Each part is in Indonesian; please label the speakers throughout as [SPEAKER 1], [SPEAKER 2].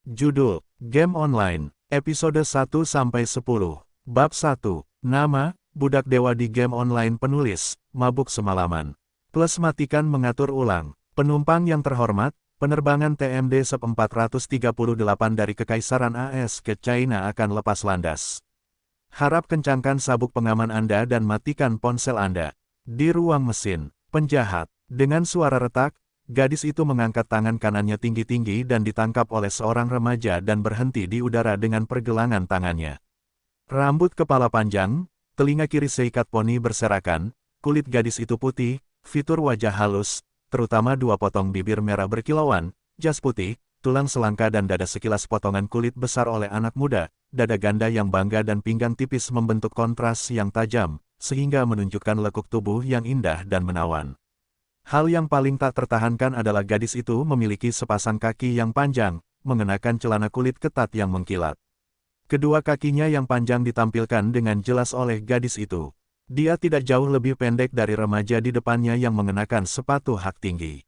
[SPEAKER 1] Judul, Game Online, Episode 1-10, Bab 1, Nama, Budak Dewa di Game Online. Penulis, Mabuk Semalaman. Plus matikan mengatur ulang. Penumpang yang terhormat, penerbangan TMD SEP 438 dari Kekaisaran AS ke China akan lepas landas. Harap kencangkan sabuk pengaman Anda dan matikan ponsel Anda. Di ruang mesin, penjahat, dengan suara retak, gadis itu mengangkat tangan kanannya tinggi-tinggi dan ditangkap oleh seorang remaja dan berhenti di udara dengan pergelangan tangannya. Rambut kepala panjang, telinga kiri seikat poni berserakan, kulit gadis itu putih, fitur wajah halus, terutama dua potong bibir merah berkilauan, jas putih, tulang selangka dan dada sekilas potongan kulit besar oleh anak muda, dada ganda yang bangga dan pinggang tipis membentuk kontras yang tajam, sehingga menunjukkan lekuk tubuh yang indah dan menawan. Hal yang paling tak tertahankan adalah gadis itu memiliki sepasang kaki yang panjang, mengenakan celana kulit ketat yang mengkilat. Kedua kakinya yang panjang ditampilkan dengan jelas oleh gadis itu. Dia tidak jauh lebih pendek dari remaja di depannya yang mengenakan sepatu hak tinggi.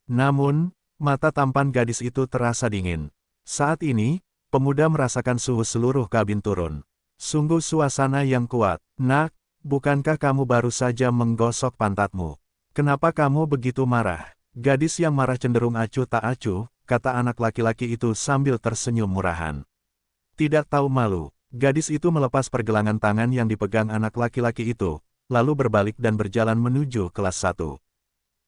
[SPEAKER 1] Namun, mata tampan gadis itu terasa dingin. Saat ini, pemuda merasakan suhu seluruh kabin turun. Sungguh suasana yang kuat. Nak, bukankah kamu baru saja menggosok pantatmu? Kenapa kamu begitu marah? Gadis yang marah cenderung acuh tak acuh, kata anak laki-laki itu sambil tersenyum murahan. Tidak tahu malu, gadis itu melepas pergelangan tangan yang dipegang anak laki-laki itu, lalu berbalik dan berjalan menuju kelas 1.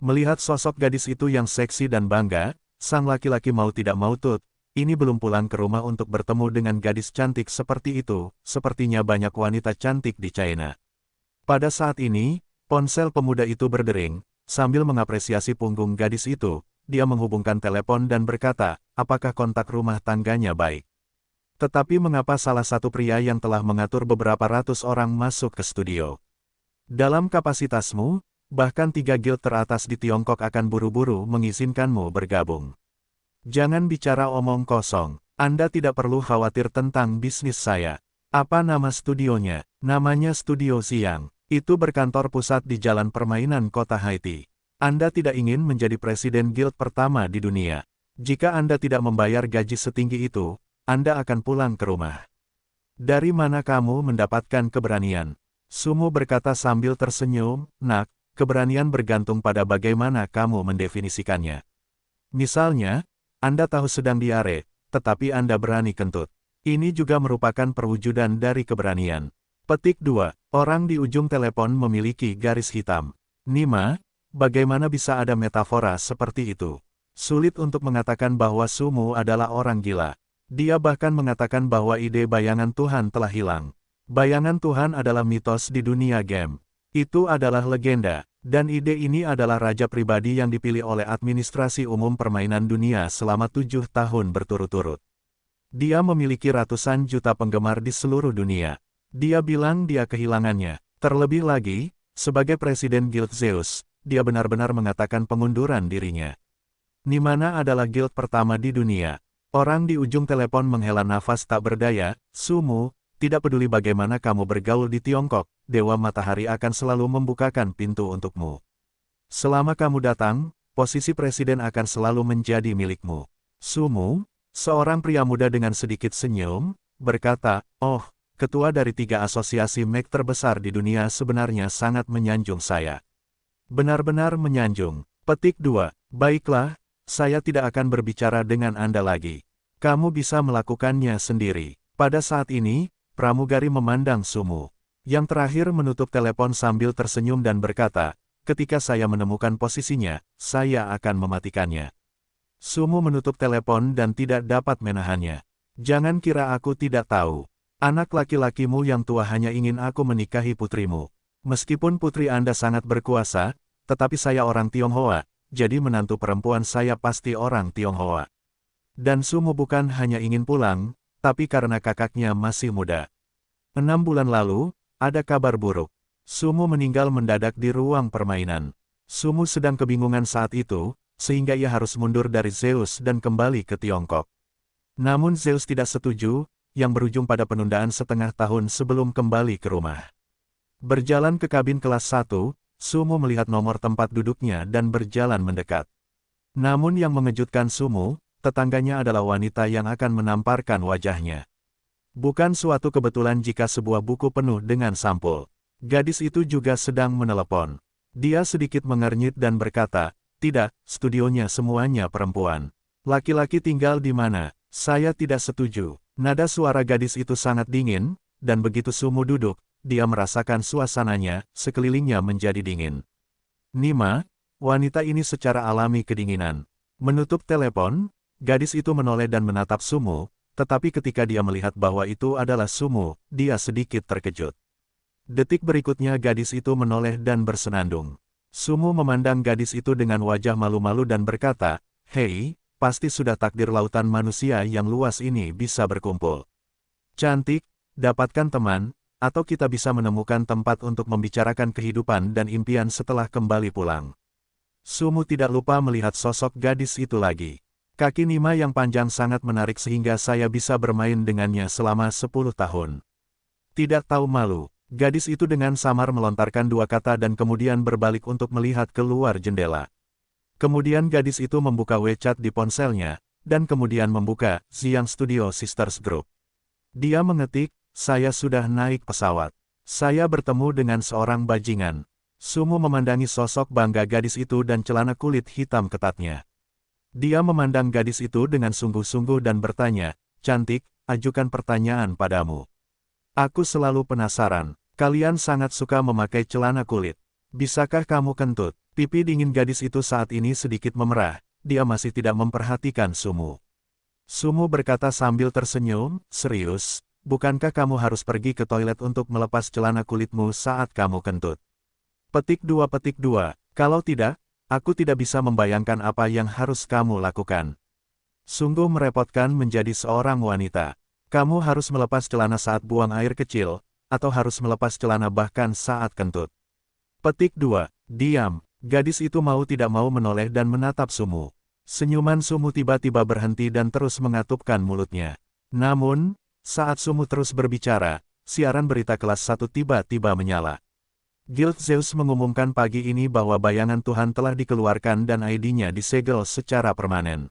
[SPEAKER 1] Melihat sosok gadis itu yang seksi dan bangga, sang laki-laki mau tidak mau ini belum pulang ke rumah untuk bertemu dengan gadis cantik seperti itu, sepertinya banyak wanita cantik di China. Pada saat ini, ponsel pemuda itu berdering, sambil mengapresiasi punggung gadis itu, dia menghubungkan telepon dan berkata, apakah kontak rumah tangganya baik? Tetapi mengapa salah satu pria yang telah mengatur beberapa ratus orang masuk ke studio? Dalam kapasitasmu, bahkan 3 guild teratas di Tiongkok akan buru-buru mengizinkanmu bergabung. Jangan bicara omong kosong, Anda tidak perlu khawatir tentang bisnis saya. Apa nama studionya? Namanya Studio Siang. Itu berkantor pusat di Jalan Permainan Kota Haiti. Anda tidak ingin menjadi presiden guild pertama di dunia. Jika Anda tidak membayar gaji setinggi itu, Anda akan pulang ke rumah. Dari mana kamu mendapatkan keberanian? Sumu berkata sambil tersenyum, nak, keberanian bergantung pada bagaimana kamu mendefinisikannya. Misalnya, Anda tahu sedang diare, tetapi Anda berani kentut. Ini juga merupakan perwujudan dari keberanian. Petik 2. Orang di ujung telepon memiliki garis hitam. Nima, bagaimana bisa ada metafora seperti itu? Sulit untuk mengatakan bahwa Sumu adalah orang gila. Dia bahkan mengatakan bahwa ide bayangan Tuhan telah hilang. Bayangan Tuhan adalah mitos di dunia game. Itu adalah legenda, dan ide ini adalah raja pribadi yang dipilih oleh administrasi umum permainan dunia selama 7 tahun berturut-turut. Dia memiliki ratusan juta penggemar di seluruh dunia. Dia bilang dia kehilangannya. Terlebih lagi, sebagai presiden Guild Zeus, dia benar-benar mengatakan pengunduran dirinya. Nimana adalah guild pertama di dunia. Orang di ujung telepon menghela nafas tak berdaya, Sumu, tidak peduli bagaimana kamu bergaul di Tiongkok, Dewa Matahari akan selalu membukakan pintu untukmu. Selama kamu datang, posisi presiden akan selalu menjadi milikmu. Sumu, seorang pria muda dengan sedikit senyum, berkata, oh, ketua dari 3 asosiasi Mac terbesar di dunia sebenarnya sangat menyanjung saya. Benar-benar menyanjung. Petik 2. Baiklah, saya tidak akan berbicara dengan Anda lagi. Kamu bisa melakukannya sendiri. Pada saat ini, pramugari memandang Sumu. Yang terakhir menutup telepon sambil tersenyum dan berkata, ketika saya menemukan posisinya, saya akan mematikannya. Sumu menutup telepon dan tidak dapat menahannya. Jangan kira aku tidak tahu. Anak laki-lakimu yang tua hanya ingin aku menikahi putrimu. Meskipun putri Anda sangat berkuasa, tetapi saya orang Tionghoa, jadi menantu perempuan saya pasti orang Tionghoa. Dan Sumu bukan hanya ingin pulang, tapi karena kakaknya masih muda. 6 bulan lalu, ada kabar buruk. Sumu meninggal mendadak di ruang permainan. Sumu sedang kebingungan saat itu, sehingga ia harus mundur dari Zeus dan kembali ke Tiongkok. Namun Zeus tidak setuju, yang berujung pada penundaan setengah tahun sebelum kembali ke rumah. Berjalan ke kabin kelas 1, Sumu melihat nomor tempat duduknya dan berjalan mendekat. Namun yang mengejutkan Sumu, tetangganya adalah wanita yang akan menamparkan wajahnya. Bukan suatu kebetulan jika sebuah buku penuh dengan sampul. Gadis itu juga sedang menelepon. Dia sedikit mengernyit dan berkata, "Tidak, studionya semuanya perempuan. Laki-laki tinggal di mana?" "Saya tidak setuju." Nada suara gadis itu sangat dingin, dan begitu Sumu duduk, dia merasakan suasananya, sekelilingnya menjadi dingin. Nima, wanita ini secara alami kedinginan. Menutup telepon, gadis itu menoleh dan menatap Sumu, tetapi ketika dia melihat bahwa itu adalah Sumu, dia sedikit terkejut. Detik berikutnya gadis itu menoleh dan bersenandung. Sumu memandang gadis itu dengan wajah malu-malu dan berkata, "Hei, pasti sudah takdir lautan manusia yang luas ini bisa berkumpul. Cantik, dapatkan teman, atau kita bisa menemukan tempat untuk membicarakan kehidupan dan impian setelah kembali pulang." Sumu tidak lupa melihat sosok gadis itu lagi. "Kaki Nima yang panjang sangat menarik sehingga saya bisa bermain dengannya selama 10 tahun. Tidak tahu malu." Gadis itu dengan samar melontarkan dua kata dan kemudian berbalik untuk melihat keluar jendela. Kemudian gadis itu membuka WeChat di ponselnya, dan kemudian membuka Xiang Studio Sisters Group. Dia mengetik, "Saya sudah naik pesawat. Saya bertemu dengan seorang bajingan." Sumu memandangi sosok bangga gadis itu dan celana kulit hitam ketatnya. Dia memandang gadis itu dengan sungguh-sungguh dan bertanya, "Cantik, ajukan pertanyaan padamu. Aku selalu penasaran, kalian sangat suka memakai celana kulit. Bisakah kamu kentut?" Pipi dingin gadis itu saat ini sedikit memerah, dia masih tidak memperhatikan Sumu. Sumu berkata sambil tersenyum, "Serius, bukankah kamu harus pergi ke toilet untuk melepas celana kulitmu saat kamu kentut?" Petik 2. Kalau tidak, aku tidak bisa membayangkan apa yang harus kamu lakukan. Sungguh merepotkan menjadi seorang wanita. Kamu harus melepas celana saat buang air kecil, atau harus melepas celana bahkan saat kentut. Petik 2. Diam. Gadis itu mau tidak mau menoleh dan menatap Sumu. Senyuman Sumu tiba-tiba berhenti dan terus mengatupkan mulutnya. Namun, saat Sumu terus berbicara, siaran berita kelas 1 tiba-tiba menyala. Guild Zeus mengumumkan pagi ini bahwa bayangan Tuhan telah dikeluarkan dan ID-nya disegel secara permanen.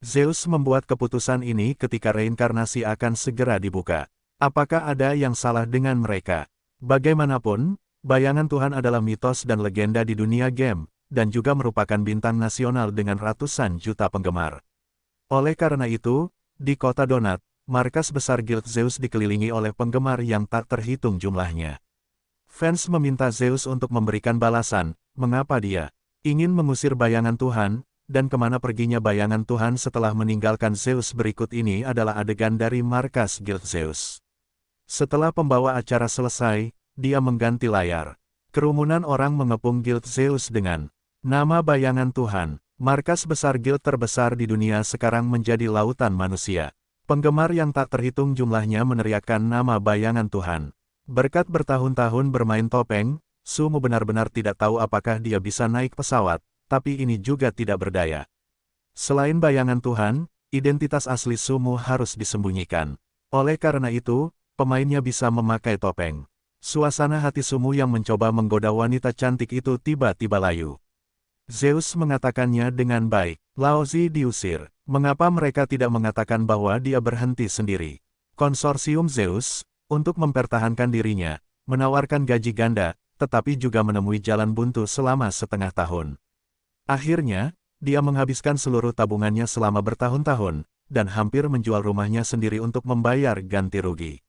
[SPEAKER 1] Zeus membuat keputusan ini ketika reinkarnasi akan segera dibuka. Apakah ada yang salah dengan mereka? Bagaimanapun, bayangan Tuhan adalah mitos dan legenda di dunia game, dan juga merupakan bintang nasional dengan ratusan juta penggemar. Oleh karena itu, di kota Donut, markas besar Guild Zeus dikelilingi oleh penggemar yang tak terhitung jumlahnya. Fans meminta Zeus untuk memberikan balasan, mengapa dia ingin mengusir bayangan Tuhan, dan kemana perginya bayangan Tuhan setelah meninggalkan Zeus. Berikut ini adalah adegan dari markas Guild Zeus. Setelah pembawa acara selesai, dia mengganti layar. Kerumunan orang mengepung Guild Zeus dengan nama bayangan Tuhan. Markas besar guild terbesar di dunia sekarang menjadi lautan manusia. Penggemar yang tak terhitung jumlahnya meneriakkan nama bayangan Tuhan. Berkat bertahun-tahun bermain topeng, Sumu benar-benar tidak tahu apakah dia bisa naik pesawat, tapi ini juga tidak berdaya. Selain bayangan Tuhan, identitas asli Sumu harus disembunyikan. Oleh karena itu, pemainnya bisa memakai topeng. Suasana hati Sumu yang mencoba menggoda wanita cantik itu tiba-tiba layu. Zeus mengatakannya dengan baik. Laozi diusir. Mengapa mereka tidak mengatakan bahwa dia berhenti sendiri? Konsorsium Zeus, untuk mempertahankan dirinya, menawarkan gaji ganda, tetapi juga menemui jalan buntu selama setengah tahun. Akhirnya, dia menghabiskan seluruh tabungannya selama bertahun-tahun, dan hampir menjual rumahnya sendiri untuk membayar ganti rugi.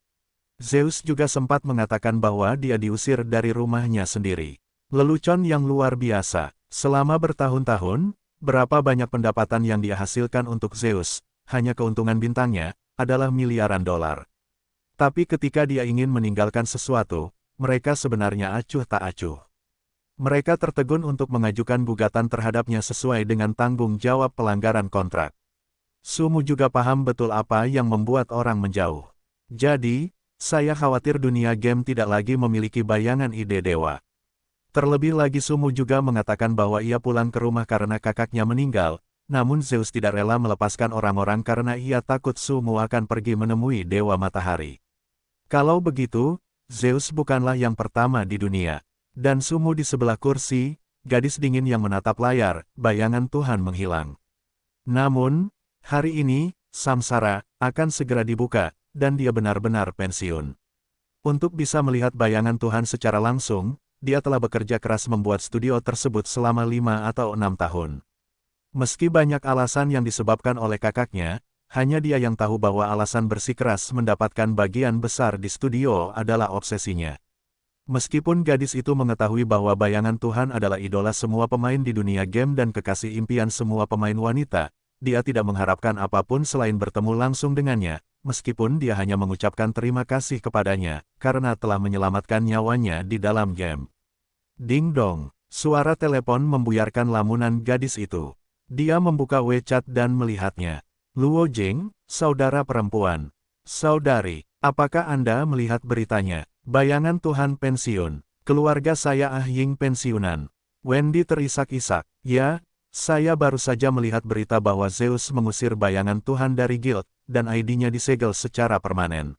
[SPEAKER 1] Zeus juga sempat mengatakan bahwa dia diusir dari rumahnya sendiri. Lelucon yang luar biasa. Selama bertahun-tahun, berapa banyak pendapatan yang dia hasilkan untuk Zeus, hanya keuntungan bintangnya, adalah miliaran dolar. Tapi ketika dia ingin meninggalkan sesuatu, mereka sebenarnya acuh tak acuh. Mereka tertegun untuk mengajukan gugatan terhadapnya sesuai dengan tanggung jawab pelanggaran kontrak. Sumu juga paham betul apa yang membuat orang menjauh. Jadi, saya khawatir dunia game tidak lagi memiliki bayangan ide dewa. Terlebih lagi Sumu juga mengatakan bahwa ia pulang ke rumah karena kakaknya meninggal, namun Zeus tidak rela melepaskan orang-orang karena ia takut Sumu akan pergi menemui Dewa Matahari. Kalau begitu, Zeus bukanlah yang pertama di dunia. Dan Sumu di sebelah kursi, gadis dingin yang menatap layar, bayangan Tuhan menghilang. Namun, Hari ini, samsara akan segera dibuka, dan dia benar-benar pensiun. Untuk bisa melihat bayangan Tuhan secara langsung, dia telah bekerja keras membuat studio tersebut selama 5 atau 6 tahun. Meski banyak alasan yang disebabkan oleh kakaknya, hanya dia yang tahu bahwa alasan bersikeras mendapatkan bagian besar di studio adalah obsesinya. Meskipun gadis itu mengetahui bahwa bayangan Tuhan adalah idola semua pemain di dunia game dan kekasih impian semua pemain wanita, dia tidak mengharapkan apapun selain bertemu langsung dengannya, meskipun dia hanya mengucapkan terima kasih kepadanya, karena telah menyelamatkan nyawanya di dalam game. Ding dong, suara telepon membuyarkan lamunan gadis itu. Dia membuka WeChat dan melihatnya. Luo Jing, saudara perempuan. Saudari, apakah Anda melihat beritanya? Bayangan Tuhan pensiun. Keluarga saya Ying pensiunan. Wendy terisak-isak. Ya, saya baru saja melihat berita bahwa Zeus mengusir bayangan Tuhan dari guild, dan ID-nya disegel secara permanen.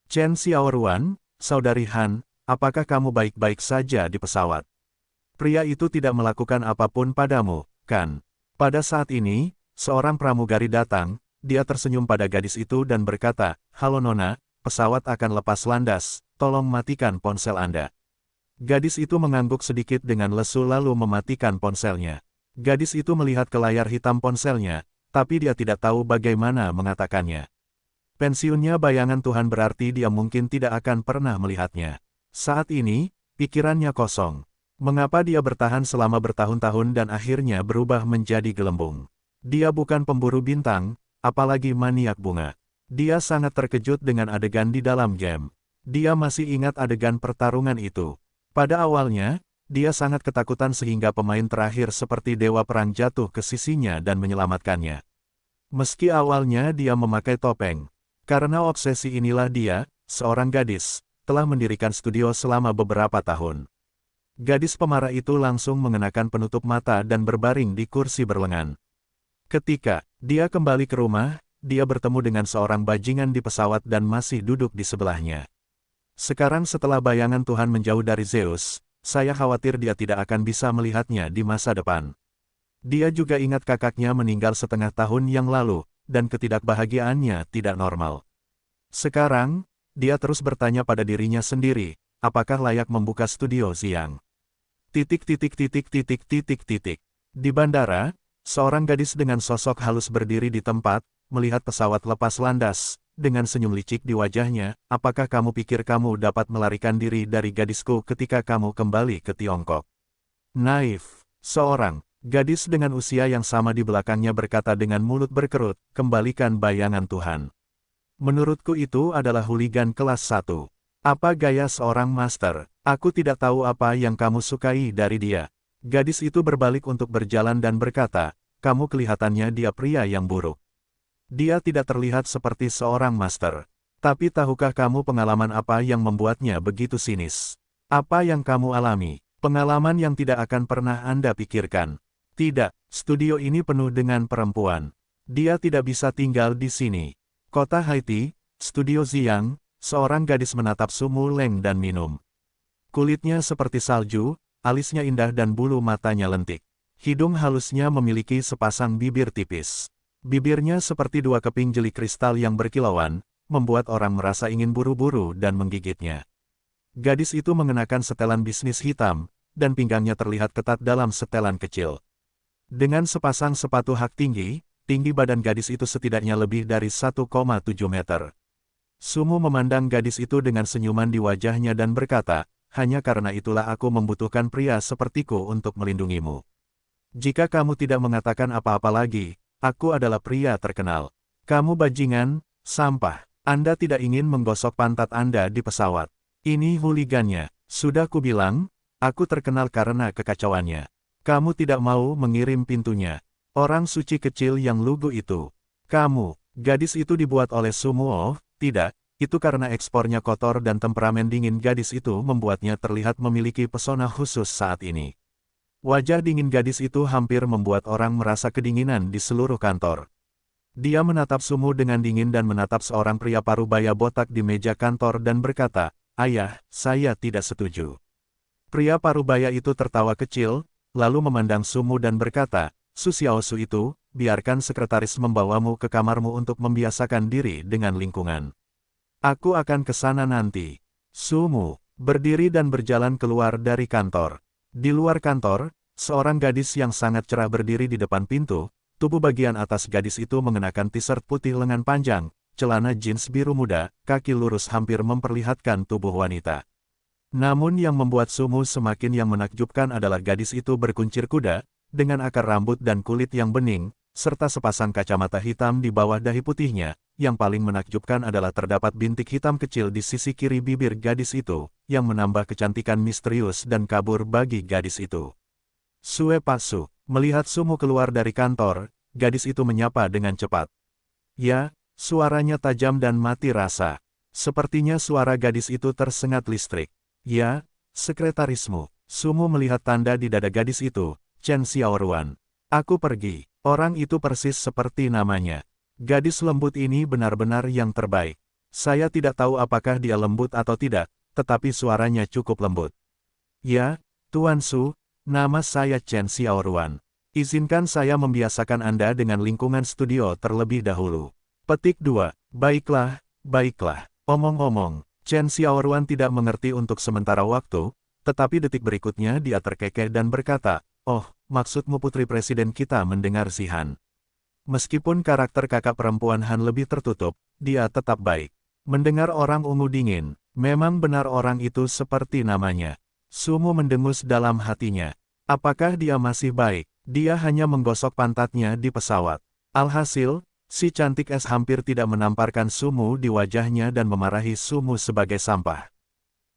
[SPEAKER 1] Chen Xiaoruan, saudari Han, apakah kamu baik-baik saja di pesawat? Pria itu tidak melakukan apapun padamu, kan? Pada saat ini, seorang pramugari datang, dia tersenyum pada gadis itu dan berkata, "Halo Nona, pesawat akan lepas landas, tolong matikan ponsel Anda." Gadis itu mengangguk sedikit dengan lesu lalu mematikan ponselnya. Gadis itu melihat ke layar hitam ponselnya, tapi dia tidak tahu bagaimana mengatakannya. Pensiunnya bayangan Tuhan berarti dia mungkin tidak akan pernah melihatnya. Saat ini, pikirannya kosong. Mengapa dia bertahan selama bertahun-tahun dan akhirnya berubah menjadi gelembung? Dia bukan pemburu bintang, apalagi maniak bunga. Dia sangat terkejut dengan adegan di dalam game. Dia masih ingat adegan pertarungan itu. Pada awalnya, dia sangat ketakutan sehingga pemain terakhir seperti Dewa Perang jatuh ke sisinya dan menyelamatkannya. Meski awalnya dia memakai topeng. Karena obsesi inilah dia, seorang gadis, telah mendirikan studio selama beberapa tahun. Gadis pemarah itu langsung mengenakan penutup mata dan berbaring di kursi berlengan. Ketika dia kembali ke rumah, dia bertemu dengan seorang bajingan di pesawat dan masih duduk di sebelahnya. Sekarang setelah bayangan Tuhan menjauh dari Zeus, saya khawatir dia tidak akan bisa melihatnya di masa depan. Dia juga ingat kakaknya meninggal setengah tahun yang lalu, dan ketidakbahagiaannya tidak normal. Sekarang, dia terus bertanya pada dirinya sendiri, apakah layak membuka studio Xiang? Di bandara, seorang gadis dengan sosok halus berdiri di tempat, melihat pesawat lepas landas, dengan senyum licik di wajahnya, apakah kamu pikir kamu dapat melarikan diri dari gadisku ketika kamu kembali ke Tiongkok? Naif, seorang gadis dengan usia yang sama di belakangnya berkata dengan mulut berkerut, kembalikan bayangan Tuhan. Menurutku itu adalah hooligan kelas 1. Apa gaya seorang master? Aku tidak tahu apa yang kamu sukai dari dia. Gadis itu berbalik untuk berjalan dan berkata, kamu kelihatannya dia pria yang buruk. Dia tidak terlihat seperti seorang master. Tapi tahukah kamu pengalaman apa yang membuatnya begitu sinis? Apa yang kamu alami? Pengalaman yang tidak akan pernah Anda pikirkan. Tidak, studio ini penuh dengan perempuan. Dia tidak bisa tinggal di sini. Kota Haiti, studio Xiang, seorang gadis menatap Sumu Leng dan minum. Kulitnya seperti salju, alisnya indah dan bulu matanya lentik. Hidung halusnya memiliki sepasang bibir tipis. Bibirnya seperti dua keping jeli kristal yang berkilauan, membuat orang merasa ingin buru-buru dan menggigitnya. Gadis itu mengenakan setelan bisnis hitam, dan pinggangnya terlihat ketat dalam setelan kecil. Dengan sepasang sepatu hak tinggi, tinggi badan gadis itu setidaknya lebih dari 1,7 meter. Sumu memandang gadis itu dengan senyuman di wajahnya dan berkata, hanya karena itulah aku membutuhkan pria sepertiku untuk melindungimu. Jika kamu tidak mengatakan apa-apa lagi, aku adalah pria terkenal. Kamu bajingan, sampah. Anda tidak ingin menggosok pantat Anda di pesawat. Ini hooligannya. Sudah kubilang, aku terkenal karena kekacauannya. Kamu tidak mau mengirim pintunya. Orang suci kecil yang lugu itu. Kamu, gadis itu dibuat oleh Sumuo, tidak, itu karena ekspornya kotor dan temperamen dingin gadis itu membuatnya terlihat memiliki pesona khusus saat ini. Wajah dingin gadis itu hampir membuat orang merasa kedinginan di seluruh kantor. Dia menatap Sumu dengan dingin dan menatap seorang pria parubaya botak di meja kantor dan berkata, ayah, saya tidak setuju. Pria parubaya itu tertawa kecil, lalu memandang Sumu dan berkata, Su Xiaosu itu, biarkan sekretaris membawamu ke kamarmu untuk membiasakan diri dengan lingkungan. Aku akan ke sana nanti. Sumu berdiri dan berjalan keluar dari kantor. Di luar kantor, seorang gadis yang sangat cerah berdiri di depan pintu. Tubuh bagian atas gadis itu mengenakan t-shirt putih lengan panjang, celana jeans biru muda, kaki lurus hampir memperlihatkan tubuh wanita. Namun yang membuat Sumu semakin yang menakjubkan adalah gadis itu berkuncir kuda, dengan akar rambut dan kulit yang bening, serta sepasang kacamata hitam di bawah dahi putihnya. Yang paling menakjubkan adalah terdapat bintik hitam kecil di sisi kiri bibir gadis itu, yang menambah kecantikan misterius dan kabur bagi gadis itu. Sue Pasu, melihat Sumu keluar dari kantor, gadis itu menyapa dengan cepat. Ya, suaranya tajam dan mati rasa. Sepertinya suara gadis itu tersengat listrik. Ya, sekretarismu. Sumu melihat tanda di dada gadis itu, Chen Xiaoruan. Aku pergi. Orang itu persis seperti namanya. Gadis lembut ini benar-benar yang terbaik. Saya tidak tahu apakah dia lembut atau tidak, tetapi suaranya cukup lembut. Ya, Tuan Su, nama saya Chen Xiaoruan. Izinkan saya membiasakan Anda dengan lingkungan studio terlebih dahulu. Petik 2. Baiklah, baiklah. Omong-omong, Chen Xiaoruan tidak mengerti untuk sementara waktu, tetapi detik berikutnya dia terkekeh dan berkata, "Oh, maksudmu putri presiden kita mendengar si Han." Meskipun karakter kakak perempuan Han lebih tertutup, dia tetap baik. Mendengar orang ungu dingin, memang benar orang itu seperti namanya. Sumu mendengus dalam hatinya. Apakah dia masih baik? Dia hanya menggosok pantatnya di pesawat. Alhasil, si cantik es hampir tidak menamparkan Sumu di wajahnya dan memarahi Sumu sebagai sampah.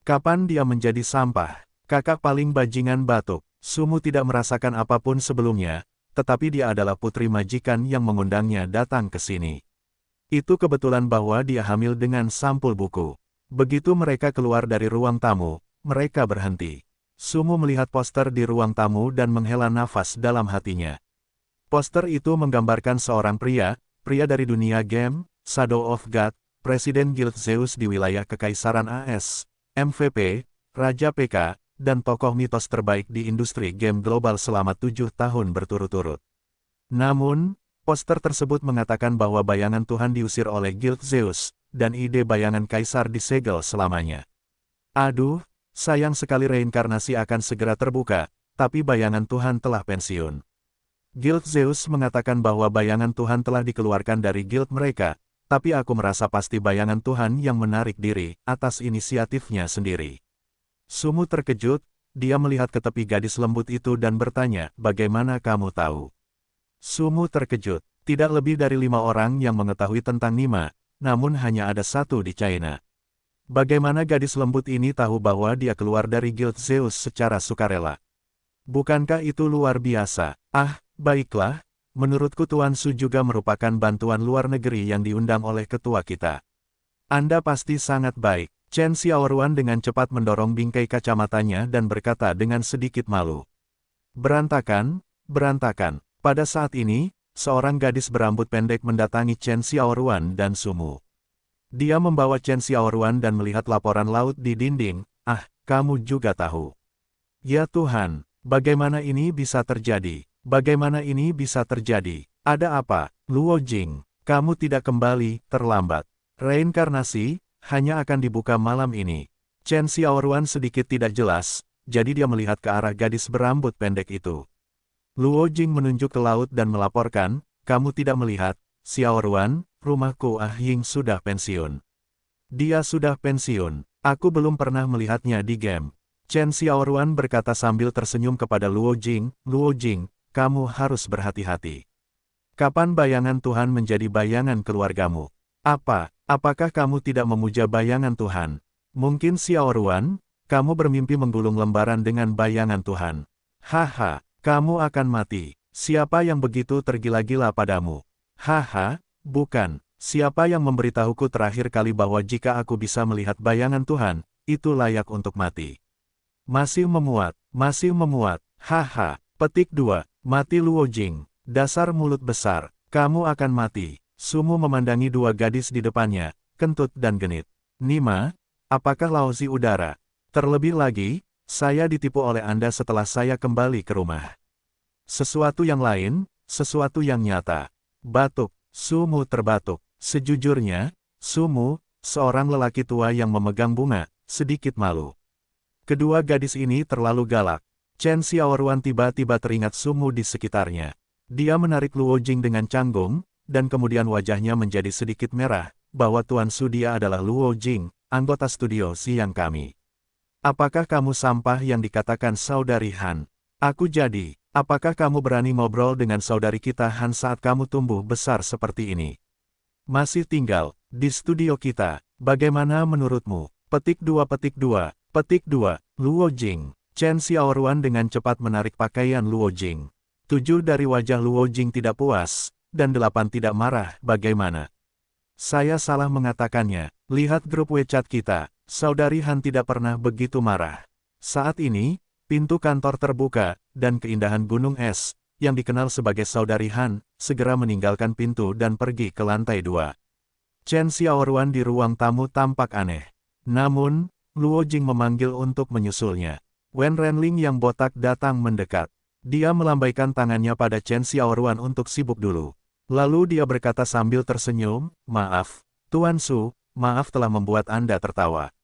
[SPEAKER 1] Kapan dia menjadi sampah? Kakak paling bajingan batuk. Sumu tidak merasakan apapun sebelumnya, tetapi dia adalah putri majikan yang mengundangnya datang ke sini. Itu kebetulan bahwa dia hamil dengan sampul buku. Begitu mereka keluar dari ruang tamu, mereka berhenti. Sumu melihat poster di ruang tamu dan menghela nafas dalam hatinya. Poster itu menggambarkan seorang pria dari dunia game, Shadow of God, Presiden Guild Zeus di wilayah Kekaisaran AS, MVP, Raja PK, dan tokoh mitos terbaik di industri game global selama 7 tahun berturut-turut. Namun, poster tersebut mengatakan bahwa bayangan Tuhan diusir oleh Guild Zeus, dan ide bayangan Kaisar disegel selamanya. Aduh, sayang sekali reinkarnasi akan segera terbuka, tapi bayangan Tuhan telah pensiun. Guild Zeus mengatakan bahwa bayangan Tuhan telah dikeluarkan dari guild mereka, tapi aku merasa pasti bayangan Tuhan yang menarik diri atas inisiatifnya sendiri. Sumu terkejut, dia melihat ke tepi gadis lembut itu dan bertanya, "Bagaimana kamu tahu?" Sumu terkejut, tidak lebih dari 5 orang yang mengetahui tentang Nima, namun hanya ada 1 di China. Bagaimana gadis lembut ini tahu bahwa dia keluar dari Guild Zeus secara sukarela? Bukankah itu luar biasa? Ah, baiklah, menurutku Tuan Su juga merupakan bantuan luar negeri yang diundang oleh ketua kita. Anda pasti sangat baik. Chen Xiaoruan dengan cepat mendorong bingkai kacamatanya dan berkata dengan sedikit malu. Berantakan, berantakan. Pada saat ini, seorang gadis berambut pendek mendatangi Chen Xiaoruan dan Sumu. Dia membawa Chen Xiaoruan dan melihat laporan laut di dinding. Ah, kamu juga tahu. Ya Tuhan, bagaimana ini bisa terjadi? Bagaimana ini bisa terjadi? Ada apa? Luo Jing, kamu tidak kembali, terlambat. Reinkarnasi hanya akan dibuka malam ini. Chen Xiaoruan sedikit tidak jelas, jadi dia melihat ke arah gadis berambut pendek itu. Luo Jing menunjuk ke laut dan melaporkan, "Kamu tidak melihat, Xiaoruan, rumahku Ah Ying sudah pensiun." Dia sudah pensiun. Aku belum pernah melihatnya di game. Chen Xiaoruan berkata sambil tersenyum kepada Luo Jing, "Luo Jing, kamu harus berhati-hati. Kapan bayangan Tuhan menjadi bayangan keluargamu? Apakah kamu tidak memuja bayangan Tuhan? Mungkin Xiaoruan, kamu bermimpi menggulung lembaran dengan bayangan Tuhan. Haha, kamu akan mati. Siapa yang begitu tergila-gila padamu? Haha, bukan. Siapa yang memberitahuku terakhir kali bahwa jika aku bisa melihat bayangan Tuhan, itu layak untuk mati? Masih memuat, haha. Petik 2, mati Luo Jing. Dasar mulut besar, kamu akan mati. Sumu memandangi 2 gadis di depannya, kentut dan genit. Nima, apakah lausi udara? Terlebih lagi, saya ditipu oleh Anda setelah saya kembali ke rumah. Sesuatu yang lain, sesuatu yang nyata. Batuk, Sumu terbatuk. Sejujurnya, Sumu, seorang lelaki tua yang memegang bunga, sedikit malu. Kedua gadis ini terlalu galak. Chen Xiaoruan tiba-tiba teringat Sumu di sekitarnya. Dia menarik Luo Jing dengan canggung, dan kemudian wajahnya menjadi sedikit merah, bahwa Tuan Su dia adalah Luo Jing, anggota studio siang kami. Apakah kamu sampah yang dikatakan saudari Han? Aku jadi, apakah kamu berani ngobrol dengan saudari kita Han saat kamu tumbuh besar seperti ini? Masih tinggal, di studio kita, bagaimana menurutmu? Petik 2 petik 2, petik 2, Luo Jing. Chen Xiaoruan dengan cepat menarik pakaian Luo Jing. 7 dari wajah Luo Jing tidak puas, dan 8 tidak marah, bagaimana? Saya salah mengatakannya, lihat grup WeChat kita, saudari Han tidak pernah begitu marah. Saat ini, pintu kantor terbuka, dan keindahan gunung es, yang dikenal sebagai saudari Han, segera meninggalkan pintu dan pergi ke lantai 2. Chen Xiaoruan di ruang tamu tampak aneh. Namun, Luo Jing memanggil untuk menyusulnya. Wen Renling yang botak datang mendekat. Dia melambaikan tangannya pada Chen Xiaoruan untuk sibuk dulu. Lalu dia berkata sambil tersenyum, maaf, Tuan Su, maaf telah membuat Anda tertawa.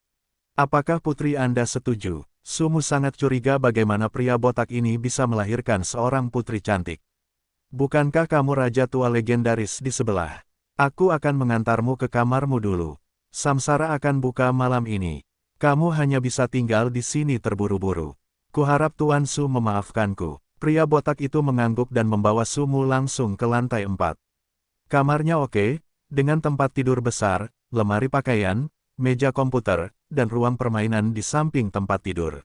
[SPEAKER 1] Apakah putri Anda setuju? Sumu sangat curiga bagaimana pria botak ini bisa melahirkan seorang putri cantik. Bukankah kamu raja tua legendaris di sebelah? Aku akan mengantarmu ke kamarmu dulu. Samsara akan buka malam ini. Kamu hanya bisa tinggal di sini terburu-buru. Kuharap Tuan Su memaafkanku. Pria botak itu mengangguk dan membawa Sumu langsung ke lantai 4. Kamarnya oke, dengan tempat tidur besar, lemari pakaian, meja komputer, dan ruang permainan di samping tempat tidur.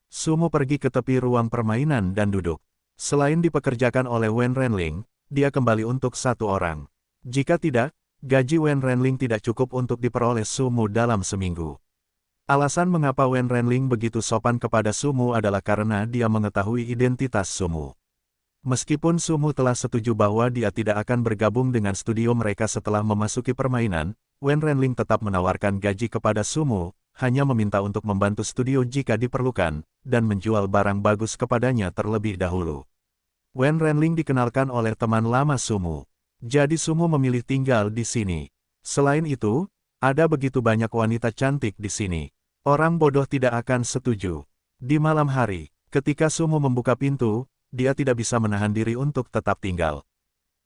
[SPEAKER 1] Sumu pergi ke tepi ruang permainan dan duduk. Selain dipekerjakan oleh Wen Renling, dia kembali untuk satu orang. Jika tidak, gaji Wen Renling tidak cukup untuk diperoleh Sumu dalam seminggu. Alasan mengapa Wen Renling begitu sopan kepada Sumu adalah karena dia mengetahui identitas Sumu. Meskipun Sumu telah setuju bahwa dia tidak akan bergabung dengan studio mereka setelah memasuki permainan, Wen Renling tetap menawarkan gaji kepada Sumu, hanya meminta untuk membantu studio jika diperlukan, dan menjual barang bagus kepadanya terlebih dahulu. Wen Renling dikenalkan oleh teman lama Sumu. Jadi Sumu memilih tinggal di sini. Selain itu, ada begitu banyak wanita cantik di sini. Orang bodoh tidak akan setuju. Di malam hari, ketika Sumu membuka pintu, dia tidak bisa menahan diri untuk tetap tinggal.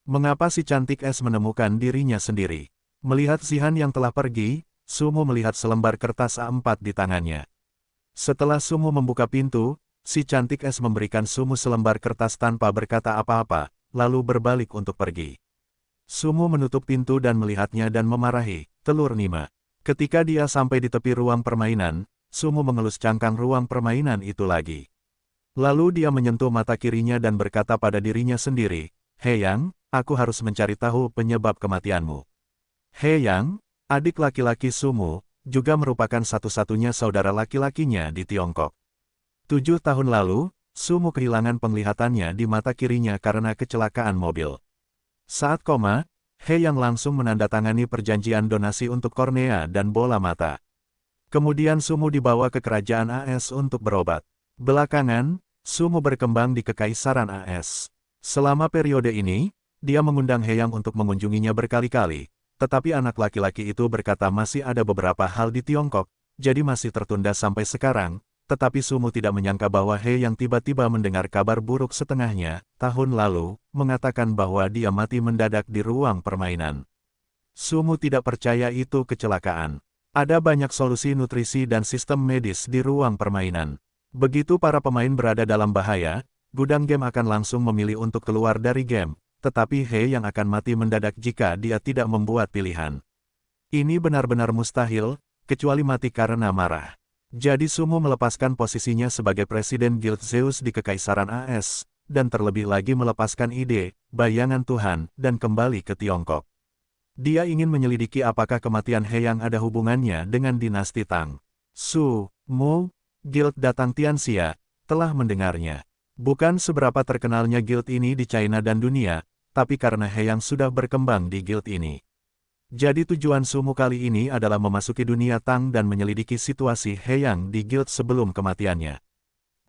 [SPEAKER 1] Mengapa si cantik es menemukan dirinya sendiri? Melihat Zihan yang telah pergi, Sumu melihat selembar kertas A4 di tangannya. Setelah Sumu membuka pintu, si cantik es memberikan Sumu selembar kertas tanpa berkata apa-apa, lalu berbalik untuk pergi. Sumu menutup pintu dan melihatnya dan memarahi, telur Nima. Ketika dia sampai di tepi ruang permainan, Sumu mengelus cangkang ruang permainan itu lagi. Lalu dia menyentuh mata kirinya dan berkata pada dirinya sendiri, He Yang, aku harus mencari tahu penyebab kematianmu. He Yang, adik laki-laki Sumu, juga merupakan satu-satunya saudara laki-lakinya di Tiongkok. 7 tahun lalu, Sumu kehilangan penglihatannya di mata kirinya karena kecelakaan mobil. Saat koma, He Yang langsung menandatangani perjanjian donasi untuk kornea dan bola mata. Kemudian Sumu dibawa ke kerajaan AS untuk berobat. Belakangan, Sumu berkembang di Kekaisaran AS. Selama periode ini, dia mengundang He Yang untuk mengunjunginya berkali-kali, tetapi anak laki-laki itu berkata masih ada beberapa hal di Tiongkok, jadi masih tertunda sampai sekarang. Tetapi Sumu tidak menyangka bahwa He Yang tiba-tiba mendengar kabar buruk setengahnya, tahun lalu, mengatakan bahwa dia mati mendadak di ruang permainan. Sumu tidak percaya itu kecelakaan. Ada banyak solusi nutrisi dan sistem medis di ruang permainan. Begitu para pemain berada dalam bahaya, gudang game akan langsung memilih untuk keluar dari game, tetapi He Yang akan mati mendadak jika dia tidak membuat pilihan. Ini benar-benar mustahil, kecuali mati karena marah. Jadi Sumu melepaskan posisinya sebagai Presiden Guild Zeus di Kekaisaran AS, dan terlebih lagi melepaskan ide, bayangan Tuhan, dan kembali ke Tiongkok. Dia ingin menyelidiki apakah kematian He Yang ada hubungannya dengan dinasti Tang. Sumu, Guild Datang Tianxia, telah mendengarnya. Bukan seberapa terkenalnya guild ini di China dan dunia, tapi karena He Yang sudah berkembang di guild ini. Jadi tujuan Sumu kali ini adalah memasuki dunia Tang dan menyelidiki situasi He Yang di guild sebelum kematiannya.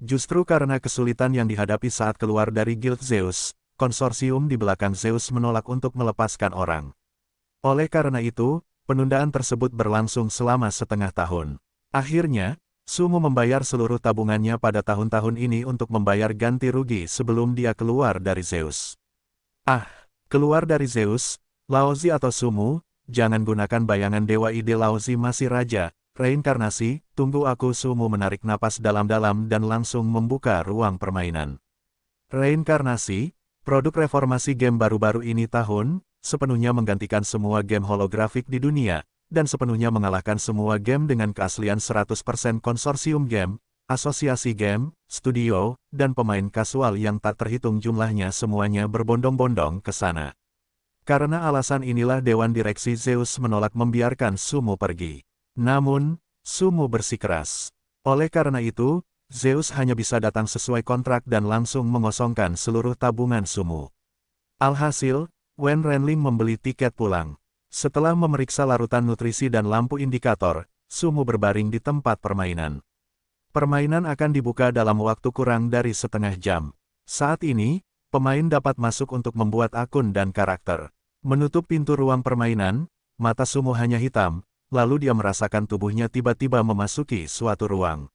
[SPEAKER 1] Justru karena kesulitan yang dihadapi saat keluar dari Guild Zeus, konsorsium di belakang Zeus menolak untuk melepaskan orang. Oleh karena itu, penundaan tersebut berlangsung selama setengah tahun. Akhirnya, Sumu membayar seluruh tabungannya pada tahun-tahun ini untuk membayar ganti rugi sebelum dia keluar dari Zeus. Keluar dari Zeus, Laozi atau Sumu, jangan gunakan bayangan dewa ide Laozi masih raja, reinkarnasi, tunggu aku. Sumu menarik napas dalam-dalam dan langsung membuka ruang permainan. Reinkarnasi, produk reformasi game baru-baru ini sepenuhnya menggantikan semua game holografik di dunia, dan sepenuhnya mengalahkan semua game dengan keaslian 100% konsorsium game, asosiasi game, studio, dan pemain kasual yang tak terhitung jumlahnya semuanya berbondong-bondong ke sana. Karena alasan inilah Dewan Direksi Zeus menolak membiarkan Sumu pergi. Namun, Sumu bersikeras. Oleh karena itu, Zeus hanya bisa datang sesuai kontrak dan langsung mengosongkan seluruh tabungan Sumu. Alhasil, Wen Renling membeli tiket pulang. Setelah memeriksa larutan nutrisi dan lampu indikator, Sumu berbaring di tempat permainan. Permainan akan dibuka dalam waktu kurang dari setengah jam. Saat ini, pemain dapat masuk untuk membuat akun dan karakter. Menutup pintu ruang permainan, mata Sumu hanya hitam, lalu dia merasakan tubuhnya tiba-tiba memasuki suatu ruang.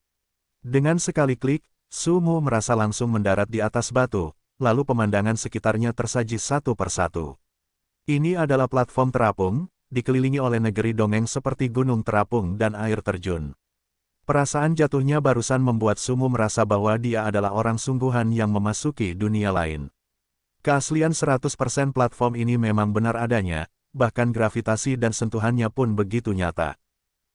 [SPEAKER 1] Dengan sekali klik, Sumu merasa langsung mendarat di atas batu, lalu pemandangan sekitarnya tersaji satu persatu. Ini adalah platform terapung, dikelilingi oleh negeri dongeng seperti gunung terapung dan air terjun. Perasaan jatuhnya barusan membuat Sumu merasa bahwa dia adalah orang sungguhan yang memasuki dunia lain. Keaslian 100% platform ini memang benar adanya, bahkan gravitasi dan sentuhannya pun begitu nyata.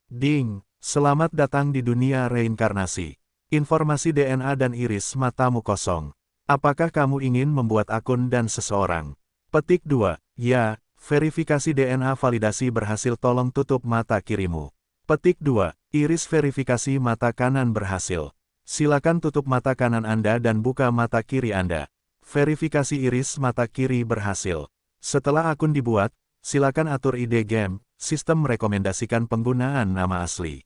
[SPEAKER 1] Ding, selamat datang di dunia reinkarnasi. Informasi DNA dan iris matamu kosong. Apakah kamu ingin membuat akun dan seseorang? Petik 2. Ya, verifikasi DNA validasi berhasil, tolong tutup mata kirimu. Petik 2. Iris verifikasi mata kanan berhasil. Silakan tutup mata kanan Anda dan buka mata kiri Anda. Verifikasi iris mata kiri berhasil. Setelah akun dibuat, silakan atur ID game, sistem merekomendasikan penggunaan nama asli.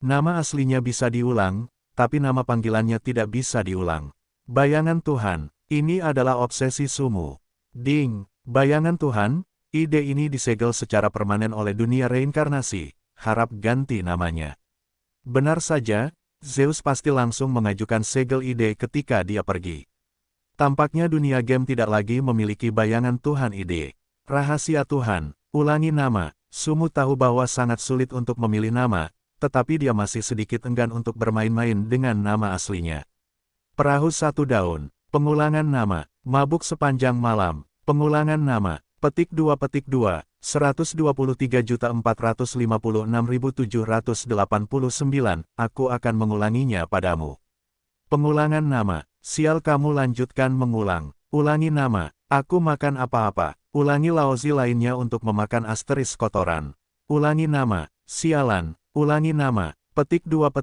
[SPEAKER 1] Nama aslinya bisa diulang, tapi nama panggilannya tidak bisa diulang. Bayangan Tuhan, ini adalah obsesi Sumu. Ding, bayangan Tuhan, ide ini disegel secara permanen oleh dunia reinkarnasi, harap ganti namanya. Benar saja, Zeus pasti langsung mengajukan segel ide ketika dia pergi. Tampaknya dunia game tidak lagi memiliki bayangan Tuhan ide. Rahasia Tuhan, ulangi nama. Sumu tahu bahwa sangat sulit untuk memilih nama, tetapi dia masih sedikit enggan untuk bermain-main dengan nama aslinya. Perahu satu daun, pengulangan nama, mabuk sepanjang malam, pengulangan nama, petik 2, 123.456.789, aku akan mengulanginya padamu. Pengulangan nama, sial kamu lanjutkan mengulang, ulangi nama, aku makan apa-apa, ulangi Laozi lainnya untuk memakan asteris kotoran. Ulangi nama, sialan, ulangi nama, petik 2,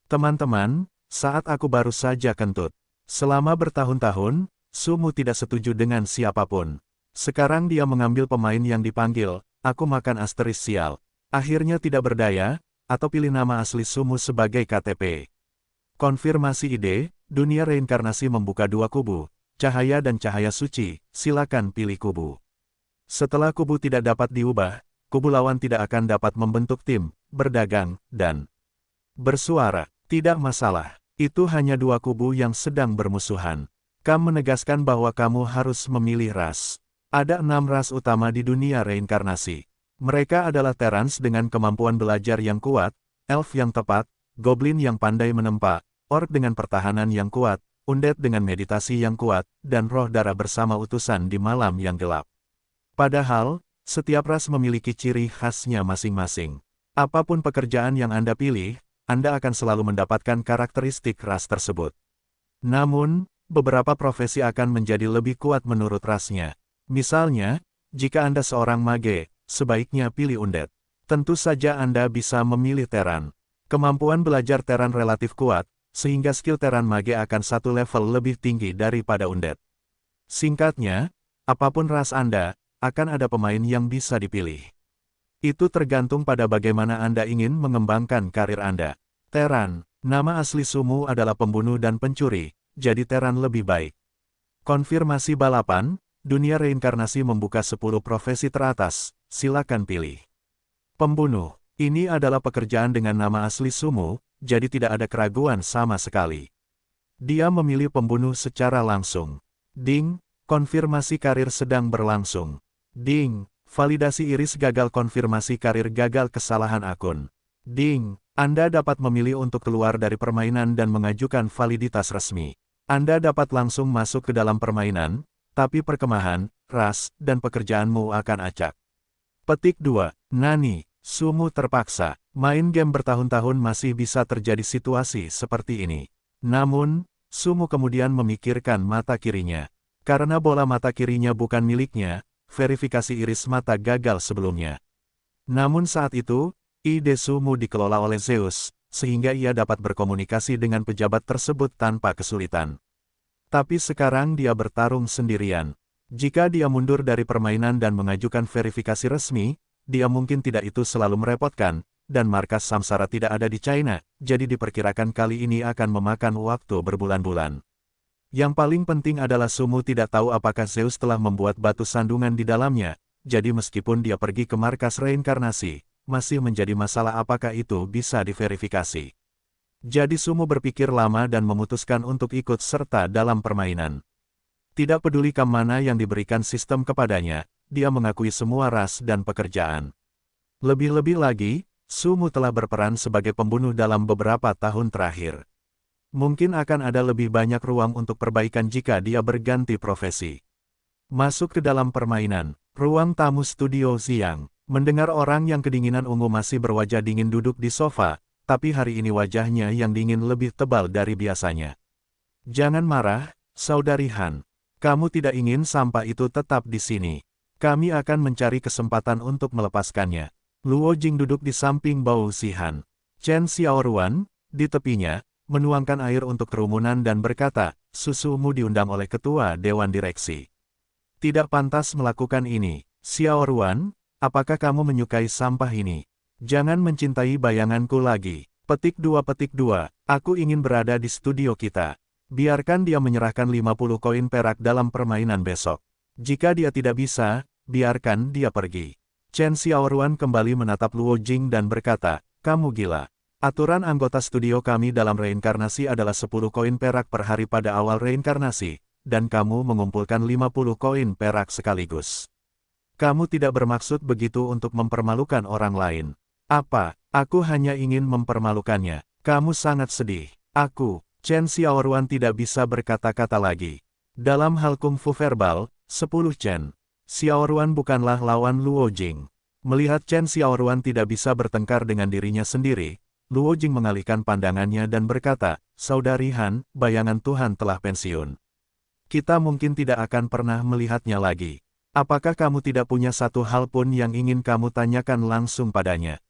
[SPEAKER 1] teman-teman, saat aku baru saja kentut. Selama bertahun-tahun, Sumu tidak setuju dengan siapapun. Sekarang dia mengambil pemain yang dipanggil, aku makan asteris sial. Akhirnya tidak berdaya, atau pilih nama asli Sumu sebagai KTP. Konfirmasi ide, dunia reinkarnasi membuka dua kubu, cahaya dan cahaya suci, silakan pilih kubu. Setelah kubu tidak dapat diubah, kubu lawan tidak akan dapat membentuk tim, berdagang, dan bersuara. Tidak masalah, itu hanya dua kubu yang sedang bermusuhan. Kamu menegaskan bahwa kamu harus memilih ras. Ada 6 ras utama di dunia reinkarnasi. Mereka adalah Terrans dengan kemampuan belajar yang kuat, Elf yang tepat, Goblin yang pandai menempa, Orc dengan pertahanan yang kuat, Undead dengan meditasi yang kuat, dan roh darah bersama utusan di malam yang gelap. Padahal, setiap ras memiliki ciri khasnya masing-masing. Apapun pekerjaan yang Anda pilih, Anda akan selalu mendapatkan karakteristik ras tersebut. Namun, beberapa profesi akan menjadi lebih kuat menurut rasnya. Misalnya, jika Anda seorang mage, sebaiknya pilih Undead. Tentu saja Anda bisa memilih Terran. Kemampuan belajar Terran relatif kuat, sehingga skill Terran mage akan satu level lebih tinggi daripada Undead. Singkatnya, apapun ras Anda, akan ada pemain yang bisa dipilih. Itu tergantung pada bagaimana Anda ingin mengembangkan karir Anda. Terran, nama asli Sumu adalah pembunuh dan pencuri, jadi Terran lebih baik. Konfirmasi balapan, dunia reinkarnasi membuka 10 profesi teratas, silakan pilih. Pembunuh, ini adalah pekerjaan dengan nama asli Sumu, jadi tidak ada keraguan sama sekali. Dia memilih pembunuh secara langsung. Ding, konfirmasi karir sedang berlangsung. Ding, validasi iris gagal, konfirmasi karir gagal, kesalahan akun. Ding, Anda dapat memilih untuk keluar dari permainan dan mengajukan validitas resmi. Anda dapat langsung masuk ke dalam permainan, tapi perkemahan, ras, dan pekerjaanmu akan acak. Petik 2. Nani, Sumu terpaksa. Main game bertahun-tahun masih bisa terjadi situasi seperti ini. Namun, Sumu kemudian memikirkan mata kirinya. Karena bola mata kirinya bukan miliknya, verifikasi iris mata gagal sebelumnya. Namun saat itu, ide Sumu dikelola oleh Zeus, sehingga ia dapat berkomunikasi dengan pejabat tersebut tanpa kesulitan. Tapi sekarang dia bertarung sendirian. Jika dia mundur dari permainan dan mengajukan verifikasi resmi, dia mungkin tidak itu selalu merepotkan, dan markas Samsara tidak ada di China, jadi diperkirakan kali ini akan memakan waktu berbulan-bulan. Yang paling penting adalah Sumu tidak tahu apakah Zeus telah membuat batu sandungan di dalamnya, jadi meskipun dia pergi ke markas reinkarnasi, masih menjadi masalah apakah itu bisa diverifikasi. Jadi Sumu berpikir lama dan memutuskan untuk ikut serta dalam permainan. Tidak peduli kam mana yang diberikan sistem kepadanya, dia mengakui semua ras dan pekerjaan. Lebih-lebih lagi, Sumu telah berperan sebagai pembunuh dalam beberapa tahun terakhir. Mungkin akan ada lebih banyak ruang untuk perbaikan jika dia berganti profesi. Masuk ke dalam permainan, ruang tamu studio Xiang. Mendengar orang yang kedinginan ungu masih berwajah dingin duduk di sofa, tapi hari ini wajahnya yang dingin lebih tebal dari biasanya. Jangan marah, Saudari Han. Kamu tidak ingin sampah itu tetap di sini. Kami akan mencari kesempatan untuk melepaskannya. Luo Jing duduk di samping Bao Zihan. Chen Xiaoruan, di tepinya, menuangkan air untuk kerumunan dan berkata, susumu diundang oleh ketua Dewan Direksi. Tidak pantas melakukan ini, Xiaoruan. Apakah kamu menyukai sampah ini? Jangan mencintai bayanganku lagi. Petik 2. Aku ingin berada di studio kita. Biarkan dia menyerahkan 50 koin perak dalam permainan besok. Jika dia tidak bisa, biarkan dia pergi. Chen Xiaoruan kembali menatap Luo Jing dan berkata, kamu gila. Aturan anggota studio kami dalam reinkarnasi adalah 10 koin perak per hari pada awal reinkarnasi, dan kamu mengumpulkan 50 koin perak sekaligus. Kamu tidak bermaksud begitu untuk mempermalukan orang lain. Apa? Aku hanya ingin mempermalukannya. Kamu sangat sedih. Aku, Chen Xiaoruan tidak bisa berkata-kata lagi. Dalam hal kungfu verbal, 10 Chen Xiaoruan bukanlah lawan Luo Jing. Melihat Chen Xiaoruan tidak bisa bertengkar dengan dirinya sendiri, Luo Jing mengalihkan pandangannya dan berkata, Saudari Han, bayangan Tuhan telah pensiun. Kita mungkin tidak akan pernah melihatnya lagi. Apakah kamu tidak punya satu hal pun yang ingin kamu tanyakan langsung padanya?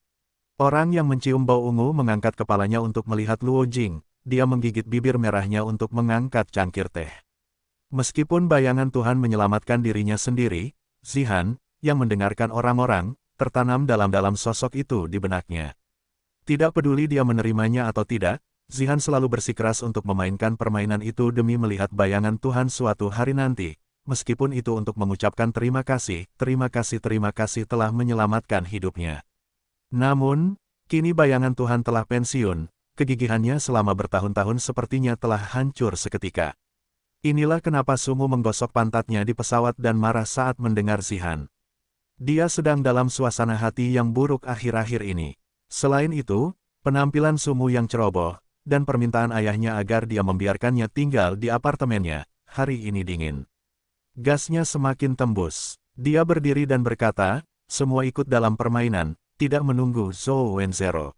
[SPEAKER 1] Orang yang mencium bau ungu mengangkat kepalanya untuk melihat Luo Jing, dia menggigit bibir merahnya untuk mengangkat cangkir teh. Meskipun bayangan Tuhan menyelamatkan dirinya sendiri, Zihan, yang mendengarkan orang-orang, tertanam dalam sosok itu di benaknya. Tidak peduli dia menerimanya atau tidak, Zihan selalu bersikeras untuk memainkan permainan itu demi melihat bayangan Tuhan suatu hari nanti. Meskipun itu untuk mengucapkan terima kasih telah menyelamatkan hidupnya. Namun, kini bayangan Tuhan telah pensiun, kegigihannya selama bertahun-tahun sepertinya telah hancur seketika. Inilah kenapa Sumu menggosok pantatnya di pesawat dan marah saat mendengar Zihan. Dia sedang dalam suasana hati yang buruk akhir-akhir ini. Selain itu, penampilan Sumu yang ceroboh, dan permintaan ayahnya agar dia membiarkannya tinggal di apartemennya, hari ini dingin. Gasnya semakin tembus. Dia berdiri dan berkata, semua ikut dalam permainan, tidak menunggu Zhou Wenzero.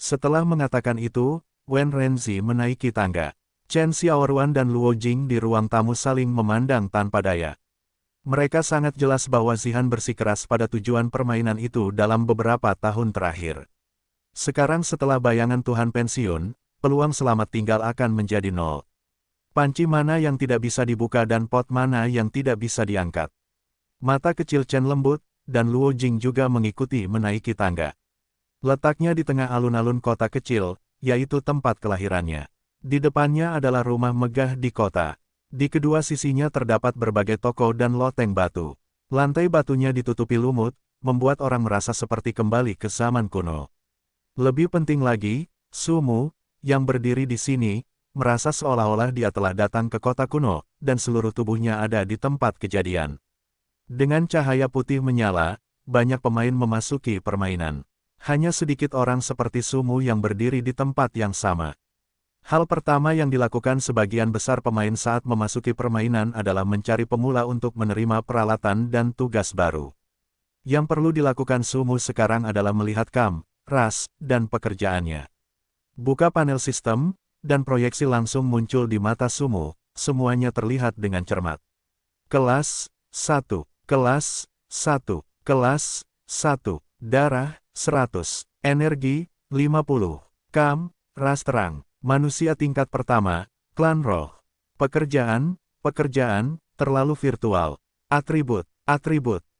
[SPEAKER 1] Setelah mengatakan itu, Wen Renzi menaiki tangga. Chen Xiaoruan dan Luo Jing di ruang tamu saling memandang tanpa daya. Mereka sangat jelas bahwa Zihan bersikeras pada tujuan permainan itu dalam beberapa tahun terakhir. Sekarang setelah bayangan Tuhan pensiun, peluang selamat tinggal akan menjadi nol. Panci mana yang tidak bisa dibuka dan pot mana yang tidak bisa diangkat. Mata kecil Chen lembut, dan Luo Jing juga mengikuti menaiki tangga. Letaknya di tengah alun-alun kota kecil, yaitu tempat kelahirannya. Di depannya adalah rumah megah di kota. Di kedua sisinya terdapat berbagai toko dan loteng batu. Lantai batunya ditutupi lumut, membuat orang merasa seperti kembali ke zaman kuno. Lebih penting lagi, Sumu, yang berdiri di sini, merasa seolah-olah dia telah datang ke kota kuno, dan seluruh tubuhnya ada di tempat kejadian. Dengan cahaya putih menyala, banyak pemain memasuki permainan. Hanya sedikit orang seperti Sumu yang berdiri di tempat yang sama. Hal pertama yang dilakukan sebagian besar pemain saat memasuki permainan adalah mencari pemula untuk menerima peralatan dan tugas baru. Yang perlu dilakukan Sumu sekarang adalah melihat ras, dan pekerjaannya. Buka panel sistem, dan proyeksi langsung muncul di mata Sumu, semuanya terlihat dengan cermat. Kelas 1, kelas 1, kelas 1, darah 100, energi 50, ras terang. Manusia tingkat pertama, klan roh. Pekerjaan, terlalu virtual. Atribut,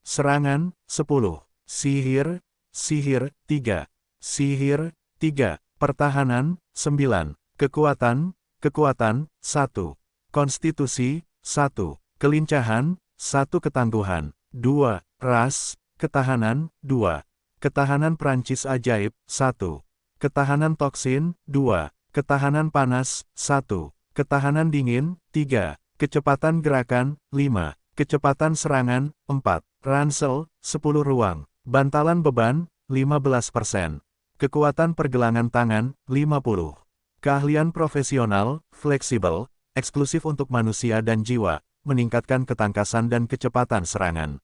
[SPEAKER 1] serangan, 10. Sihir, 3. Sihir, 3. Pertahanan, 9. Kekuatan, 1. Konstitusi, 1. Kelincahan, 1. Ketangguhan, 2. Ras, ketahanan, 2. Ketahanan Prancis ajaib, 1. Ketahanan toksin, 2. Ketahanan panas, 1. Ketahanan dingin, 3. Kecepatan gerakan, 5. Kecepatan serangan, 4. Ransel, 10 ruang. Bantalan beban, 15%. Kekuatan pergelangan tangan, 50. Keahlian profesional, fleksibel, eksklusif untuk manusia dan jiwa, meningkatkan ketangkasan dan kecepatan serangan.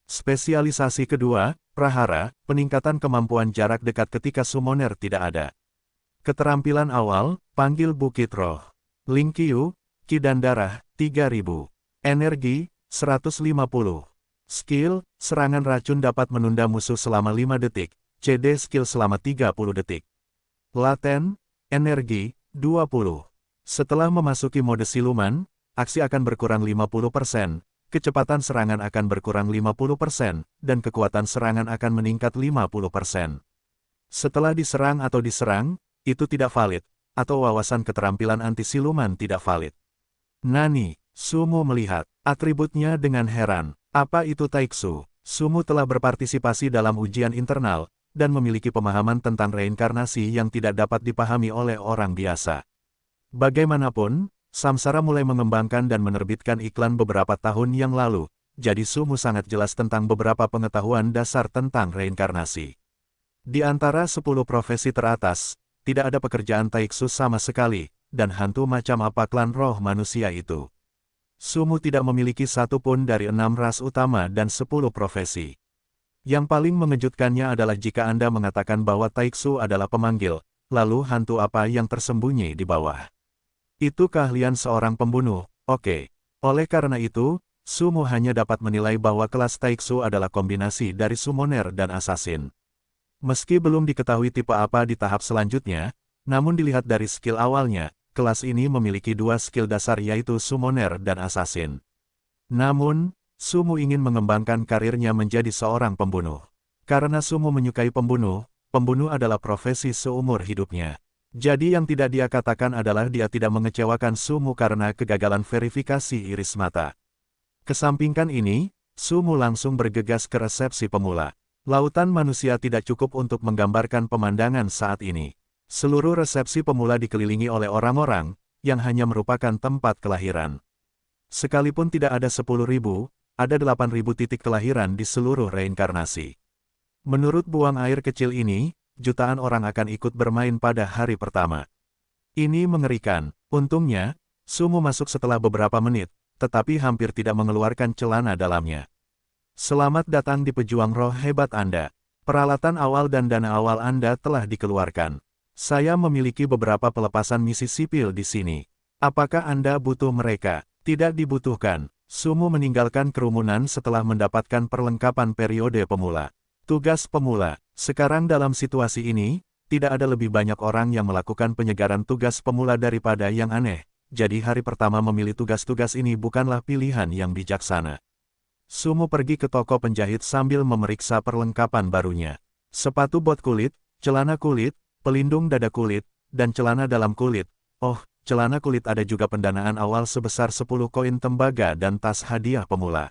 [SPEAKER 1] Spesialisasi kedua, prahara, peningkatan kemampuan jarak dekat ketika summoner tidak ada. Keterampilan awal, panggil Bukit Roh. Lingqiu, Ki dan Darah, 3000. Energi, 150. Skill, serangan racun dapat menunda musuh selama 5 detik, CD skill selama 30 detik. Laten, energi, 20. Setelah memasuki mode siluman, aksi akan berkurang 50%, kecepatan serangan akan berkurang 50%, dan kekuatan serangan akan meningkat 50%. Setelah diserang atau diserang, itu tidak valid, atau wawasan keterampilan anti-siluman tidak valid. Nani, Sumu melihat atributnya dengan heran. Apa itu Taiksu? Sumu telah berpartisipasi dalam ujian internal, dan memiliki pemahaman tentang reinkarnasi yang tidak dapat dipahami oleh orang biasa. Bagaimanapun, Samsara mulai mengembangkan dan menerbitkan iklan beberapa tahun yang lalu, jadi Sumu sangat jelas tentang beberapa pengetahuan dasar tentang reinkarnasi. Di antara 10 profesi teratas, tidak ada pekerjaan Taiksu sama sekali, dan hantu macam apa klan roh manusia itu. Sumu tidak memiliki satu pun dari 6 ras utama dan 10 profesi. Yang paling mengejutkannya adalah jika Anda mengatakan bahwa Taiksu adalah pemanggil, lalu hantu apa yang tersembunyi di bawah. Itu keahlian seorang pembunuh, oke. Oleh karena itu, Sumu hanya dapat menilai bahwa kelas Taiksu adalah kombinasi dari summoner dan assassin. Meski belum diketahui tipe apa di tahap selanjutnya, namun dilihat dari skill awalnya, kelas ini memiliki 2 skill dasar yaitu summoner dan assassin. Namun, Sumu ingin mengembangkan karirnya menjadi seorang pembunuh. Karena Sumu menyukai pembunuh adalah profesi seumur hidupnya. Jadi yang tidak dia katakan adalah dia tidak mengecewakan Sumu karena kegagalan verifikasi iris mata. Kesampingkan ini, Sumu langsung bergegas ke resepsi pemula. Lautan manusia tidak cukup untuk menggambarkan pemandangan saat ini. Seluruh resepsi pemula dikelilingi oleh orang-orang, yang hanya merupakan tempat kelahiran. Sekalipun tidak ada 10.000, ada 8.000 titik kelahiran di seluruh reinkarnasi. Menurut buang air kecil ini, jutaan orang akan ikut bermain pada hari pertama. Ini mengerikan. Untungnya, Sumu masuk setelah beberapa menit, tetapi hampir tidak mengeluarkan celana dalamnya. Selamat datang di pejuang roh hebat Anda. Peralatan awal dan dana awal Anda telah dikeluarkan. Saya memiliki beberapa pelepasan misi sipil di sini. Apakah Anda butuh mereka? Tidak dibutuhkan. Sumu meninggalkan kerumunan setelah mendapatkan perlengkapan periode pemula. Tugas pemula. Sekarang dalam situasi ini, tidak ada lebih banyak orang yang melakukan penyegaran tugas pemula daripada yang aneh. Jadi hari pertama memilih tugas-tugas ini bukanlah pilihan yang bijaksana. Sumu pergi ke toko penjahit sambil memeriksa perlengkapan barunya. Sepatu bot kulit, celana kulit, pelindung dada kulit, dan celana dalam kulit. Oh, celana kulit ada juga pendanaan awal sebesar 10 koin tembaga dan tas hadiah pemula.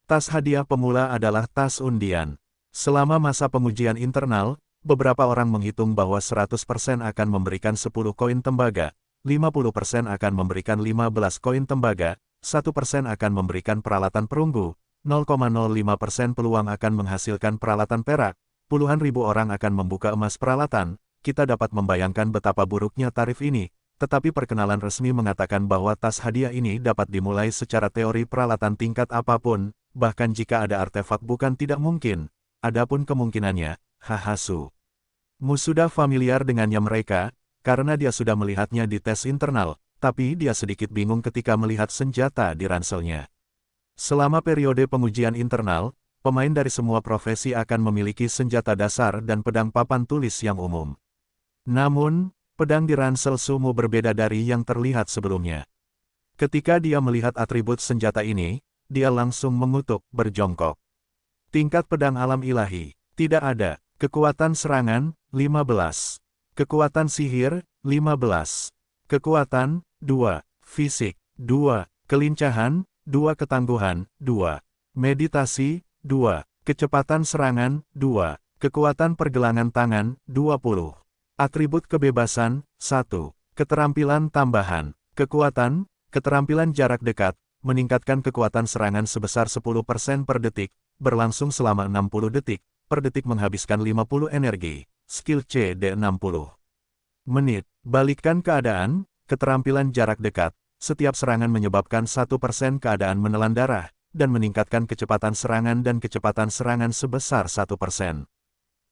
[SPEAKER 1] Tas hadiah pemula adalah tas undian. Selama masa pengujian internal, beberapa orang menghitung bahwa 100% akan memberikan 10 koin tembaga, 50% akan memberikan 15 koin tembaga, 1% akan memberikan peralatan perunggu, 0,05% peluang akan menghasilkan peralatan perak, puluhan ribu orang akan membuka emas peralatan. Kita dapat membayangkan betapa buruknya tarif ini, tetapi perkenalan resmi mengatakan bahwa tas hadiah ini dapat dimulai secara teori peralatan tingkat apapun, bahkan jika ada artefak bukan tidak mungkin. Adapun kemungkinannya, Hahasu Mu sudah familiar dengannya mereka, karena dia sudah melihatnya di tes internal, tapi dia sedikit bingung ketika melihat senjata di ranselnya. Selama periode pengujian internal, pemain dari semua profesi akan memiliki senjata dasar dan pedang papan tulis yang umum. Namun, pedang di ransel Sumu berbeda dari yang terlihat sebelumnya. Ketika dia melihat atribut senjata ini, dia langsung mengutuk berjongkok. Tingkat pedang alam ilahi, tidak ada. Kekuatan serangan, 15. Kekuatan sihir, 15. Kekuatan, 2. Fisik, 2. Kelincahan, 2. Ketangguhan, 2. Meditasi, 2. Kecepatan serangan, 2. Kekuatan pergelangan tangan, 20. Atribut kebebasan, 1. Keterampilan tambahan. Kekuatan, keterampilan jarak dekat, meningkatkan kekuatan serangan sebesar 10% per detik, berlangsung selama 60 detik, per detik menghabiskan 50 energi. Skill CD60. Menit, balikkan keadaan, keterampilan jarak dekat, setiap serangan menyebabkan 1% keadaan menelan darah, dan meningkatkan kecepatan serangan dan kecepatan serangan sebesar 1%.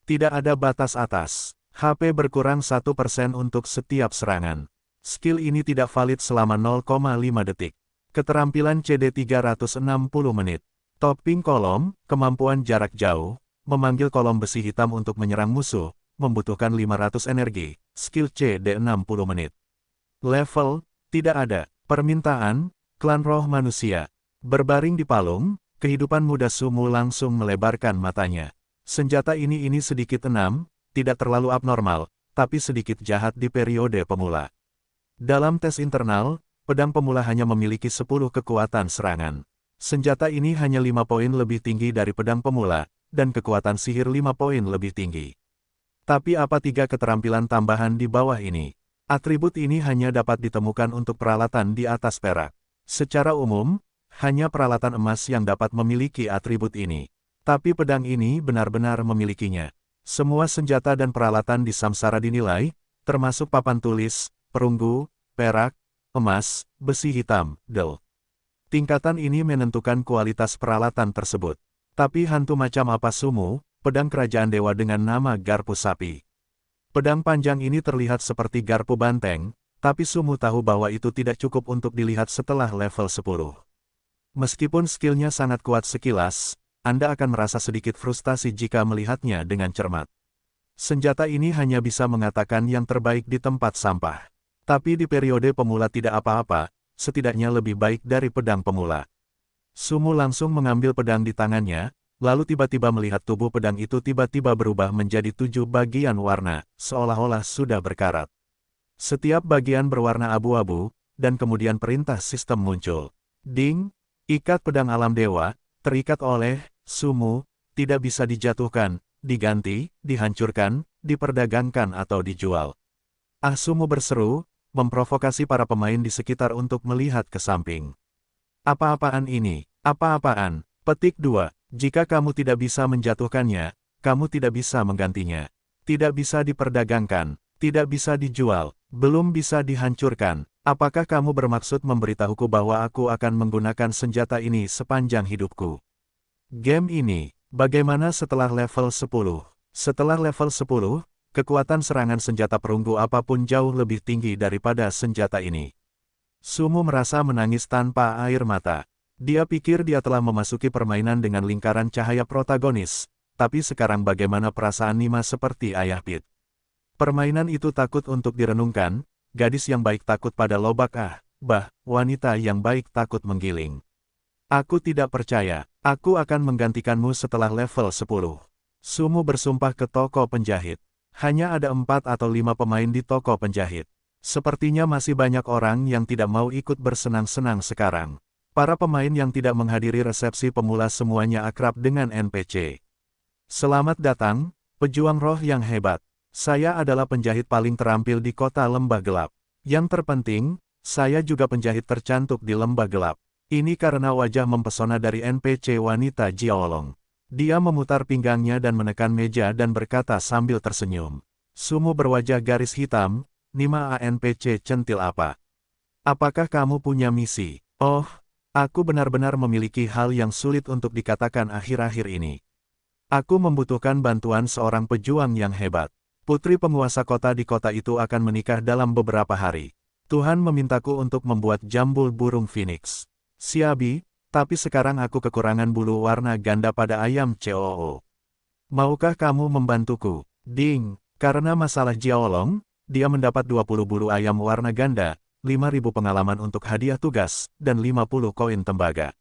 [SPEAKER 1] Tidak ada batas atas. HP berkurang 1% untuk setiap serangan. Skill ini tidak valid selama 0,5 detik. Keterampilan CD 360 menit. Topping kolom, kemampuan jarak jauh, memanggil kolom besi hitam untuk menyerang musuh, membutuhkan 500 energi. Skill CD 60 menit. Level, tidak ada. Permintaan, klan roh manusia. Berbaring di palung, kehidupan muda Sumu langsung melebarkan matanya. Senjata ini sedikit 6, tidak terlalu abnormal, tapi sedikit jahat di periode pemula. Dalam tes internal, pedang pemula hanya memiliki 10 kekuatan serangan. Senjata ini hanya 5 poin lebih tinggi dari pedang pemula, dan kekuatan sihir 5 poin lebih tinggi. Tapi apa 3 keterampilan tambahan di bawah ini? Atribut ini hanya dapat ditemukan untuk peralatan di atas perak. Secara umum, hanya peralatan emas yang dapat memiliki atribut ini. Tapi pedang ini benar-benar memilikinya. Semua senjata dan peralatan di Samsara dinilai, termasuk papan tulis, perunggu, perak, emas, besi hitam, del. Tingkatan ini menentukan kualitas peralatan tersebut. Tapi hantu macam apa Sumu, pedang kerajaan dewa dengan nama garpu sapi. Pedang panjang ini terlihat seperti garpu banteng, tapi Sumu tahu bahwa itu tidak cukup untuk dilihat setelah level 10. Meskipun skillnya sangat kuat sekilas, Anda akan merasa sedikit frustasi jika melihatnya dengan cermat. Senjata ini hanya bisa mengatakan yang terbaik di tempat sampah. Tapi di periode pemula tidak apa-apa, setidaknya lebih baik dari pedang pemula. Sumu langsung mengambil pedang di tangannya, lalu tiba-tiba melihat tubuh pedang itu tiba-tiba berubah menjadi 7 bagian warna, seolah-olah sudah berkarat. Setiap bagian berwarna abu-abu, dan kemudian perintah sistem muncul. Ding, ikat pedang alam dewa, terikat oleh Sumu, tidak bisa dijatuhkan, diganti, dihancurkan, diperdagangkan atau dijual. Sumu berseru, memprovokasi para pemain di sekitar untuk melihat ke samping. Apa-apaan ini? Apa-apaan? Petik 2. Jika kamu tidak bisa menjatuhkannya, kamu tidak bisa menggantinya. Tidak bisa diperdagangkan, tidak bisa dijual, belum bisa dihancurkan. Apakah kamu bermaksud memberitahuku bahwa aku akan menggunakan senjata ini sepanjang hidupku? Game ini, bagaimana setelah level 10? Setelah level 10, kekuatan serangan senjata perunggu apapun jauh lebih tinggi daripada senjata ini. Sumu merasa menangis tanpa air mata. Dia pikir dia telah memasuki permainan dengan lingkaran cahaya protagonis, tapi sekarang bagaimana perasaan Nima seperti Ayah Pit? Permainan itu takut untuk direnungkan, gadis yang baik takut pada lobak wanita yang baik takut menggiling. Aku tidak percaya, aku akan menggantikanmu setelah level 10. Sumu bersumpah ke toko penjahit. Hanya ada 4 atau 5 pemain di toko penjahit. Sepertinya masih banyak orang yang tidak mau ikut bersenang-senang sekarang. Para pemain yang tidak menghadiri resepsi pemula semuanya akrab dengan NPC. Selamat datang, pejuang roh yang hebat. Saya adalah penjahit paling terampil di kota lembah gelap. Yang terpenting, saya juga penjahit tercantik di lembah gelap. Ini karena wajah mempesona dari NPC wanita Jiaolong. Dia memutar pinggangnya dan menekan meja dan berkata sambil tersenyum. Sumo berwajah garis hitam, Nima NPC centil apa? Apakah kamu punya misi? Oh, aku benar-benar memiliki hal yang sulit untuk dikatakan akhir-akhir ini. Aku membutuhkan bantuan seorang pejuang yang hebat. Putri penguasa kota di kota itu akan menikah dalam beberapa hari. Tuhan memintaku untuk membuat jambul burung phoenix. Siabi, tapi sekarang aku kekurangan bulu warna ganda pada ayam Coo. Maukah kamu membantuku? Ding, karena masalah Jiaolong, dia mendapat 20 bulu ayam warna ganda, 5.000 pengalaman untuk hadiah tugas, dan 50 koin tembaga.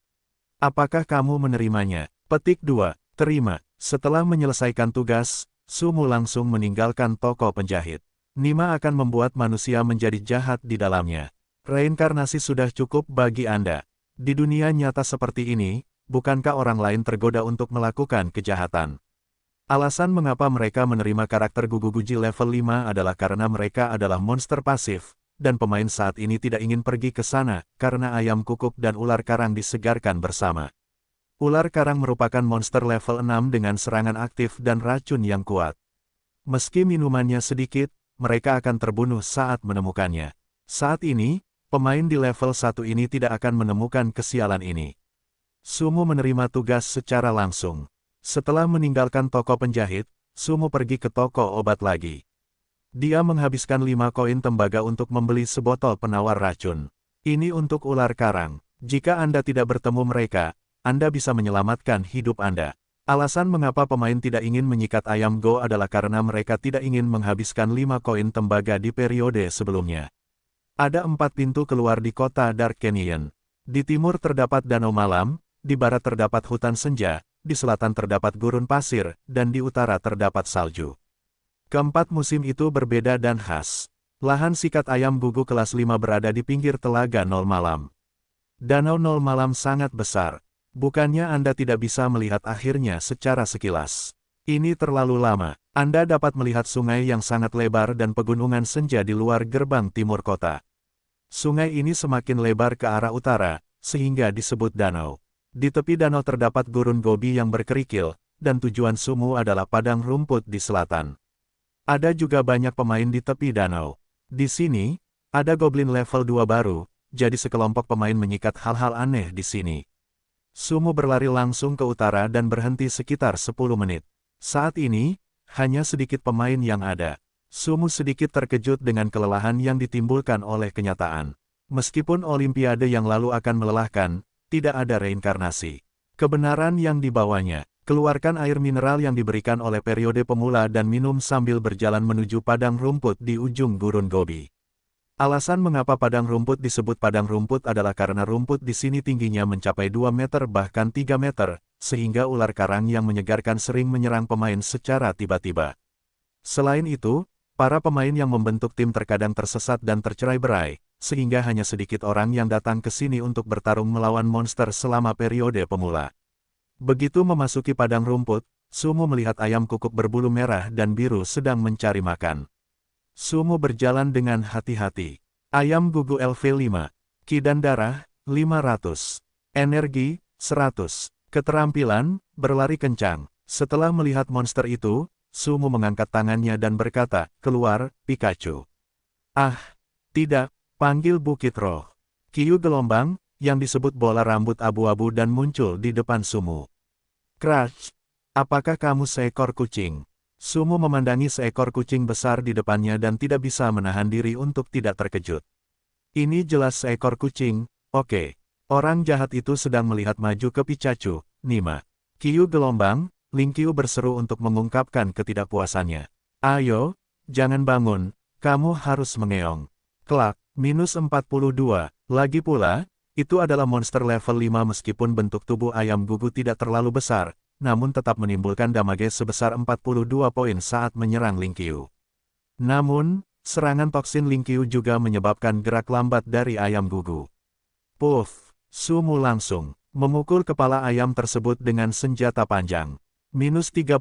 [SPEAKER 1] Apakah kamu menerimanya? Petik 2. Terima. Setelah menyelesaikan tugas, Sumo langsung meninggalkan toko penjahit. Nima akan membuat manusia menjadi jahat di dalamnya. Reinkarnasi sudah cukup bagi Anda. Di dunia nyata seperti ini, bukankah orang lain tergoda untuk melakukan kejahatan? Alasan mengapa mereka menerima karakter Gugu-Guji level 5 adalah karena mereka adalah monster pasif, dan pemain saat ini tidak ingin pergi ke sana, karena ayam kukuk dan ular karang disegarkan bersama. Ular karang merupakan monster level 6 dengan serangan aktif dan racun yang kuat. Meski minumannya sedikit, mereka akan terbunuh saat menemukannya. Saat ini, pemain di level 1 ini tidak akan menemukan kesialan ini. Sumo menerima tugas secara langsung. Setelah meninggalkan toko penjahit, Sumo pergi ke toko obat lagi. Dia menghabiskan 5 koin tembaga untuk membeli sebotol penawar racun. Ini untuk ular karang. Jika Anda tidak bertemu mereka, Anda bisa menyelamatkan hidup Anda. Alasan mengapa pemain tidak ingin menyikat ayam Go adalah karena mereka tidak ingin menghabiskan 5 koin tembaga di periode sebelumnya. Ada 4 pintu keluar di kota Dark Canyon. Di timur terdapat Danau Malam, di barat terdapat hutan senja, di selatan terdapat gurun pasir, dan di utara terdapat salju. Keempat musim itu berbeda dan khas. Lahan sikat ayam gugu kelas 5 berada di pinggir telaga Nol Malam. Danau Nol Malam sangat besar. Bukannya Anda tidak bisa melihat akhirnya secara sekilas. Ini terlalu lama. Anda dapat melihat sungai yang sangat lebar dan pegunungan senja di luar gerbang timur kota. Sungai ini semakin lebar ke arah utara, sehingga disebut danau. Di tepi danau terdapat gurun gobi yang berkerikil, dan tujuan Sumo adalah padang rumput di selatan. Ada juga banyak pemain di tepi danau. Di sini, ada goblin level 2 baru, jadi sekelompok pemain menyikat hal-hal aneh di sini. Sumo berlari langsung ke utara dan berhenti sekitar 10 menit. Saat ini, hanya sedikit pemain yang ada. Sumo sedikit terkejut dengan kelelahan yang ditimbulkan oleh kenyataan. Meskipun Olimpiade yang lalu akan melelahkan, tidak ada reinkarnasi. Kebenaran yang dibawanya, keluarkan air mineral yang diberikan oleh periode pemula dan minum sambil berjalan menuju padang rumput di ujung gurun gobi. Alasan mengapa padang rumput disebut padang rumput adalah karena rumput di sini tingginya mencapai 2 meter bahkan 3 meter, sehingga ular karang yang menyegarkan sering menyerang pemain secara tiba-tiba. Selain itu, para pemain yang membentuk tim terkadang tersesat dan tercerai-berai, sehingga hanya sedikit orang yang datang ke sini untuk bertarung melawan monster selama periode pemula. Begitu memasuki padang rumput, Sumo melihat ayam kukuk berbulu merah dan biru sedang mencari makan. Sumo berjalan dengan hati-hati. Ayam gugu LV5. Ki dan darah, 500. Energi, 100. Keterampilan, berlari kencang. Setelah melihat monster itu, Sumo mengangkat tangannya dan berkata, "Keluar, Pikachu." Ah, tidak, panggil Bukit Roh. Kiyu gelombang, yang disebut bola rambut abu-abu dan muncul di depan Sumo. Crash! Apakah kamu seekor kucing? Sumo memandangi seekor kucing besar di depannya dan tidak bisa menahan diri untuk tidak terkejut. Ini jelas seekor kucing, oke. Orang jahat itu sedang melihat maju ke Pikachu, Nima. Kiyu gelombang, Lingqiu berseru untuk mengungkapkan ketidakpuasannya. Ayo, jangan bangun, kamu harus mengeong. Kelak, -42, lagi pula, itu adalah monster level 5 meskipun bentuk tubuh ayam gugu tidak terlalu besar, namun tetap menimbulkan damage sebesar 42 poin saat menyerang Lingqiu. Namun, serangan toksin Lingqiu juga menyebabkan gerak lambat dari ayam gugu. Puff, Sumu langsung memukul kepala ayam tersebut dengan senjata panjang. -39,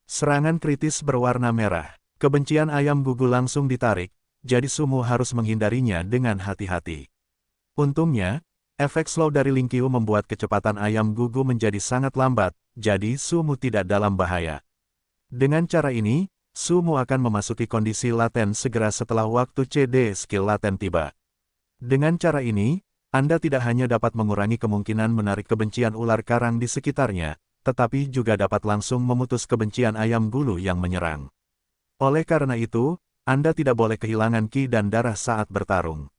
[SPEAKER 1] serangan kritis berwarna merah. Kebencian ayam gugu langsung ditarik, jadi Sumu harus menghindarinya dengan hati-hati. Untungnya, efek slow dari Lingqiu membuat kecepatan ayam gugu menjadi sangat lambat, jadi Sumu tidak dalam bahaya. Dengan cara ini, Sumu akan memasuki kondisi laten segera setelah waktu CD skill laten tiba. Dengan cara ini, Anda tidak hanya dapat mengurangi kemungkinan menarik kebencian ular karang di sekitarnya, tetapi juga dapat langsung memutus kebencian ayam gulu yang menyerang. Oleh karena itu, Anda tidak boleh kehilangan ki dan darah saat bertarung.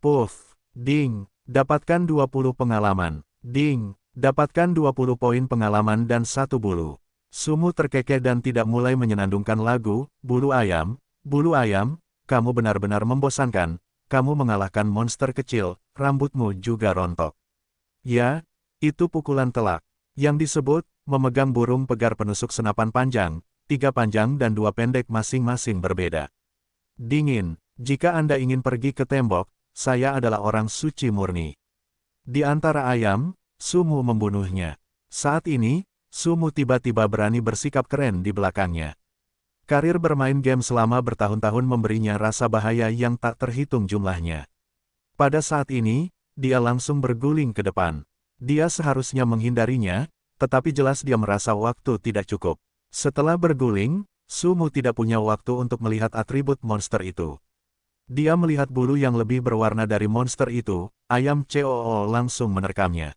[SPEAKER 1] Puff. Ding, dapatkan 20 pengalaman. Ding, dapatkan 20 poin pengalaman dan 1 bulu. Sumu terkekeh dan tidak mulai menyenandungkan lagu, bulu ayam, kamu benar-benar membosankan, kamu mengalahkan monster kecil, rambutmu juga rontok. Ya, itu pukulan telak. Yang disebut, memegang burung pegar penusuk senapan panjang, 3 panjang dan 2 pendek masing-masing berbeda. Dingin, jika Anda ingin pergi ke tembok, saya adalah orang suci murni. Di antara ayam, Sumu membunuhnya. Saat ini, Sumu tiba-tiba berani bersikap keren di belakangnya. Karir bermain game selama bertahun-tahun memberinya rasa bahaya yang tak terhitung jumlahnya. Pada saat ini, dia langsung berguling ke depan. Dia seharusnya menghindarinya, tetapi jelas dia merasa waktu tidak cukup. Setelah berguling, Sumu tidak punya waktu untuk melihat atribut monster itu. Dia melihat bulu yang lebih berwarna dari monster itu, ayam Coo langsung menerkamnya.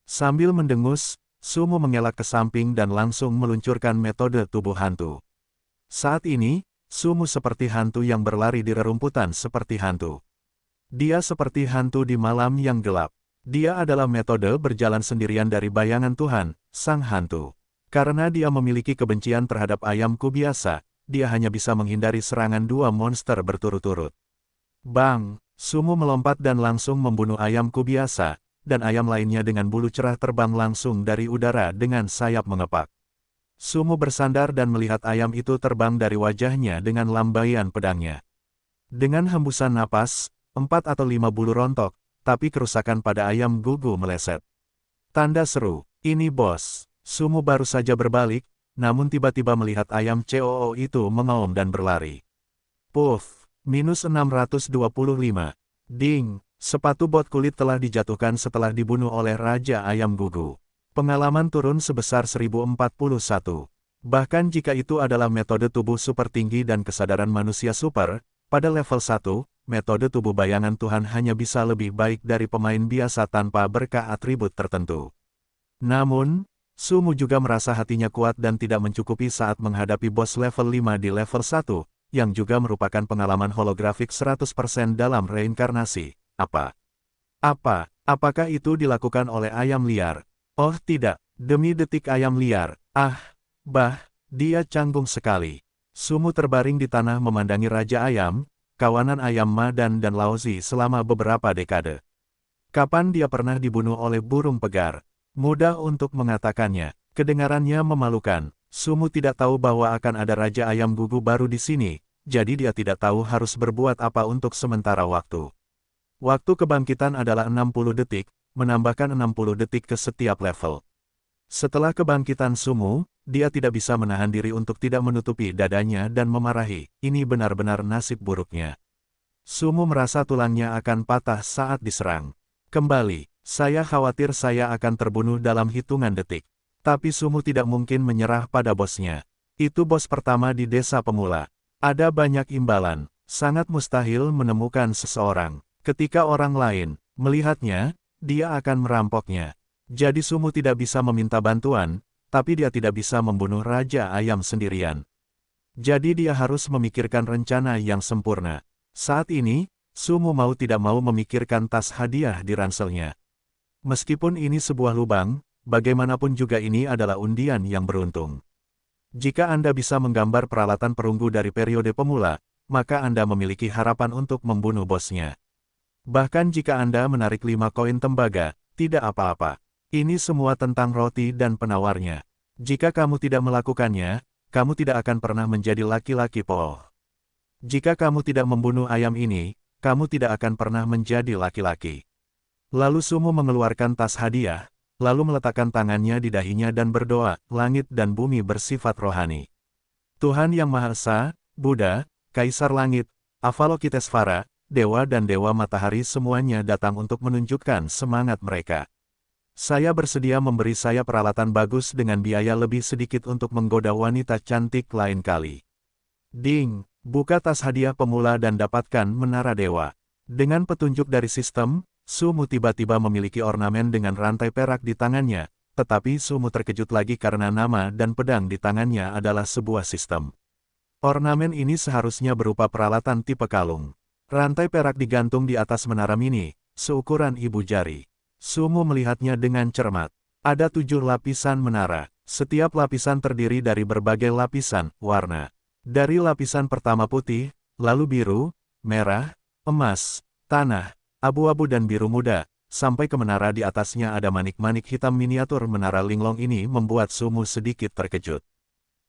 [SPEAKER 1] Sambil mendengus, Sumu mengelak ke samping dan langsung meluncurkan metode tubuh hantu. Saat ini, Sumu seperti hantu yang berlari di rerumputan seperti hantu. Dia seperti hantu di malam yang gelap. Dia adalah metode berjalan sendirian dari bayangan Tuhan, sang hantu. Karena dia memiliki kebencian terhadap ayamku biasa, dia hanya bisa menghindari serangan 2 monster berturut-turut. Bang, Sumu melompat dan langsung membunuh ayamku biasa, dan ayam lainnya dengan bulu cerah terbang langsung dari udara dengan sayap mengepak. Sumu bersandar dan melihat ayam itu terbang dari wajahnya dengan lambaian pedangnya. Dengan hembusan napas, 4 atau 5 bulu rontok, tapi kerusakan pada ayam gugu meleset. Tanda seru, ini bos. Sumu baru saja berbalik, namun tiba-tiba melihat ayam Coo itu mengaum dan berlari. Puff. -625. Ding, sepatu bot kulit telah dijatuhkan setelah dibunuh oleh Raja Ayam Gugu. Pengalaman turun sebesar 1041. Bahkan jika itu adalah metode tubuh super tinggi dan kesadaran manusia super, pada level 1, metode tubuh bayangan Tuhan hanya bisa lebih baik dari pemain biasa tanpa berkah atribut tertentu. Namun, Sumu juga merasa hatinya kuat dan tidak mencukupi saat menghadapi bos level 5 di level 1, yang juga merupakan pengalaman holografik 100% dalam reinkarnasi. Apakah itu dilakukan oleh ayam liar? Oh tidak, demi detik ayam liar. Dia canggung sekali. Sumu terbaring di tanah memandangi Raja Ayam, kawanan ayam Ma dan Laozi selama beberapa dekade. Kapan dia pernah dibunuh oleh burung pegar? Mudah untuk mengatakannya, kedengarannya memalukan. Sumu tidak tahu bahwa akan ada Raja Ayam Gugu baru di sini, jadi dia tidak tahu harus berbuat apa untuk sementara waktu. Waktu kebangkitan adalah 60 detik, menambahkan 60 detik ke setiap level. Setelah kebangkitan Sumu, dia tidak bisa menahan diri untuk tidak menutupi dadanya dan memarahi. Ini benar-benar nasib buruknya. Sumu merasa tulangnya akan patah saat diserang. Kembali, saya khawatir saya akan terbunuh dalam hitungan detik. Tapi Sumu tidak mungkin menyerah pada bosnya. Itu bos pertama di desa pemula. Ada banyak imbalan, sangat mustahil menemukan seseorang. Ketika orang lain melihatnya, dia akan merampoknya. Jadi Sumu tidak bisa meminta bantuan, tapi dia tidak bisa membunuh Raja Ayam sendirian. Jadi dia harus memikirkan rencana yang sempurna. Saat ini, Sumu mau tidak mau memikirkan tas hadiah di ranselnya. Meskipun ini sebuah lubang, bagaimanapun juga ini adalah undian yang beruntung. Jika Anda bisa menggambar peralatan perunggu dari periode pemula, maka Anda memiliki harapan untuk membunuh bosnya. Bahkan jika Anda menarik 5 koin tembaga, tidak apa-apa. Ini semua tentang roti dan penawarnya. Jika kamu tidak melakukannya, kamu tidak akan pernah menjadi laki-laki pool. Jika kamu tidak membunuh ayam ini, kamu tidak akan pernah menjadi laki-laki. Lalu Sumu mengeluarkan tas hadiah, lalu meletakkan tangannya di dahinya dan berdoa, langit dan bumi bersifat rohani. Tuhan Yang Maha Esa, Buddha, Kaisar Langit, Avalokitesvara, Dewa dan Dewa Matahari semuanya datang untuk menunjukkan semangat mereka. Saya bersedia memberi saya peralatan bagus dengan biaya lebih sedikit untuk menggoda wanita cantik lain kali. Ding, buka tas hadiah pemula dan dapatkan menara dewa. Dengan petunjuk dari sistem, Sumu tiba-tiba memiliki ornamen dengan rantai perak di tangannya, tetapi Sumu terkejut lagi karena nama dan pedang di tangannya adalah sebuah sistem. Ornamen ini seharusnya berupa peralatan tipe kalung. Rantai perak digantung di atas menara mini, seukuran ibu jari. Sumu melihatnya dengan cermat. Ada 7 lapisan menara. Setiap lapisan terdiri dari berbagai lapisan warna. Dari lapisan pertama putih, lalu biru, merah, emas, tanah, abu-abu dan biru muda, sampai ke menara di atasnya ada manik-manik hitam miniatur. Menara linglong ini membuat Sumu sedikit terkejut.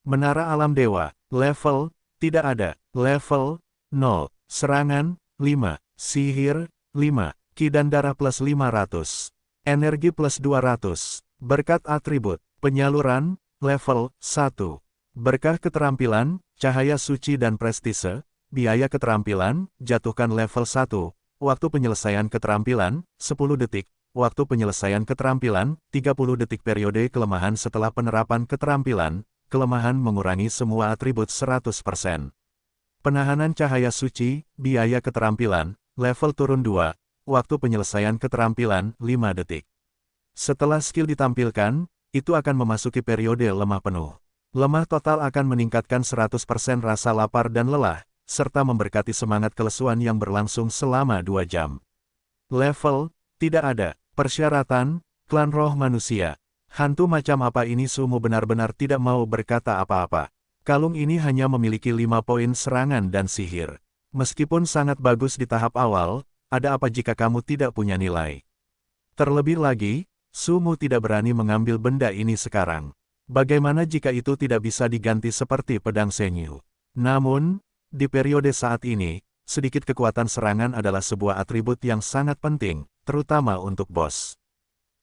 [SPEAKER 1] Menara alam dewa, level, tidak ada, level, 0, serangan, 5, sihir, 5, ki dan darah plus 500, energi plus 200, berkat atribut, penyaluran, level, 1, berkah keterampilan, cahaya suci dan prestise, biaya keterampilan, jatuhkan level 1, waktu penyelesaian keterampilan, 10 detik, waktu penyelesaian keterampilan, 30 detik periode kelemahan setelah penerapan keterampilan, kelemahan mengurangi semua atribut 100%. Penahanan cahaya suci, biaya keterampilan, level turun 2, waktu penyelesaian keterampilan, 5 detik. Setelah skill ditampilkan, itu akan memasuki periode lemah penuh. Lemah total akan meningkatkan 100% rasa lapar dan lelah, serta memberkati semangat kelesuan yang berlangsung selama 2 jam. Level, tidak ada. Persyaratan, klan roh manusia. Hantu macam apa ini? Sumu benar-benar tidak mau berkata apa-apa. Kalung ini hanya memiliki 5 poin serangan dan sihir. Meskipun sangat bagus di tahap awal, ada apa jika kamu tidak punya nilai? Terlebih lagi, Sumu tidak berani mengambil benda ini sekarang. Bagaimana jika itu tidak bisa diganti seperti pedang Senyu? Namun, di periode saat ini, sedikit kekuatan serangan adalah sebuah atribut yang sangat penting, terutama untuk bos.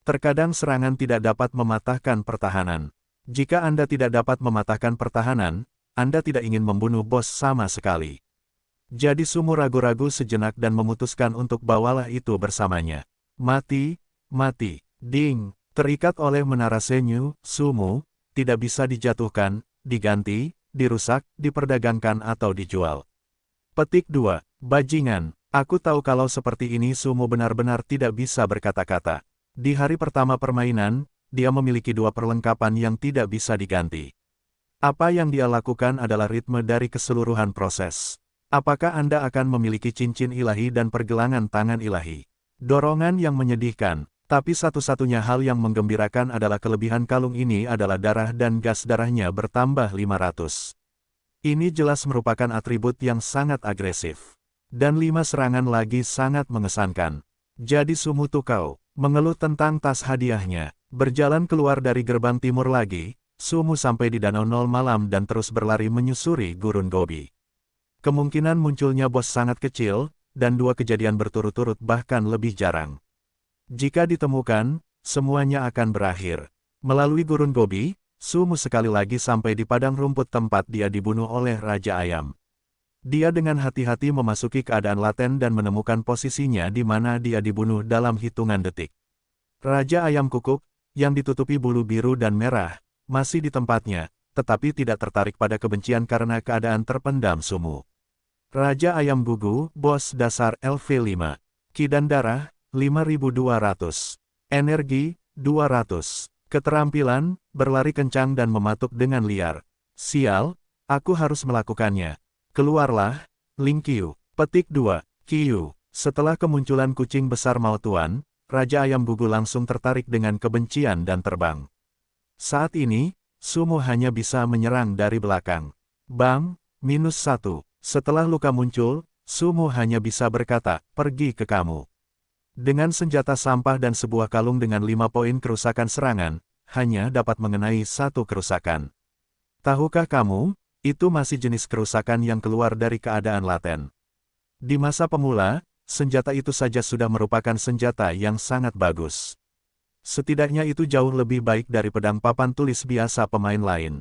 [SPEAKER 1] Terkadang serangan tidak dapat mematahkan pertahanan. Jika Anda tidak dapat mematahkan pertahanan, Anda tidak ingin membunuh bos sama sekali. Jadi Sumu ragu-ragu sejenak dan memutuskan untuk bawalah itu bersamanya. Mati, mati, ding, terikat oleh menara Senyu, Sumu, tidak bisa dijatuhkan, diganti, dirusak, diperdagangkan atau dijual. Petik 2. Bajingan. Aku tahu kalau seperti ini Sumu benar-benar tidak bisa berkata-kata. Di hari pertama permainan, dia memiliki 2 perlengkapan yang tidak bisa diganti. Apa yang dia lakukan adalah ritme dari keseluruhan proses. Apakah Anda akan memiliki cincin ilahi dan pergelangan tangan ilahi? Dorongan yang menyedihkan. Tapi satu-satunya hal yang menggembirakan adalah kelebihan kalung ini adalah darah dan gas darahnya bertambah 500. Ini jelas merupakan atribut yang sangat agresif. Dan 5 serangan lagi sangat mengesankan. Jadi Sumu Tukau, mengeluh tentang tas hadiahnya. Berjalan keluar dari gerbang timur lagi, Sumu sampai di Danau Nol Malam dan terus berlari menyusuri Gurun Gobi. Kemungkinan munculnya bos sangat kecil, dan 2 kejadian berturut-turut bahkan lebih jarang. Jika ditemukan, semuanya akan berakhir. Melalui Gurun Gobi, Sumu sekali lagi sampai di padang rumput tempat dia dibunuh oleh Raja Ayam. Dia dengan hati-hati memasuki keadaan laten dan menemukan posisinya di mana dia dibunuh dalam hitungan detik. Raja Ayam Kukuk, yang ditutupi bulu biru dan merah, masih di tempatnya, tetapi tidak tertarik pada kebencian karena keadaan terpendam Sumu. Raja Ayam Gugu, bos dasar LV5. Ki dan darah, 5200. Energi, 200. Keterampilan, berlari kencang dan mematuk dengan liar. Sial, aku harus melakukannya. Keluarlah, Ling Qiu. Petik 2. Qiu. Setelah kemunculan kucing besar Mautuan, Raja Ayam Gugu langsung tertarik dengan kebencian dan terbang. Saat ini, Sumu hanya bisa menyerang dari belakang. Bang, -1. Setelah luka muncul, Sumu hanya bisa berkata, pergi ke kamu. Dengan senjata sampah dan sebuah kalung dengan 5 poin kerusakan serangan, hanya dapat mengenai 1 kerusakan. Tahukah kamu, Itu masih jenis kerusakan yang keluar dari keadaan laten. Di masa pemula, senjata itu saja sudah merupakan senjata yang sangat bagus. Setidaknya itu jauh lebih baik dari pedang papan tulis biasa pemain lain.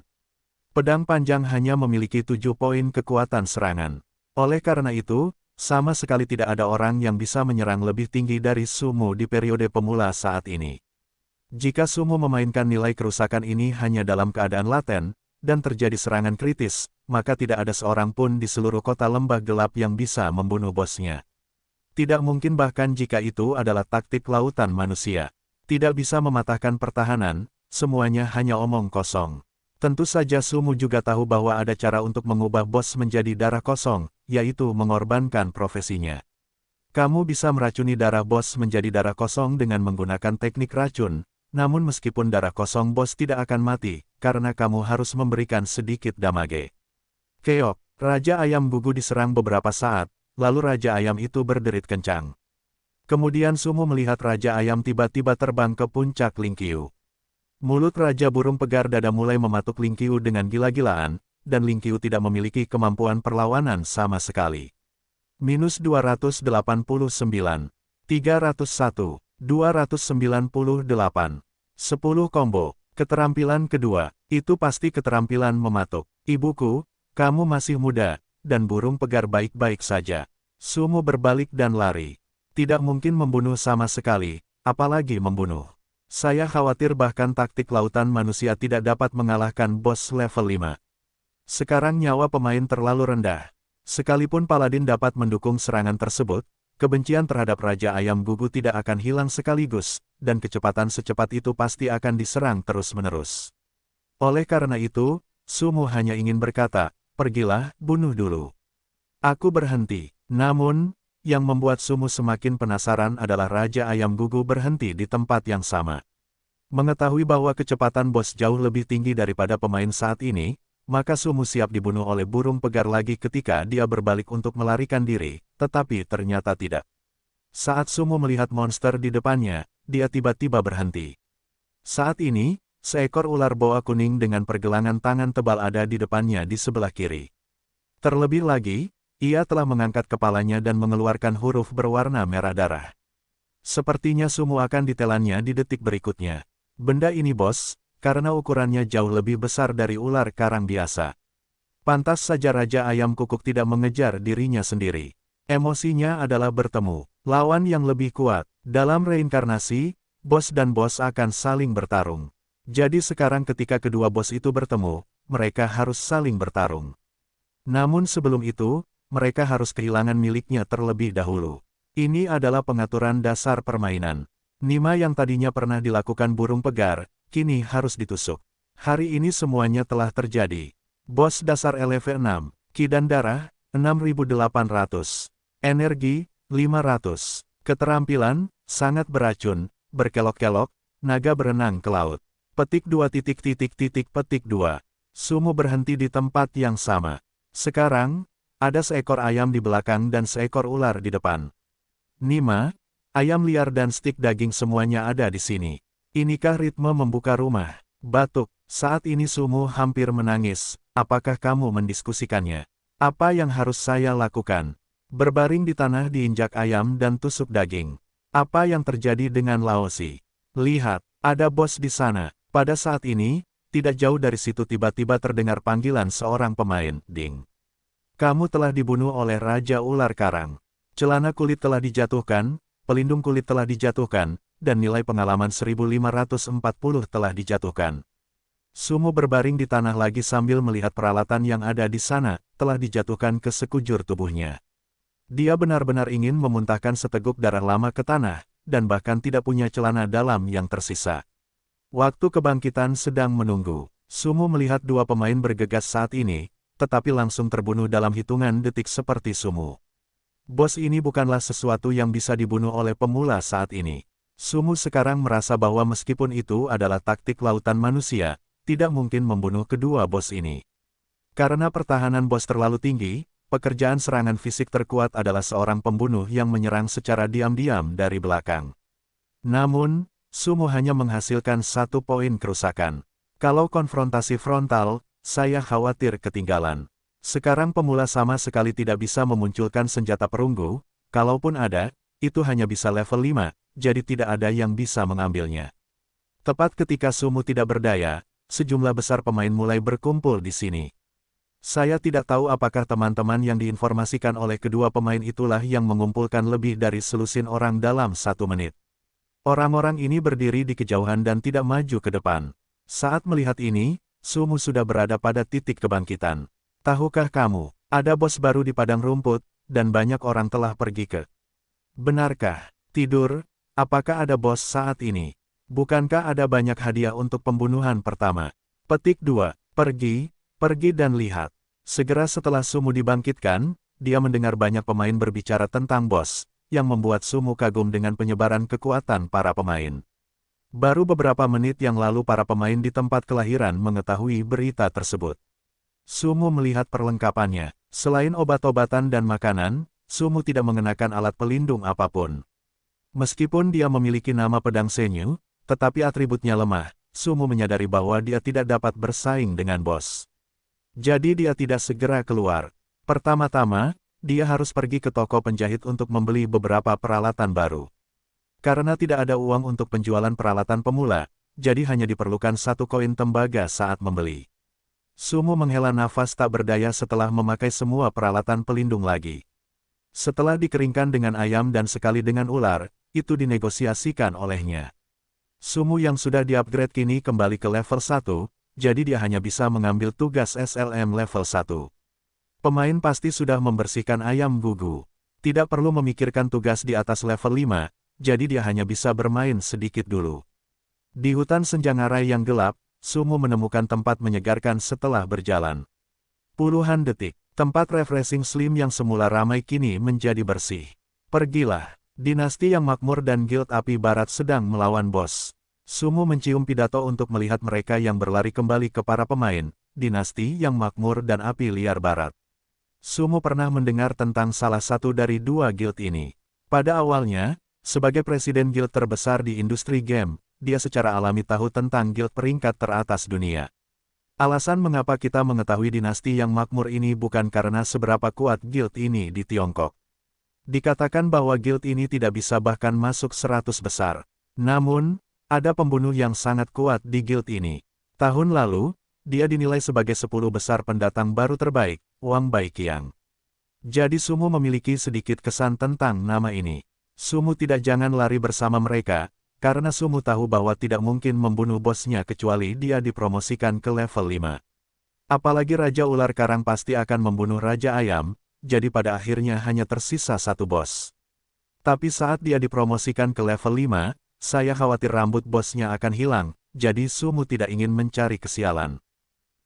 [SPEAKER 1] Pedang panjang hanya memiliki 7 poin kekuatan serangan. Oleh karena itu, sama sekali tidak ada orang yang bisa menyerang lebih tinggi dari Sumo di periode pemula saat ini. Jika Sumo memainkan nilai kerusakan ini hanya dalam keadaan laten, dan terjadi serangan kritis, maka tidak ada seorang pun di seluruh kota lembah gelap yang bisa membunuh bosnya. Tidak mungkin bahkan jika itu adalah taktik lautan manusia. Tidak bisa mematahkan pertahanan, semuanya hanya omong kosong. Tentu saja Sumo juga tahu bahwa ada cara untuk mengubah bos menjadi darah kosong, yaitu mengorbankan profesinya. Kamu bisa meracuni darah bos menjadi darah kosong dengan menggunakan teknik racun, namun meskipun darah kosong bos tidak akan mati, karena kamu harus memberikan sedikit damage. Keok, Raja Ayam Gugu diserang beberapa saat, lalu Raja Ayam itu berderit kencang. Kemudian Sumo melihat Raja Ayam tiba-tiba terbang ke puncak Lingqiu. Mulut Raja Burung Pegar Dada mulai mematuk Lingqiu dengan gila-gilaan, dan Lingqiu tidak memiliki kemampuan perlawanan sama sekali. Minus 289, 301, 298, 10 combo. Keterampilan kedua, itu pasti keterampilan mematuk. Ibuku, kamu masih muda, dan Burung Pegar baik-baik saja. Sumo berbalik dan lari. Tidak mungkin membunuh sama sekali, apalagi membunuh. Saya khawatir bahkan taktik lautan manusia tidak dapat mengalahkan bos level 5. Sekarang nyawa pemain terlalu rendah. Sekalipun Paladin dapat mendukung serangan tersebut, kebencian terhadap Raja Ayam Gugu tidak akan hilang sekaligus, dan kecepatan secepat itu pasti akan diserang terus-menerus. Oleh karena itu, Sumo hanya ingin berkata, pergilah, bunuh dulu. Aku berhenti. Namun, yang membuat Sumo semakin penasaran adalah Raja Ayam Gugu berhenti di tempat yang sama. Mengetahui bahwa kecepatan bos jauh lebih tinggi daripada pemain saat ini, maka Sumo siap dibunuh oleh Burung Pegar lagi ketika dia berbalik untuk melarikan diri, tetapi ternyata tidak. Saat Sumo melihat monster di depannya, dia tiba-tiba berhenti. Saat ini, seekor ular boa kuning dengan pergelangan tangan tebal ada di depannya di sebelah kiri. Terlebih lagi, ia telah mengangkat kepalanya dan mengeluarkan huruf berwarna merah darah. Sepertinya Sumo akan ditelannya di detik berikutnya. Benda ini bos, karena ukurannya jauh lebih besar dari ular karang biasa. Pantas saja Raja Ayam Kukuk tidak mengejar dirinya sendiri. Emosinya adalah bertemu lawan yang lebih kuat. Dalam reinkarnasi, bos dan bos akan saling bertarung. Jadi sekarang ketika kedua bos itu bertemu, mereka harus saling bertarung. Namun sebelum itu, mereka harus kehilangan miliknya terlebih dahulu. Ini adalah pengaturan dasar permainan. Nima yang tadinya pernah dilakukan Burung Pegar, kini harus ditusuk. Hari ini semuanya telah terjadi. Bos dasar LV6, Ki dan Darah, 6800. Energi, 500. Keterampilan, sangat beracun, berkelok-kelok, naga berenang ke laut. Petik 2 petik 2. Sumo berhenti di tempat yang sama. Sekarang, ada seekor ayam di belakang dan seekor ular di depan. Nima, ayam liar dan stik daging semuanya ada di sini. Inikah ritme membuka rumah? Batuk, saat ini Sumo hampir menangis. Apakah kamu mendiskusikannya? Apa yang harus saya lakukan? Berbaring di tanah diinjak ayam dan tusuk daging. Apa yang terjadi dengan Laosi? Lihat, ada bos di sana. Pada saat ini, tidak jauh dari situ tiba-tiba terdengar panggilan seorang pemain, Ding. Kamu telah dibunuh oleh Raja Ular Karang. Celana kulit telah dijatuhkan, pelindung kulit telah dijatuhkan, dan nilai pengalaman 1540 telah dijatuhkan. Sumo berbaring di tanah lagi sambil melihat peralatan yang ada di sana, telah dijatuhkan ke sekujur tubuhnya. Dia benar-benar ingin memuntahkan seteguk darah lama ke tanah, dan bahkan tidak punya celana dalam yang tersisa. Waktu kebangkitan sedang menunggu. Sumo melihat dua pemain bergegas saat ini, tetapi langsung terbunuh dalam hitungan detik seperti Sumo. Bos ini bukanlah sesuatu yang bisa dibunuh oleh pemula saat ini. Sumo sekarang merasa bahwa meskipun itu adalah taktik lautan manusia, tidak mungkin membunuh kedua bos ini. Karena pertahanan bos terlalu tinggi, pekerjaan serangan fisik terkuat adalah seorang pembunuh yang menyerang secara diam-diam dari belakang. Namun, Sumo hanya menghasilkan 1 poin kerusakan. Kalau konfrontasi frontal, saya khawatir ketinggalan. Sekarang pemula sama sekali tidak bisa memunculkan senjata perunggu, kalaupun ada, itu hanya bisa level 5, jadi tidak ada yang bisa mengambilnya. Tepat ketika Sumu tidak berdaya, sejumlah besar pemain mulai berkumpul di sini. Saya tidak tahu apakah teman-teman yang diinformasikan oleh kedua pemain itulah yang mengumpulkan lebih dari selusin orang dalam 1 menit. Orang-orang ini berdiri di kejauhan dan tidak maju ke depan. Saat melihat ini, Sumu sudah berada pada titik kebangkitan. Tahukah kamu, ada bos baru di padang rumput, dan banyak orang telah pergi ke. Benarkah? Tidur? Apakah ada bos saat ini? Bukankah ada banyak hadiah untuk pembunuhan pertama? Petik 2. Pergi dan lihat. Segera setelah Sumu dibangkitkan, dia mendengar banyak pemain berbicara tentang bos, yang membuat Sumu kagum dengan penyebaran kekuatan para pemain. Baru beberapa menit yang lalu para pemain di tempat kelahiran mengetahui berita tersebut. Sumu melihat perlengkapannya. Selain obat-obatan dan makanan, Sumu tidak mengenakan alat pelindung apapun. Meskipun dia memiliki nama pedang Senyu, tetapi atributnya lemah, Sumu menyadari bahwa dia tidak dapat bersaing dengan bos. Jadi dia tidak segera keluar. Pertama-tama, dia harus pergi ke toko penjahit untuk membeli beberapa peralatan baru. Karena tidak ada uang untuk penjualan peralatan pemula, jadi hanya diperlukan 1 koin tembaga saat membeli. Sumu menghela nafas tak berdaya setelah memakai semua peralatan pelindung lagi. Setelah dikeringkan dengan ayam dan sekali dengan ular, itu dinegosiasikan olehnya. Sumu yang sudah di-upgrade kini kembali ke level 1, jadi dia hanya bisa mengambil tugas SLM level 1. Pemain pasti sudah membersihkan ayam gugu. Tidak perlu memikirkan tugas di atas level 5, jadi dia hanya bisa bermain sedikit dulu. Di hutan senjangarai yang gelap, Sumu menemukan tempat menyegarkan setelah berjalan. Puluhan detik, tempat refreshing slim yang semula ramai kini menjadi bersih. Pergilah, dinasti yang makmur dan Guild Api Barat sedang melawan bos. Sumu mencium pidato untuk melihat mereka yang berlari kembali ke para pemain, dinasti yang makmur dan api liar barat. Sumu pernah mendengar tentang salah satu dari 2 guild ini. Pada awalnya, sebagai presiden guild terbesar di industri game, dia secara alami tahu tentang guild peringkat teratas dunia. Alasan mengapa kita mengetahui dinasti yang makmur ini bukan karena seberapa kuat guild ini di Tiongkok. Dikatakan bahwa guild ini tidak bisa bahkan masuk 100 besar. Namun, ada pembunuh yang sangat kuat di guild ini. Tahun lalu, dia dinilai sebagai 10 besar pendatang baru terbaik, Wang Baiqiang. Jadi Sumu memiliki sedikit kesan tentang nama ini. Sumu tidak jangan lari bersama mereka, karena Sumu tahu bahwa tidak mungkin membunuh bosnya kecuali dia dipromosikan ke level 5. Apalagi Raja Ular Karang pasti akan membunuh Raja Ayam, jadi pada akhirnya hanya tersisa 1 bos. Tapi saat dia dipromosikan ke level 5, saya khawatir rambut bosnya akan hilang, jadi Sumu tidak ingin mencari kesialan.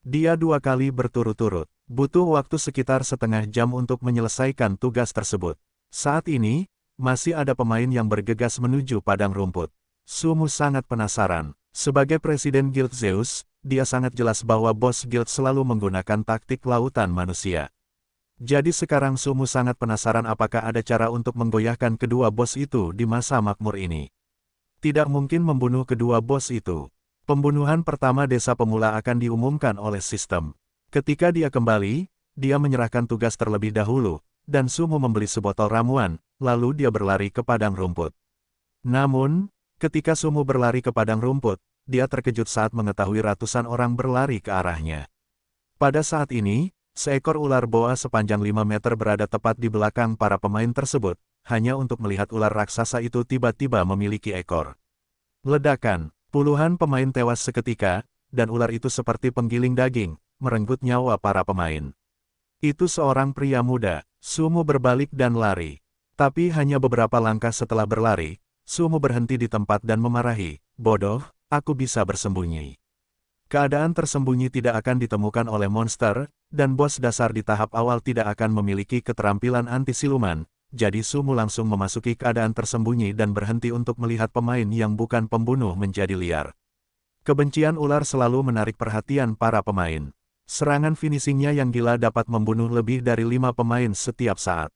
[SPEAKER 1] Dia 2 kali berturut-turut, butuh waktu sekitar setengah jam untuk menyelesaikan tugas tersebut. Saat ini, masih ada pemain yang bergegas menuju padang rumput. Sumu sangat penasaran. Sebagai presiden Guild Zeus, dia sangat jelas bahwa bos Guild selalu menggunakan taktik lautan manusia. Jadi sekarang Sumu sangat penasaran apakah ada cara untuk menggoyahkan kedua bos itu di masa makmur ini. Tidak mungkin membunuh kedua bos itu. Pembunuhan pertama desa pemula akan diumumkan oleh sistem. Ketika dia kembali, dia menyerahkan tugas terlebih dahulu, dan Sumu membeli sebotol ramuan, lalu dia berlari ke padang rumput. Namun, ketika Sumu berlari ke padang rumput, dia terkejut saat mengetahui ratusan orang berlari ke arahnya. Pada saat ini, seekor ular boa sepanjang 5 meter berada tepat di belakang para pemain tersebut, hanya untuk melihat ular raksasa itu tiba-tiba memiliki ekor. Ledakan, puluhan pemain tewas seketika, dan ular itu seperti penggiling daging, merenggut nyawa para pemain. Itu seorang pria muda. Sumu berbalik dan lari. Tapi hanya beberapa langkah setelah berlari, Sumu berhenti di tempat dan memarahi, "Bodoh, aku bisa bersembunyi." Keadaan tersembunyi tidak akan ditemukan oleh monster, dan bos dasar di tahap awal tidak akan memiliki keterampilan anti-siluman, jadi Sumu langsung memasuki keadaan tersembunyi dan berhenti untuk melihat pemain yang bukan pembunuh menjadi liar. Kebencian ular selalu menarik perhatian para pemain. Serangan finishingnya yang gila dapat membunuh lebih dari 5 pemain setiap saat.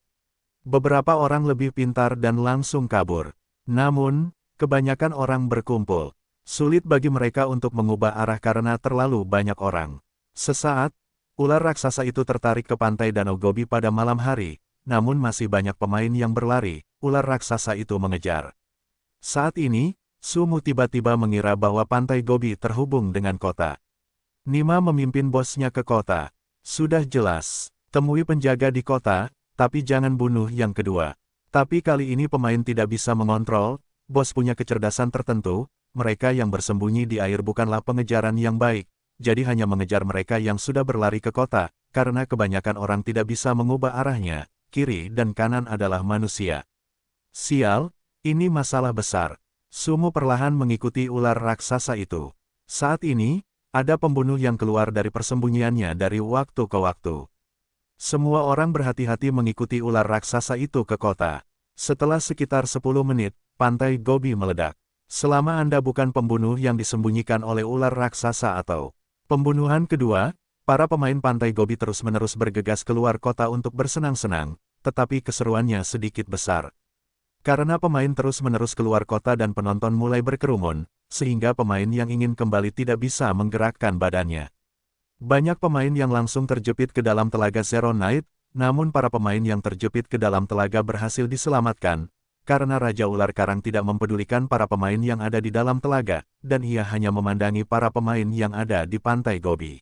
[SPEAKER 1] Beberapa orang lebih pintar dan langsung kabur. Namun, kebanyakan orang berkumpul. Sulit bagi mereka untuk mengubah arah karena terlalu banyak orang. Sesaat, ular raksasa itu tertarik ke pantai Danau Gobi pada malam hari, namun masih banyak pemain yang berlari, ular raksasa itu mengejar. Saat ini, Sumu tiba-tiba mengira bahwa pantai Gobi terhubung dengan kota. Nima memimpin bosnya ke kota. Sudah jelas, temui penjaga di kota, tapi jangan bunuh yang kedua. Tapi kali ini pemain tidak bisa mengontrol, bos punya kecerdasan tertentu, mereka yang bersembunyi di air bukanlah pengejaran yang baik, jadi hanya mengejar mereka yang sudah berlari ke kota, karena kebanyakan orang tidak bisa mengubah arahnya, kiri dan kanan adalah manusia. Sial, ini masalah besar. Sumu perlahan mengikuti ular raksasa itu. Saat ini, ada pembunuh yang keluar dari persembunyiannya dari waktu ke waktu. Semua orang berhati-hati mengikuti ular raksasa itu ke kota. Setelah sekitar 10 menit, pantai Gobi meledak. Selama Anda bukan pembunuh yang disembunyikan oleh ular raksasa atau pembunuhan kedua, para pemain pantai Gobi terus-menerus bergegas keluar kota untuk bersenang-senang, tetapi keseruannya sedikit besar. Karena pemain terus-menerus keluar kota dan penonton mulai berkerumun, sehingga pemain yang ingin kembali tidak bisa menggerakkan badannya. Banyak pemain yang langsung terjepit ke dalam telaga Zero Night, namun para pemain yang terjepit ke dalam telaga berhasil diselamatkan, karena Raja Ular Karang tidak mempedulikan para pemain yang ada di dalam telaga, dan ia hanya memandangi para pemain yang ada di pantai Gobi.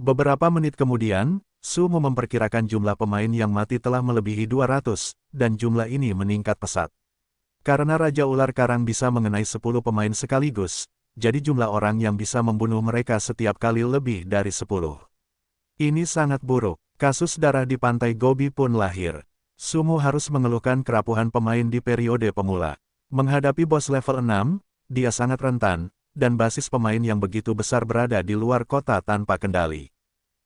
[SPEAKER 1] Beberapa menit kemudian, Sumu memperkirakan jumlah pemain yang mati telah melebihi 200, dan jumlah ini meningkat pesat. Karena Raja Ular Karang bisa mengenai 10 pemain sekaligus, jadi jumlah orang yang bisa membunuh mereka setiap kali lebih dari 10. Ini sangat buruk. Kasus darah di pantai Gobi pun lahir. Sumu harus mengeluhkan kerapuhan pemain di periode pemula. Menghadapi bos level 6, dia sangat rentan, dan basis pemain yang begitu besar berada di luar kota tanpa kendali.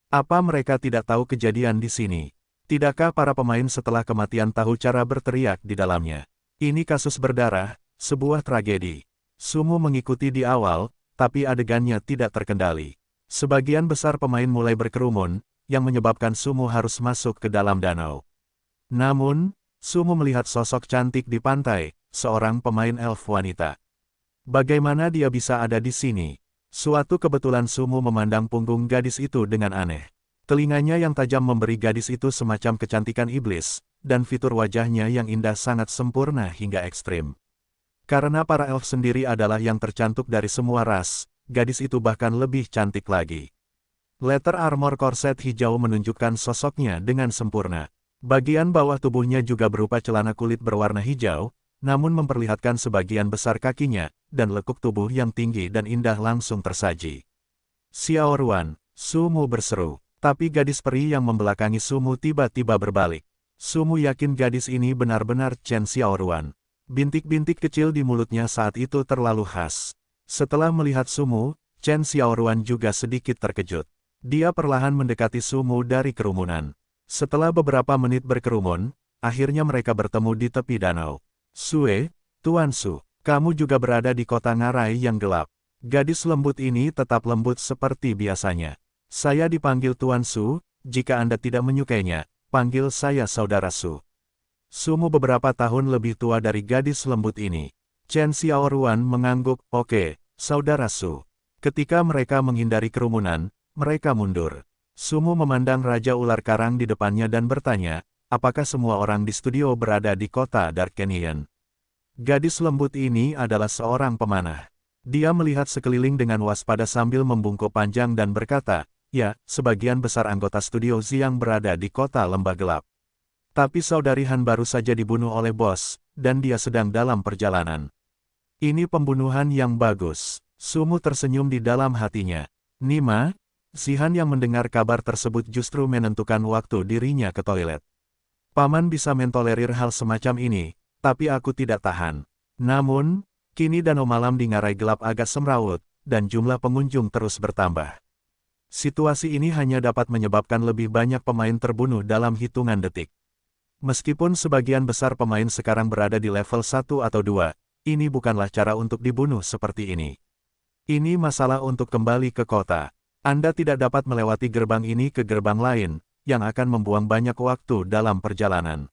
[SPEAKER 1] Apa mereka tidak tahu kejadian di sini? Tidakkah para pemain setelah kematian tahu cara berteriak di dalamnya? Ini kasus berdarah, sebuah tragedi. Sumu mengikuti di awal, tapi adegannya tidak terkendali. Sebagian besar pemain mulai berkerumun, yang menyebabkan Sumu harus masuk ke dalam danau. Namun, Sumu melihat sosok cantik di pantai, seorang pemain elf wanita. Bagaimana dia bisa ada di sini? Suatu kebetulan Sumu memandang punggung gadis itu dengan aneh. Telinganya yang tajam memberi gadis itu semacam kecantikan iblis, dan fitur wajahnya yang indah sangat sempurna hingga ekstrim. Karena para elf sendiri adalah yang tercantik dari semua ras, gadis itu bahkan lebih cantik lagi. Letter armor korset hijau menunjukkan sosoknya dengan sempurna. Bagian bawah tubuhnya juga berupa celana kulit berwarna hijau, namun memperlihatkan sebagian besar kakinya, dan lekuk tubuh yang tinggi dan indah langsung tersaji. Xiao Ruan, Sumu berseru, tapi gadis peri yang membelakangi Sumu tiba-tiba berbalik. Sumu yakin gadis ini benar-benar Chen Xiao Ruan. Bintik-bintik kecil di mulutnya saat itu terlalu khas. Setelah melihat Sumu, Chen Xiaoruan juga sedikit terkejut. Dia perlahan mendekati Sumu dari kerumunan. Setelah beberapa menit berkerumun, akhirnya mereka bertemu di tepi danau. Sue, Tuan Su, kamu juga berada di kota Ngarai yang gelap. Gadis lembut ini tetap lembut seperti biasanya. Saya dipanggil Tuan Su, jika Anda tidak menyukainya, panggil saya Saudara Su. Sumu beberapa tahun lebih tua dari gadis lembut ini. Chen Xiaoruan mengangguk, oke, Saudara Su. Ketika mereka menghindari kerumunan, mereka mundur. Sumu memandang Raja Ular Karang di depannya dan bertanya, apakah semua orang di studio berada di kota Dark Canyon? Gadis lembut ini adalah seorang pemanah. Dia melihat sekeliling dengan waspada sambil membungkuk panjang dan berkata, ya, sebagian besar anggota studio Xiang berada di kota lembah gelap. Tapi saudari Han baru saja dibunuh oleh bos, dan dia sedang dalam perjalanan. Ini pembunuhan yang bagus. Sumu tersenyum di dalam hatinya. Nima, si Han yang mendengar kabar tersebut justru menentukan waktu dirinya ke toilet. Paman bisa mentolerir hal semacam ini, tapi aku tidak tahan. Namun, kini danau malam di Ngarai gelap agak semrawut, dan jumlah pengunjung terus bertambah. Situasi ini hanya dapat menyebabkan lebih banyak pemain terbunuh dalam hitungan detik. Meskipun sebagian besar pemain sekarang berada di level 1 atau 2, ini bukanlah cara untuk dibunuh seperti ini. Ini masalah untuk kembali ke kota. Anda tidak dapat melewati gerbang ini ke gerbang lain, yang akan membuang banyak waktu dalam perjalanan.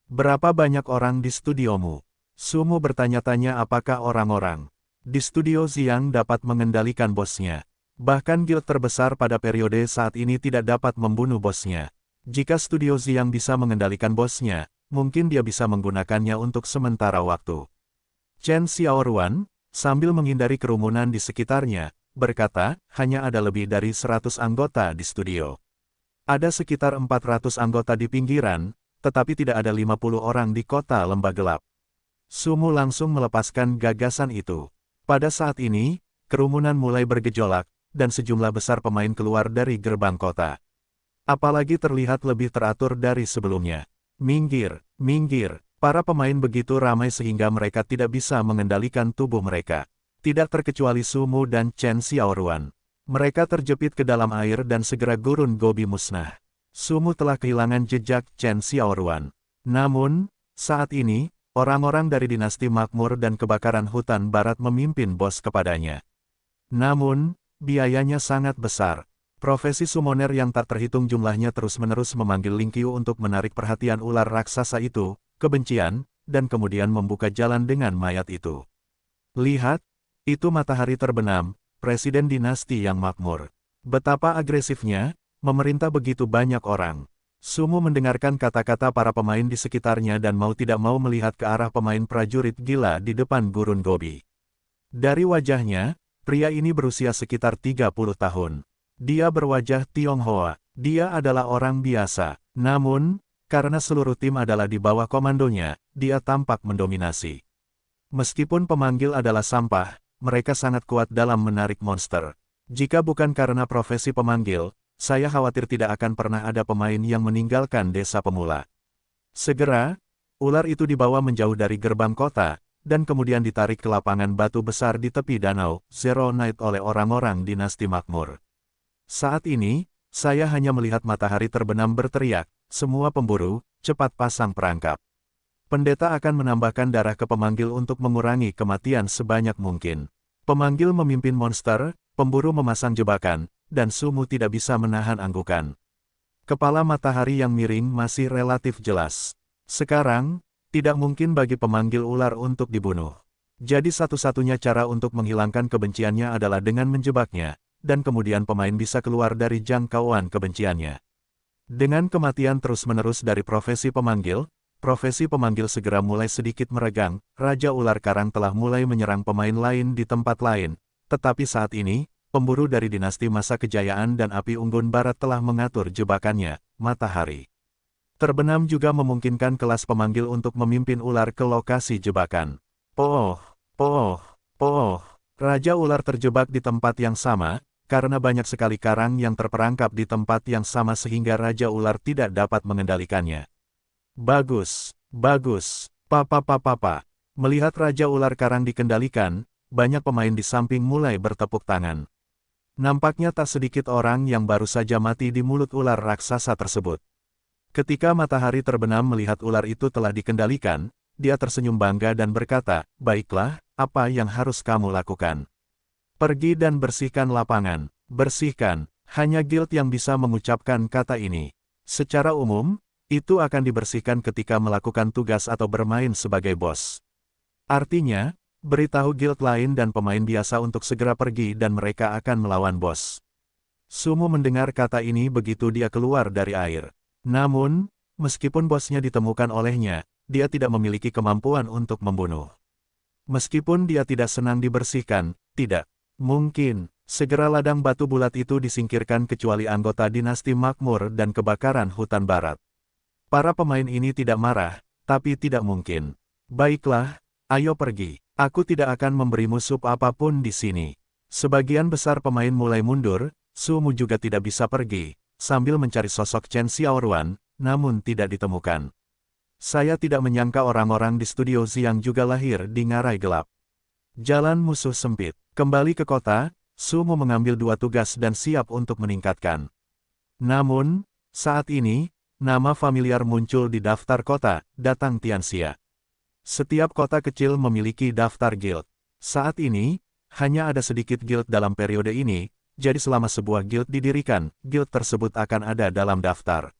[SPEAKER 1] Berapa banyak orang di studiomu? Sumu bertanya-tanya apakah orang-orang di studio Xiang dapat mengendalikan bosnya. Bahkan guild terbesar pada periode saat ini tidak dapat membunuh bosnya. Jika studio Xiang bisa mengendalikan bosnya, mungkin dia bisa menggunakannya untuk sementara waktu. Chen Xiaoruan, sambil menghindari kerumunan di sekitarnya, berkata, hanya ada lebih dari 100 anggota di studio. Ada sekitar 400 anggota di pinggiran, tetapi tidak ada 50 orang di kota lembah gelap. Sumu langsung melepaskan gagasan itu. Pada saat ini, kerumunan mulai bergejolak, dan sejumlah besar pemain keluar dari gerbang kota. Apalagi terlihat lebih teratur dari sebelumnya. Minggir, minggir, para pemain begitu ramai sehingga mereka tidak bisa mengendalikan tubuh mereka. Tidak terkecuali Sumu dan Chen Xiaoruan. Mereka terjepit ke dalam air dan segera gurun Gobi musnah. Sumu telah kehilangan jejak Chen Xiaoruan. Namun, saat ini, orang-orang dari dinasti Makmur dan kebakaran hutan barat memimpin bos kepadanya. Namun, biayanya sangat besar. Profesi summoner yang tak terhitung jumlahnya terus-menerus memanggil Lingqiu untuk menarik perhatian ular raksasa itu, kebencian, dan kemudian membuka jalan dengan mayat itu. Lihat, itu matahari terbenam, presiden dinasti yang makmur. Betapa agresifnya, memerintah begitu banyak orang. Sumu mendengarkan kata-kata para pemain di sekitarnya dan mau tidak mau melihat ke arah pemain prajurit gila di depan gurun Gobi. Dari wajahnya, pria ini berusia sekitar 30 tahun. Dia berwajah Tionghoa. Dia adalah orang biasa. Namun, karena seluruh tim adalah di bawah komandonya, dia tampak mendominasi. Meskipun pemanggil adalah sampah, mereka sangat kuat dalam menarik monster. Jika bukan karena profesi pemanggil, saya khawatir tidak akan pernah ada pemain yang meninggalkan desa pemula. Segera, ular itu dibawa menjauh dari gerbang kota, dan kemudian ditarik ke lapangan batu besar di tepi danau, Zero Night oleh orang-orang dinasti makmur. Saat ini, saya hanya melihat matahari terbenam berteriak, semua pemburu, cepat pasang perangkap. Pendeta akan menambahkan darah ke pemanggil untuk mengurangi kematian sebanyak mungkin. Pemanggil memimpin monster, pemburu memasang jebakan, dan Sumu tidak bisa menahan anggukan. Kepala matahari yang miring masih relatif jelas. Sekarang, tidak mungkin bagi pemanggil ular untuk dibunuh. Jadi satu-satunya cara untuk menghilangkan kebenciannya adalah dengan menjebaknya, dan kemudian pemain bisa keluar dari jangkauan kebenciannya. Dengan kematian terus-menerus dari profesi pemanggil segera mulai sedikit meregang. Raja Ular Karang telah mulai menyerang pemain lain di tempat lain, tetapi saat ini, pemburu dari dinasti masa kejayaan dan api unggun barat telah mengatur jebakannya, matahari terbenam juga memungkinkan kelas pemanggil untuk memimpin ular ke lokasi jebakan. Pooh, pooh, pooh. Raja ular terjebak di tempat yang sama, karena banyak sekali karang yang terperangkap di tempat yang sama sehingga Raja Ular tidak dapat mengendalikannya. Bagus, bagus, papa. Melihat Raja Ular Karang dikendalikan, banyak pemain di samping mulai bertepuk tangan. Nampaknya tak sedikit orang yang baru saja mati di mulut ular raksasa tersebut. Ketika matahari terbenam melihat ular itu telah dikendalikan, dia tersenyum bangga dan berkata, baiklah, apa yang harus kamu lakukan? Pergi dan bersihkan lapangan. Bersihkan, hanya guild yang bisa mengucapkan kata ini. Secara umum, itu akan dibersihkan ketika melakukan tugas atau bermain sebagai bos. Artinya, beritahu guild lain dan pemain biasa untuk segera pergi dan mereka akan melawan bos. Sumu mendengar kata ini begitu dia keluar dari air. Namun, meskipun bosnya ditemukan olehnya, dia tidak memiliki kemampuan untuk membunuh. Meskipun dia tidak senang dibersihkan, tidak mungkin. Segera ladang batu bulat itu disingkirkan kecuali anggota dinasti makmur dan kebakaran hutan barat. Para pemain ini tidak marah, tapi tidak mungkin. Baiklah, ayo pergi. Aku tidak akan memberimu sup apapun di sini. Sebagian besar pemain mulai mundur, Sumu juga tidak bisa pergi, sambil mencari sosok Chen Xiaoruan, namun tidak ditemukan. Saya tidak menyangka orang-orang di studio Xiang juga lahir di ngarai gelap. Jalan musuh sempit. Kembali ke kota, Sumu mengambil 2 tugas dan siap untuk meningkatkan. Namun, saat ini, nama familiar muncul di daftar kota, datang Tianxia. Setiap kota kecil memiliki daftar guild. Saat ini, hanya ada sedikit guild dalam periode ini, jadi selama sebuah guild didirikan, guild tersebut akan ada dalam daftar.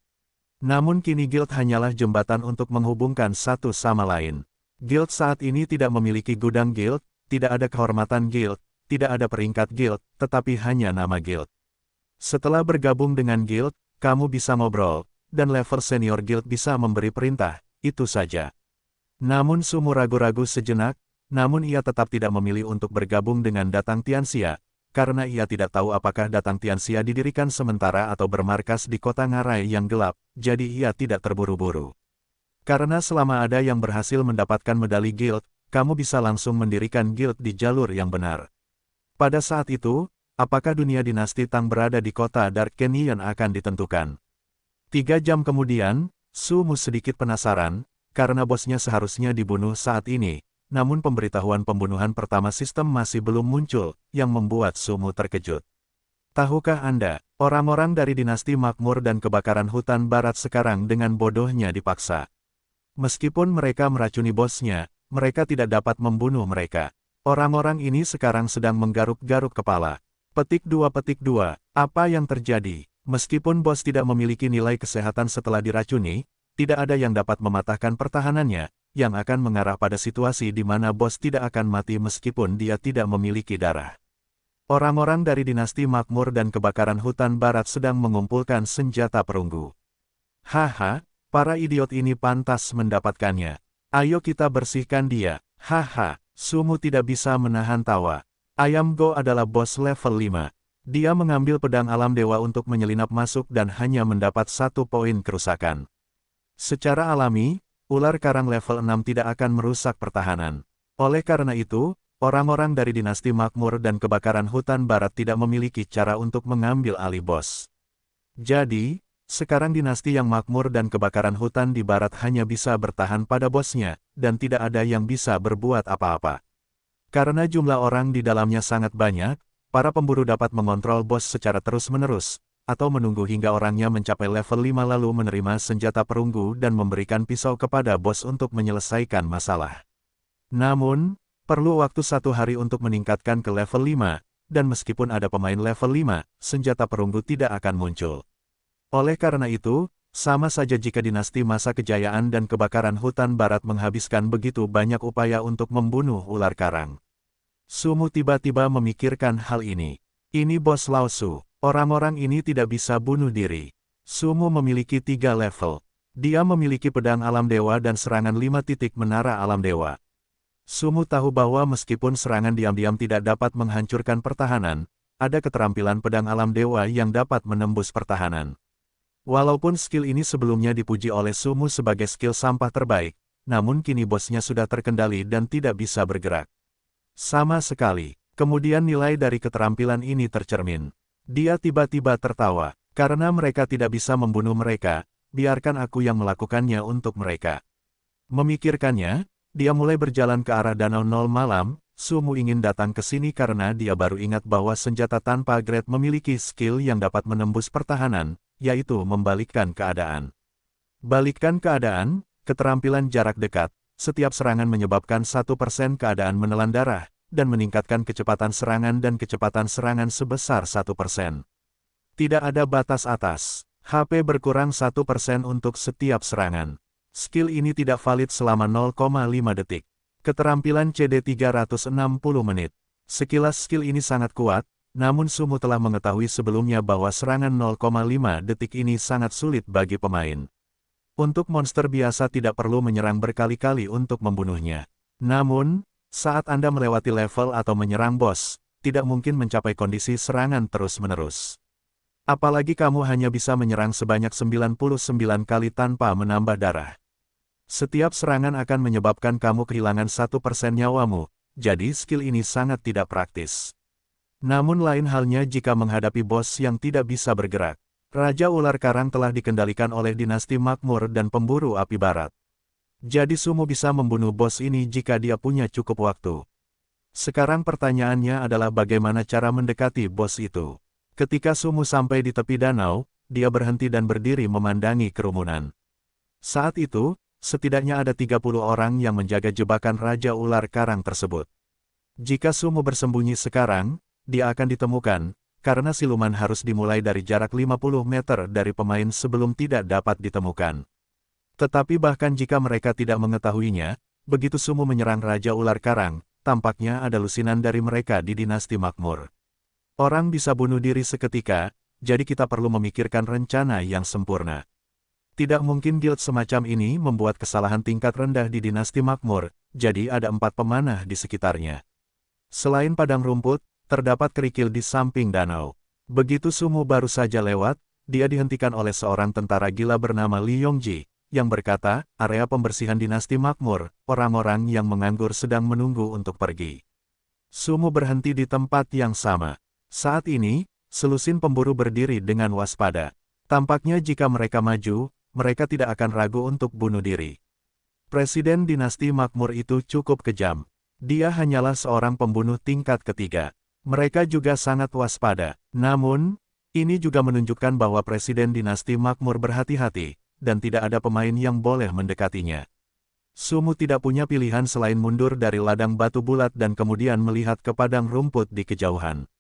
[SPEAKER 1] Namun kini guild hanyalah jembatan untuk menghubungkan satu sama lain. Guild saat ini tidak memiliki gudang guild, tidak ada kehormatan guild, tidak ada peringkat guild, tetapi hanya nama guild. Setelah bergabung dengan guild, kamu bisa ngobrol, dan level senior guild bisa memberi perintah, itu saja. Namun Sumu ragu-ragu sejenak, namun ia tetap tidak memilih untuk bergabung dengan Datang Tianxia, karena ia tidak tahu apakah Datang Tianxia didirikan sementara atau bermarkas di kota Ngarai yang gelap, jadi ia tidak terburu-buru. Karena selama ada yang berhasil mendapatkan medali guild, kamu bisa langsung mendirikan guild di jalur yang benar. Pada saat itu, apakah dunia dinasti Tang berada di kota Dark Canyon akan ditentukan. 3 jam kemudian, Sumu sedikit penasaran, karena bosnya seharusnya dibunuh saat ini, namun pemberitahuan pembunuhan pertama sistem masih belum muncul, yang membuat Sumu terkejut. Tahukah Anda, orang-orang dari dinasti Makmur dan kebakaran hutan barat sekarang dengan bodohnya dipaksa. Meskipun mereka meracuni bosnya, mereka tidak dapat membunuh mereka. Orang-orang ini sekarang sedang menggaruk-garuk kepala. Petik 2. Apa yang terjadi? Meskipun bos tidak memiliki nilai kesehatan setelah diracuni, tidak ada yang dapat mematahkan pertahanannya, yang akan mengarah pada situasi di mana bos tidak akan mati meskipun dia tidak memiliki darah. Orang-orang dari dinasti Makmur dan kebakaran hutan barat sedang mengumpulkan senjata perunggu. Haha, para idiot ini pantas mendapatkannya. Ayo kita bersihkan dia. Haha, Sumu tidak bisa menahan tawa. Ayam Go adalah bos level 5. Dia mengambil pedang alam dewa untuk menyelinap masuk dan hanya mendapat 1 poin kerusakan. Secara alami, ular karang level 6 tidak akan merusak pertahanan. Oleh karena itu, orang-orang dari dinasti Makmur dan kebakaran hutan barat tidak memiliki cara untuk mengambil alih bos. Jadi, sekarang dinasti yang makmur dan kebakaran hutan di barat hanya bisa bertahan pada bosnya, dan tidak ada yang bisa berbuat apa-apa. Karena jumlah orang di dalamnya sangat banyak, para pemburu dapat mengontrol bos secara terus-menerus, atau menunggu hingga orangnya mencapai level 5 lalu menerima senjata perunggu dan memberikan pisau kepada bos untuk menyelesaikan masalah. Namun, perlu waktu 1 hari untuk meningkatkan ke level 5, dan meskipun ada pemain level 5, senjata perunggu tidak akan muncul. Oleh karena itu, sama saja jika dinasti masa kejayaan dan kebakaran hutan barat menghabiskan begitu banyak upaya untuk membunuh ular karang. Sumu tiba-tiba memikirkan hal ini. Ini bos Lao Su. Orang-orang ini tidak bisa bunuh diri. Sumu memiliki 3 level. Dia memiliki pedang alam dewa dan serangan 5 titik menara alam dewa. Sumu tahu bahwa meskipun serangan diam-diam tidak dapat menghancurkan pertahanan, ada keterampilan pedang alam dewa yang dapat menembus pertahanan. Walaupun skill ini sebelumnya dipuji oleh Sumu sebagai skill sampah terbaik, namun kini bosnya sudah terkendali dan tidak bisa bergerak. Sama sekali. Kemudian nilai dari keterampilan ini tercermin. Dia tiba-tiba tertawa. Karena mereka tidak bisa membunuh mereka, biarkan aku yang melakukannya untuk mereka. Memikirkannya, dia mulai berjalan ke arah Danau Nol Malam. Sumu ingin datang ke sini karena dia baru ingat bahwa senjata tanpa grade memiliki skill yang dapat menembus pertahanan, yaitu membalikkan keadaan. Balikkan keadaan, keterampilan jarak dekat, setiap serangan menyebabkan 1% keadaan menelan darah, dan meningkatkan kecepatan serangan dan kecepatan serangan sebesar 1%. Tidak ada batas atas. HP berkurang 1% untuk setiap serangan. Skill ini tidak valid selama 0,5 detik. Keterampilan CD 360 menit. Sekilas skill ini sangat kuat, namun Sumu telah mengetahui sebelumnya bahwa serangan 0,5 detik ini sangat sulit bagi pemain. Untuk monster biasa tidak perlu menyerang berkali-kali untuk membunuhnya. Namun, saat Anda melewati level atau menyerang bos, tidak mungkin mencapai kondisi serangan terus-menerus. Apalagi kamu hanya bisa menyerang sebanyak 99 kali tanpa menambah darah. Setiap serangan akan menyebabkan kamu kehilangan 1% nyawamu, jadi skill ini sangat tidak praktis. Namun lain halnya jika menghadapi bos yang tidak bisa bergerak. Raja Ular Karang telah dikendalikan oleh dinasti Makmur dan pemburu api barat. Jadi Sumu bisa membunuh bos ini jika dia punya cukup waktu. Sekarang pertanyaannya adalah bagaimana cara mendekati bos itu. Ketika Sumu sampai di tepi danau, dia berhenti dan berdiri memandangi kerumunan. Saat itu, setidaknya ada 30 orang yang menjaga jebakan Raja Ular Karang tersebut. Jika Sumu bersembunyi sekarang, dia akan ditemukan, karena siluman harus dimulai dari jarak 50 meter dari pemain sebelum tidak dapat ditemukan. Tetapi bahkan jika mereka tidak mengetahuinya, begitu Sumu menyerang Raja Ular Karang, tampaknya ada lusinan dari mereka di dinasti makmur. Orang bisa bunuh diri seketika, jadi kita perlu memikirkan rencana yang sempurna. Tidak mungkin guild semacam ini membuat kesalahan tingkat rendah di dinasti makmur, jadi ada 4 pemanah di sekitarnya. Selain padang rumput, terdapat kerikil di samping danau. Begitu Sumu baru saja lewat, dia dihentikan oleh seorang tentara gila bernama Li Yongji, yang berkata, area pembersihan dinasti makmur, orang-orang yang menganggur sedang menunggu untuk pergi. Sumu berhenti di tempat yang sama. Saat ini, selusin pemburu berdiri dengan waspada. Tampaknya jika mereka maju, mereka tidak akan ragu untuk bunuh diri. Presiden dinasti makmur itu cukup kejam. Dia hanyalah seorang pembunuh tingkat ketiga. Mereka juga sangat waspada. Namun, ini juga menunjukkan bahwa Presiden dinasti makmur berhati-hati, dan tidak ada pemain yang boleh mendekatinya. Sumu tidak punya pilihan selain mundur dari ladang batu bulat dan kemudian melihat ke padang rumput di kejauhan.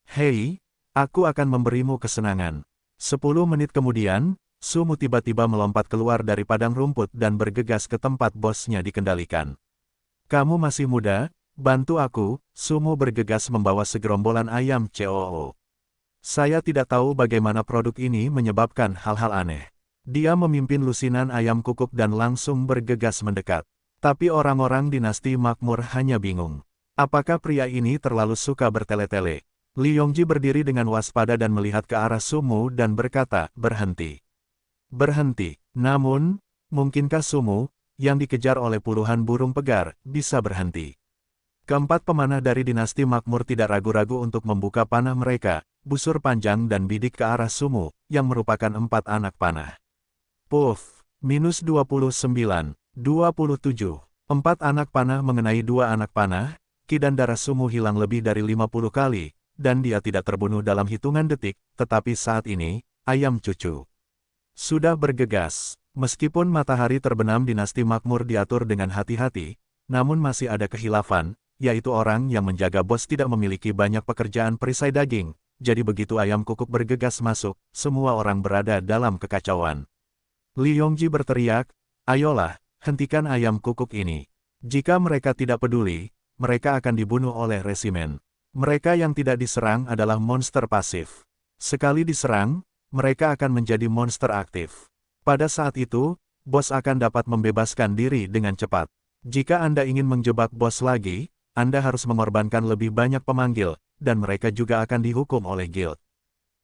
[SPEAKER 1] Hei, aku akan memberimu kesenangan. 10 menit kemudian, Sumu tiba-tiba melompat keluar dari padang rumput dan bergegas ke tempat bosnya dikendalikan. Kamu masih muda, bantu aku, Sumu bergegas membawa segerombolan ayam COO. Saya tidak tahu bagaimana produk ini menyebabkan hal-hal aneh. Dia memimpin lusinan ayam kukuk dan langsung bergegas mendekat. Tapi orang-orang dinasti makmur hanya bingung. Apakah pria ini terlalu suka bertele-tele? Li Yongji berdiri dengan waspada dan melihat ke arah Sumu dan berkata, berhenti. Berhenti. Namun, mungkinkah Sumu, yang dikejar oleh puluhan burung pegar, bisa berhenti? Keempat pemanah dari dinasti makmur tidak ragu-ragu untuk membuka panah mereka, busur panjang dan bidik ke arah Sumu, yang merupakan 4 anak panah. Puff, minus 29, 27. 4 anak panah mengenai 2 anak panah, ki dan darah Sumu hilang lebih dari 50 kali, dan dia tidak terbunuh dalam hitungan detik, tetapi saat ini, ayam cucu sudah bergegas. Meskipun matahari terbenam dinasti makmur diatur dengan hati-hati, namun masih ada kehilafan, yaitu orang yang menjaga bos tidak memiliki banyak pekerjaan perisai daging, jadi begitu ayam kukuk bergegas masuk, semua orang berada dalam kekacauan. Li Yongji berteriak, ayolah, hentikan ayam kukuk ini. Jika mereka tidak peduli, mereka akan dibunuh oleh resimen. Mereka yang tidak diserang adalah monster pasif. Sekali diserang, mereka akan menjadi monster aktif. Pada saat itu, bos akan dapat membebaskan diri dengan cepat. Jika Anda ingin menjebak bos lagi, Anda harus mengorbankan lebih banyak pemanggil, dan mereka juga akan dihukum oleh guild.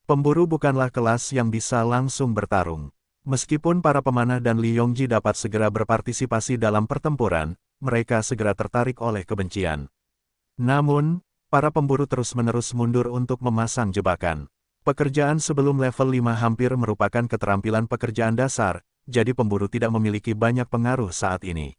[SPEAKER 1] Pemburu bukanlah kelas yang bisa langsung bertarung. Meskipun para pemanah dan Li Yongji dapat segera berpartisipasi dalam pertempuran, mereka segera tertarik oleh kebencian. Namun, para pemburu terus-menerus mundur untuk memasang jebakan. Pekerjaan sebelum level 5 hampir merupakan keterampilan pekerjaan dasar, jadi pemburu tidak memiliki banyak pengaruh saat ini.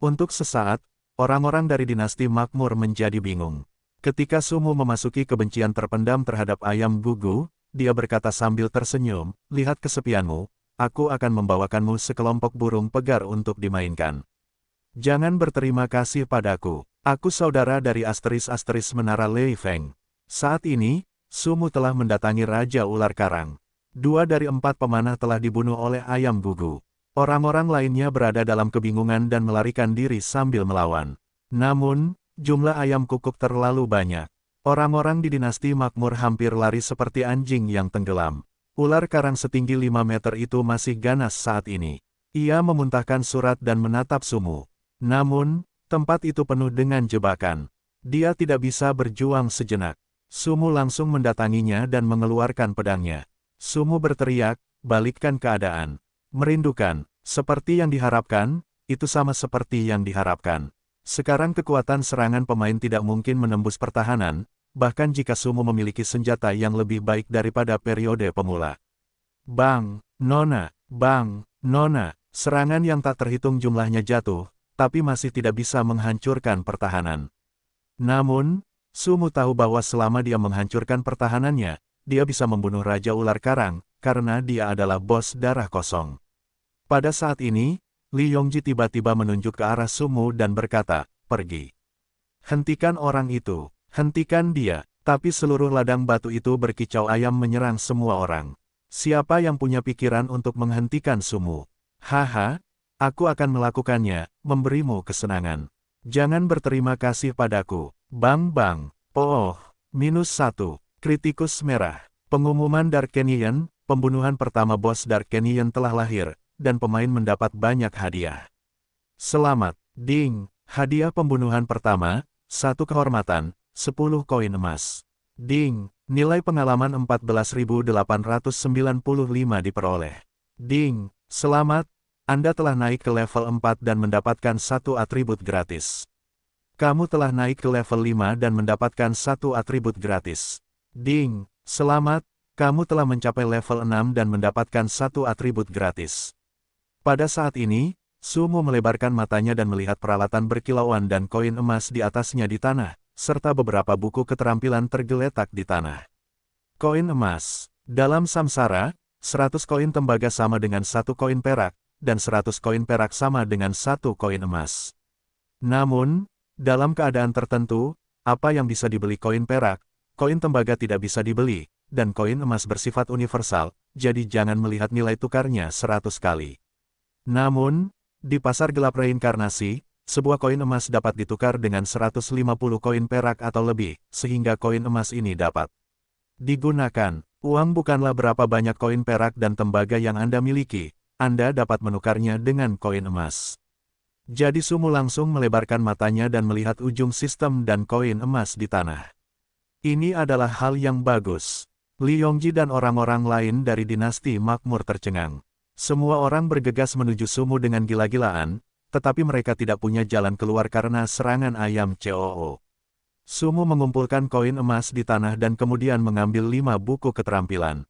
[SPEAKER 1] Untuk sesaat, orang-orang dari dinasti makmur menjadi bingung. Ketika Sumu memasuki kebencian terpendam terhadap ayam gugu, dia berkata sambil tersenyum, lihat kesepianmu, aku akan membawakanmu sekelompok burung pegar untuk dimainkan. Jangan berterima kasih padaku, aku saudara dari asteris-asteris menara Lei Feng. Saat ini, Sumu telah mendatangi Raja Ular Karang. 2 dari 4 pemanah telah dibunuh oleh ayam gugu. Orang-orang lainnya berada dalam kebingungan dan melarikan diri sambil melawan. Namun, jumlah ayam kukuk terlalu banyak. Orang-orang di dinasti makmur hampir lari seperti anjing yang tenggelam. Ular karang setinggi 5 meter itu masih ganas saat ini. Ia memuntahkan surat dan menatap Sumu. Namun, tempat itu penuh dengan jebakan. Dia tidak bisa berjuang sejenak. Sumu langsung mendatanginya dan mengeluarkan pedangnya. Sumu berteriak, balikkan keadaan. Merindukan, seperti yang diharapkan, itu sama seperti yang diharapkan. Sekarang kekuatan serangan pemain tidak mungkin menembus pertahanan, bahkan jika Sumu memiliki senjata yang lebih baik daripada periode pemula. Bang, Nona, Bang, Nona, serangan yang tak terhitung jumlahnya jatuh, tapi masih tidak bisa menghancurkan pertahanan. Namun, Sumu tahu bahwa selama dia menghancurkan pertahanannya, dia bisa membunuh Raja Ular Karang, karena dia adalah bos darah kosong. Pada saat ini, Li Yongji tiba-tiba menunjuk ke arah Sumu dan berkata, pergi. Hentikan orang itu. Hentikan dia, tapi seluruh ladang batu itu berkicau ayam menyerang semua orang. Siapa yang punya pikiran untuk menghentikan Sumu? Haha, aku akan melakukannya, memberimu kesenangan. Jangan berterima kasih padaku. Bang bang. Oh, -1. Kritikus merah. Pengumuman Dark Canyon, pembunuhan pertama bos Dark Canyon telah lahir, dan pemain mendapat banyak hadiah. Selamat, ding. Hadiah pembunuhan pertama, 1 kehormatan, 10 koin emas. Ding. Nilai pengalaman 14.895 diperoleh. Ding. Selamat, Anda telah naik ke level 4 dan mendapatkan 1 atribut gratis. Kamu telah naik ke level 5 dan mendapatkan 1 atribut gratis. Ding. Selamat, kamu telah mencapai level 6 dan mendapatkan 1 atribut gratis. Pada saat ini, Sumo melebarkan matanya dan melihat peralatan berkilauan dan koin emas di atasnya di tanah, serta beberapa buku keterampilan tergeletak di tanah. Koin emas. Dalam samsara, 100 koin tembaga sama dengan 1 koin perak, dan 100 koin perak sama dengan 1 koin emas. Namun, dalam keadaan tertentu, apa yang bisa dibeli koin perak, koin tembaga tidak bisa dibeli, dan koin emas bersifat universal, jadi jangan melihat nilai tukarnya 100 kali. Namun, di pasar gelap reinkarnasi, sebuah koin emas dapat ditukar dengan 150 koin perak atau lebih, sehingga koin emas ini dapat digunakan. Uang bukanlah berapa banyak koin perak dan tembaga yang Anda miliki, Anda dapat menukarnya dengan koin emas. Jadi Sumo langsung melebarkan matanya dan melihat ujung sistem dan koin emas di tanah. Ini adalah hal yang bagus. Li Yongji dan orang-orang lain dari dinasti makmur tercengang. Semua orang bergegas menuju Sumo dengan gila-gilaan, tetapi mereka tidak punya jalan keluar karena serangan ayam COO. Sumo mengumpulkan koin emas di tanah dan kemudian mengambil 5 buku keterampilan.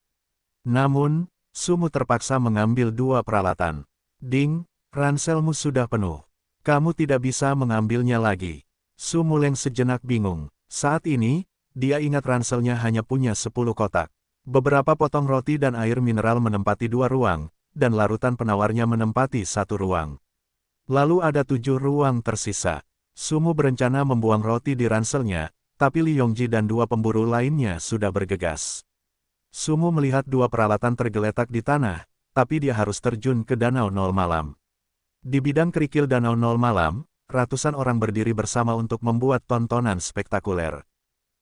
[SPEAKER 1] Namun, Sumo terpaksa mengambil 2 peralatan. Ding, ranselmu sudah penuh. Kamu tidak bisa mengambilnya lagi. Sumo Leng sejenak bingung. Saat ini, dia ingat ranselnya hanya punya 10 kotak. Beberapa potong roti dan air mineral menempati 2 ruang, dan larutan penawarnya menempati 1 ruang. Lalu ada 7 ruang tersisa. Sumo berencana membuang roti di ranselnya, tapi Li Yongji dan 2 pemburu lainnya sudah bergegas. Sumo melihat 2 peralatan tergeletak di tanah, tapi dia harus terjun ke Danau Nol Malam. Di bidang kerikil Danau Nol Malam, ratusan orang berdiri bersama untuk membuat tontonan spektakuler.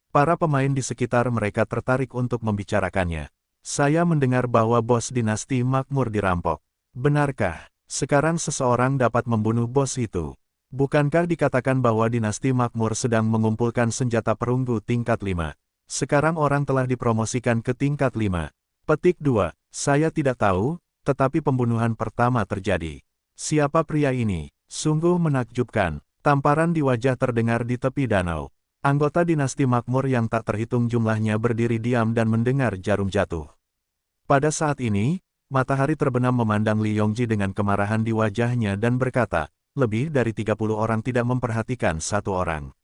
[SPEAKER 1] Para pemain di sekitar mereka tertarik untuk membicarakannya. Saya mendengar bahwa bos dinasti makmur dirampok. Benarkah? Sekarang seseorang dapat membunuh bos itu. Bukankah dikatakan bahwa dinasti makmur sedang mengumpulkan senjata perunggu tingkat 5? Sekarang orang telah dipromosikan ke tingkat 5. Petik 2. Saya tidak tahu, tetapi pembunuhan pertama terjadi. Siapa pria ini? Sungguh menakjubkan. Tamparan di wajah terdengar di tepi danau. Anggota dinasti makmur yang tak terhitung jumlahnya berdiri diam dan mendengar jarum jatuh. Pada saat ini, matahari terbenam memandang Li Yongji dengan kemarahan di wajahnya dan berkata, lebih dari 30 orang tidak memperhatikan 1 orang.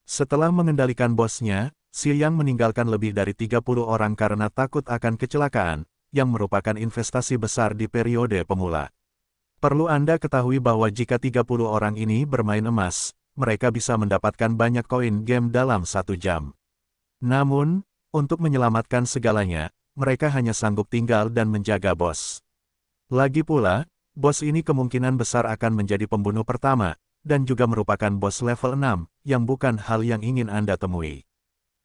[SPEAKER 1] Setelah mengendalikan bosnya, Xi Yang meninggalkan lebih dari 30 orang karena takut akan kecelakaan, yang merupakan investasi besar di periode pemula. Perlu Anda ketahui bahwa jika 30 orang ini bermain emas, mereka bisa mendapatkan banyak koin game dalam 1 jam. Namun, untuk menyelamatkan segalanya, mereka hanya sanggup tinggal dan menjaga bos. Lagi pula, bos ini kemungkinan besar akan menjadi pembunuh pertama, dan juga merupakan bos level 6, yang bukan hal yang ingin Anda temui.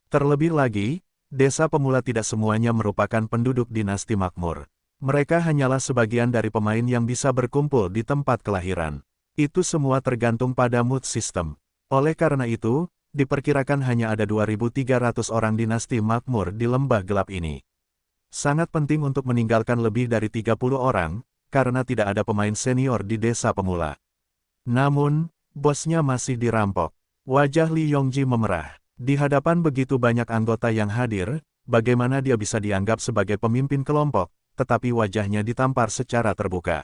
[SPEAKER 1] Terlebih lagi, desa pemula tidak semuanya merupakan penduduk dinasti makmur. Mereka hanyalah sebagian dari pemain yang bisa berkumpul di tempat kelahiran. Itu semua tergantung pada mood system. Oleh karena itu, diperkirakan hanya ada 2.300 orang dinasti makmur di lembah gelap ini. Sangat penting untuk meninggalkan lebih dari 30 orang, karena tidak ada pemain senior di desa pemula. Namun, bosnya masih dirampok. Wajah Li Yongji memerah. Di hadapan begitu banyak anggota yang hadir, bagaimana dia bisa dianggap sebagai pemimpin kelompok, tetapi wajahnya ditampar secara terbuka.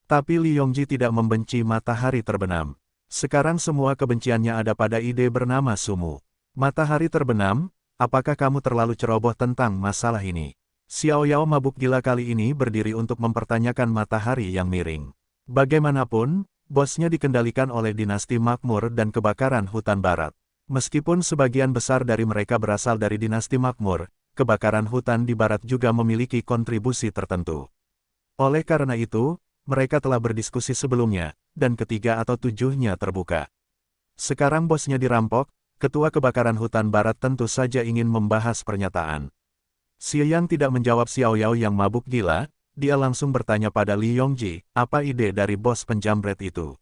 [SPEAKER 1] Tapi Li Yongji tidak membenci matahari terbenam. Sekarang semua kebenciannya ada pada ide bernama Sumo. Matahari terbenam, apakah kamu terlalu ceroboh tentang masalah ini? Xiao Yao mabuk gila kali ini berdiri untuk mempertanyakan matahari yang miring. Bagaimanapun, bosnya dikendalikan oleh dinasti makmur dan kebakaran hutan barat. Meskipun sebagian besar dari mereka berasal dari dinasti makmur, kebakaran hutan di barat juga memiliki kontribusi tertentu. Oleh karena itu, mereka telah berdiskusi sebelumnya, dan ketiga atau tujuhnya terbuka. Sekarang bosnya dirampok, ketua kebakaran hutan barat tentu saja ingin membahas pernyataan. Xie Yang tidak menjawab Xiao Yao yang mabuk gila, dia langsung bertanya pada Li Yongji, apa ide dari bos penjamret itu?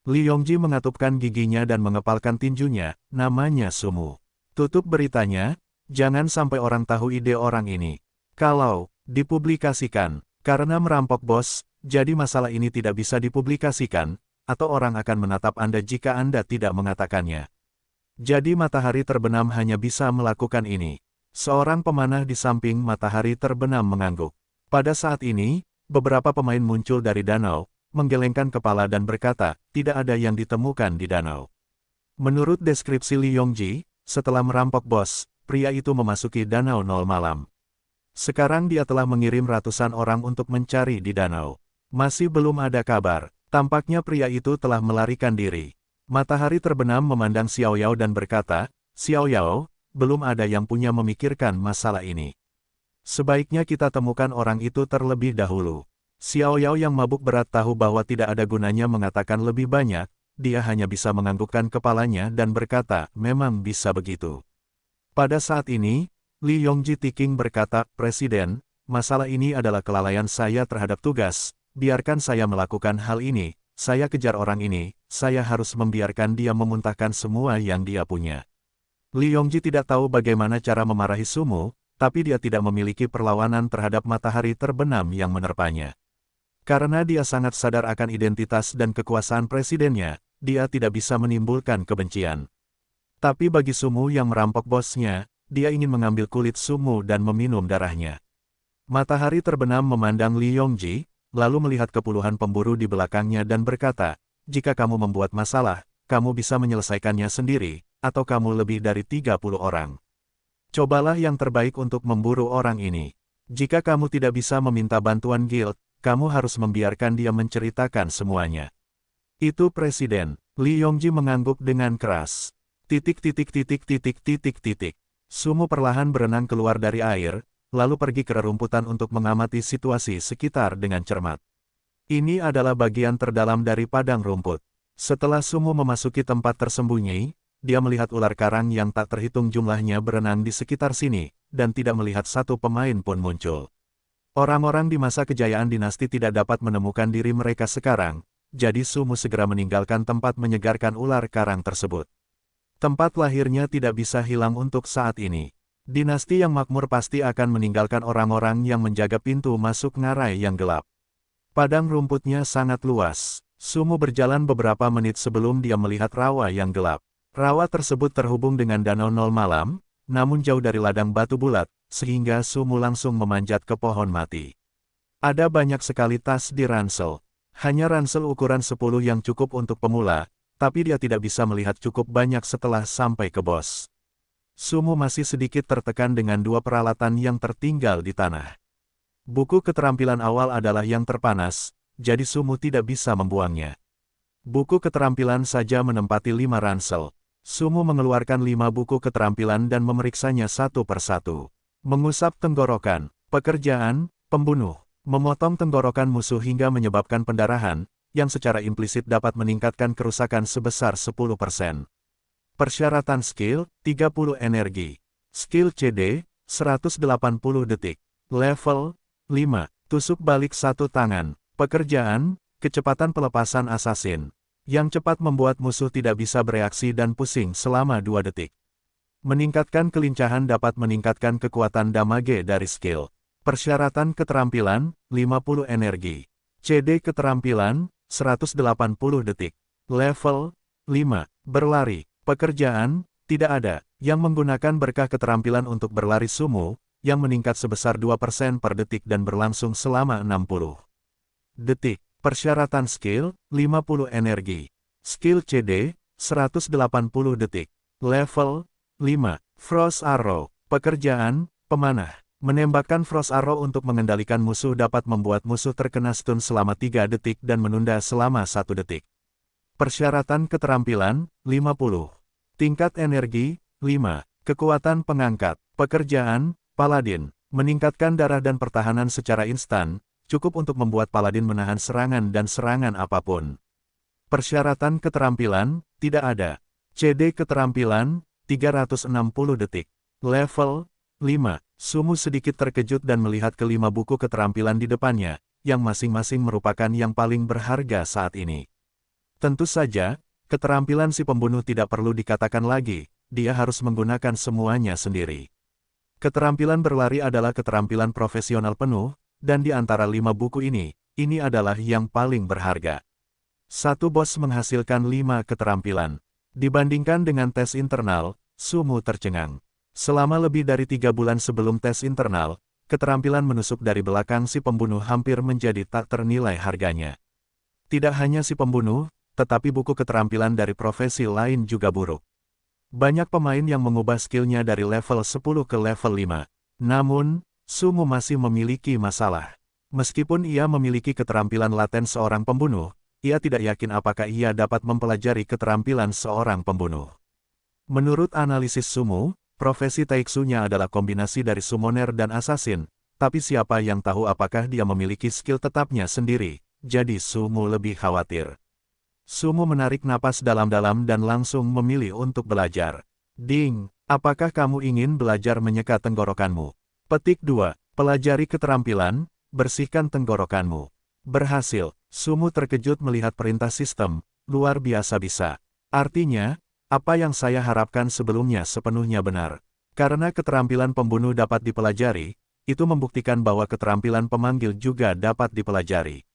[SPEAKER 1] Li Yongji mengatupkan giginya dan mengepalkan tinjunya, namanya Sumu. Tutup beritanya, jangan sampai orang tahu ide orang ini. Kalau dipublikasikan, karena merampok bos, jadi masalah ini tidak bisa dipublikasikan, atau orang akan menatap Anda jika Anda tidak mengatakannya. Jadi matahari terbenam hanya bisa melakukan ini. Seorang pemanah di samping matahari terbenam mengangguk. Pada saat ini, beberapa pemain muncul dari danau, menggelengkan kepala dan berkata, tidak ada yang ditemukan di danau. Menurut deskripsi Li Yongji, setelah merampok bos, pria itu memasuki danau 0 malam. Sekarang dia telah mengirim ratusan orang untuk mencari di danau. Masih belum ada kabar. Tampaknya pria itu telah melarikan diri. Matahari terbenam memandang Xiao Yao dan berkata, Xiao Yao, belum ada yang punya memikirkan masalah ini. Sebaiknya kita temukan orang itu terlebih dahulu. Xiao Yao yang mabuk berat tahu bahwa tidak ada gunanya mengatakan lebih banyak, dia hanya bisa menganggukkan kepalanya dan berkata, memang bisa begitu. Pada saat ini, Li Yongji Tiking berkata, Presiden, masalah ini adalah kelalaian saya terhadap tugas. Biarkan saya melakukan hal ini, saya kejar orang ini, saya harus membiarkan dia memuntahkan semua yang dia punya. Li Yongji tidak tahu bagaimana cara memarahi Sumu, tapi dia tidak memiliki perlawanan terhadap matahari terbenam yang menerpanya. Karena dia sangat sadar akan identitas dan kekuasaan presidennya, dia tidak bisa menimbulkan kebencian. Tapi bagi Sumu yang merampok bosnya, dia ingin mengambil kulit Sumu dan meminum darahnya. Matahari terbenam memandang Li Yongji, lalu melihat ke puluhan pemburu di belakangnya dan berkata, jika kamu membuat masalah, kamu bisa menyelesaikannya sendiri, atau kamu lebih dari 30 orang. Cobalah yang terbaik untuk memburu orang ini. Jika kamu tidak bisa meminta bantuan guild, kamu harus membiarkan dia menceritakan semuanya. Itu Presiden. Li Yongji mengangguk dengan keras. Sumu perlahan berenang keluar dari air, lalu pergi ke rerumputan untuk mengamati situasi sekitar dengan cermat. Ini adalah bagian terdalam dari padang rumput. Setelah Sumu memasuki tempat tersembunyi, dia melihat ular karang yang tak terhitung jumlahnya berenang di sekitar sini, dan tidak melihat satu pemain pun muncul. Orang-orang di masa kejayaan dinasti tidak dapat menemukan diri mereka sekarang, jadi Sumu segera meninggalkan tempat menyegarkan ular karang tersebut. Tempat lahirnya tidak bisa hilang untuk saat ini. Dinasti yang makmur pasti akan meninggalkan orang-orang yang menjaga pintu masuk ngarai yang gelap. Padang rumputnya sangat luas. Sumu berjalan beberapa menit sebelum dia melihat rawa yang gelap. Rawa tersebut terhubung dengan danau 0 malam, namun jauh dari ladang batu bulat, sehingga Sumu langsung memanjat ke pohon mati. Ada banyak sekali tas di ransel. Hanya ransel ukuran 10 yang cukup untuk pemula, tapi dia tidak bisa melihat cukup banyak setelah sampai ke bos. Sumu masih sedikit tertekan dengan dua peralatan yang tertinggal di tanah. Buku keterampilan awal adalah yang terpanas, jadi Sumu tidak bisa membuangnya. Buku keterampilan saja menempati 5 ransel. Sumu mengeluarkan 5 buku keterampilan dan memeriksanya satu persatu. Mengusap tenggorokan, pekerjaan, pembunuh, memotong tenggorokan musuh hingga menyebabkan pendarahan, yang secara implisit dapat meningkatkan kerusakan sebesar 10%. Persyaratan skill, 30 energi. Skill CD, 180 detik. Level, 5. Tusuk balik satu tangan. Pekerjaan, kecepatan pelepasan asasin. Yang cepat membuat musuh tidak bisa bereaksi dan pusing selama 2 detik. Meningkatkan kelincahan dapat meningkatkan kekuatan damage dari skill. Persyaratan keterampilan, 50 energi. CD keterampilan, 180 detik. Level, 5. Berlari. Pekerjaan, tidak ada, yang menggunakan berkah keterampilan untuk berlari Sumu, yang meningkat sebesar 2% per detik dan berlangsung selama 60 detik. Persyaratan skill, 50 energi. Skill CD, 180 detik. Level, 5. Frost Arrow. Pekerjaan, pemanah. Menembakkan Frost Arrow untuk mengendalikan musuh dapat membuat musuh terkena stun selama 3 detik dan menunda selama 1 detik. Persyaratan keterampilan, 50. Tingkat energi, 5. Kekuatan pengangkat. Pekerjaan, Paladin. Meningkatkan darah dan pertahanan secara instan, cukup untuk membuat Paladin menahan serangan dan serangan apapun. Persyaratan keterampilan, tidak ada. CD keterampilan, 360 detik. Level 5. Sumu sedikit terkejut dan melihat kelima buku keterampilan di depannya, yang masing-masing merupakan yang paling berharga saat ini. Tentu saja, keterampilan si pembunuh tidak perlu dikatakan lagi, dia harus menggunakan semuanya sendiri. Keterampilan berlari adalah keterampilan profesional penuh, dan di antara 5 buku ini adalah yang paling berharga. Satu bos menghasilkan 5 keterampilan. Dibandingkan dengan tes internal, Sumu tercengang. Selama lebih dari 3 bulan sebelum tes internal, keterampilan menusuk dari belakang si pembunuh hampir menjadi tak ternilai harganya. Tidak hanya si pembunuh, tetapi buku keterampilan dari profesi lain juga buruk. Banyak pemain yang mengubah skillnya dari level 10 ke level 5. Namun, Sumu masih memiliki masalah. Meskipun ia memiliki keterampilan laten seorang pembunuh, ia tidak yakin apakah ia dapat mempelajari keterampilan seorang pembunuh. Menurut analisis Sumu, profesi taiksu-nya adalah kombinasi dari summoner dan assassin, tapi siapa yang tahu apakah dia memiliki skill tetapnya sendiri, jadi Sumu lebih khawatir. Sumu menarik napas dalam-dalam dan langsung memilih untuk belajar. Ding, apakah kamu ingin belajar menyeka tenggorokanmu? Petik 2. Pelajari keterampilan, bersihkan tenggorokanmu. Berhasil, Sumu terkejut melihat perintah sistem, luar biasa bisa. Artinya, apa yang saya harapkan sebelumnya sepenuhnya benar. Karena keterampilan pembunuh dapat dipelajari, itu membuktikan bahwa keterampilan pemanggil juga dapat dipelajari.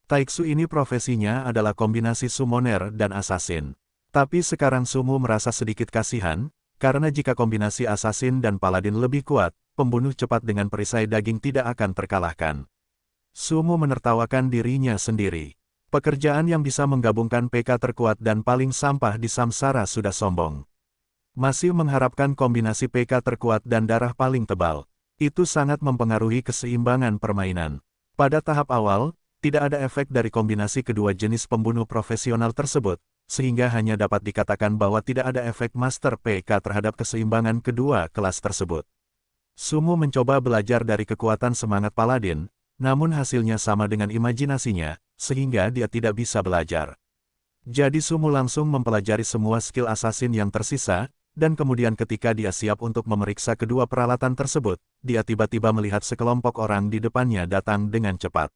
[SPEAKER 1] Taiksu ini profesinya adalah kombinasi summoner dan assassin. Tapi sekarang Sumu merasa sedikit kasihan, karena jika kombinasi assassin dan paladin lebih kuat, pembunuh cepat dengan perisai daging tidak akan terkalahkan. Sumu menertawakan dirinya sendiri. Pekerjaan yang bisa menggabungkan PK terkuat dan paling sampah di Samsara sudah sombong. Masih mengharapkan kombinasi PK terkuat dan darah paling tebal. Itu sangat mempengaruhi keseimbangan permainan. Pada tahap awal, tidak ada efek dari kombinasi kedua jenis pembunuh profesional tersebut, sehingga hanya dapat dikatakan bahwa tidak ada efek master PK terhadap keseimbangan kedua kelas tersebut. Sumu mencoba belajar dari kekuatan semangat paladin, namun hasilnya sama dengan imajinasinya, sehingga dia tidak bisa belajar. Jadi Sumu langsung mempelajari semua skill assassin yang tersisa, dan kemudian ketika dia siap untuk memeriksa kedua peralatan tersebut, dia tiba-tiba melihat sekelompok orang di depannya datang dengan cepat.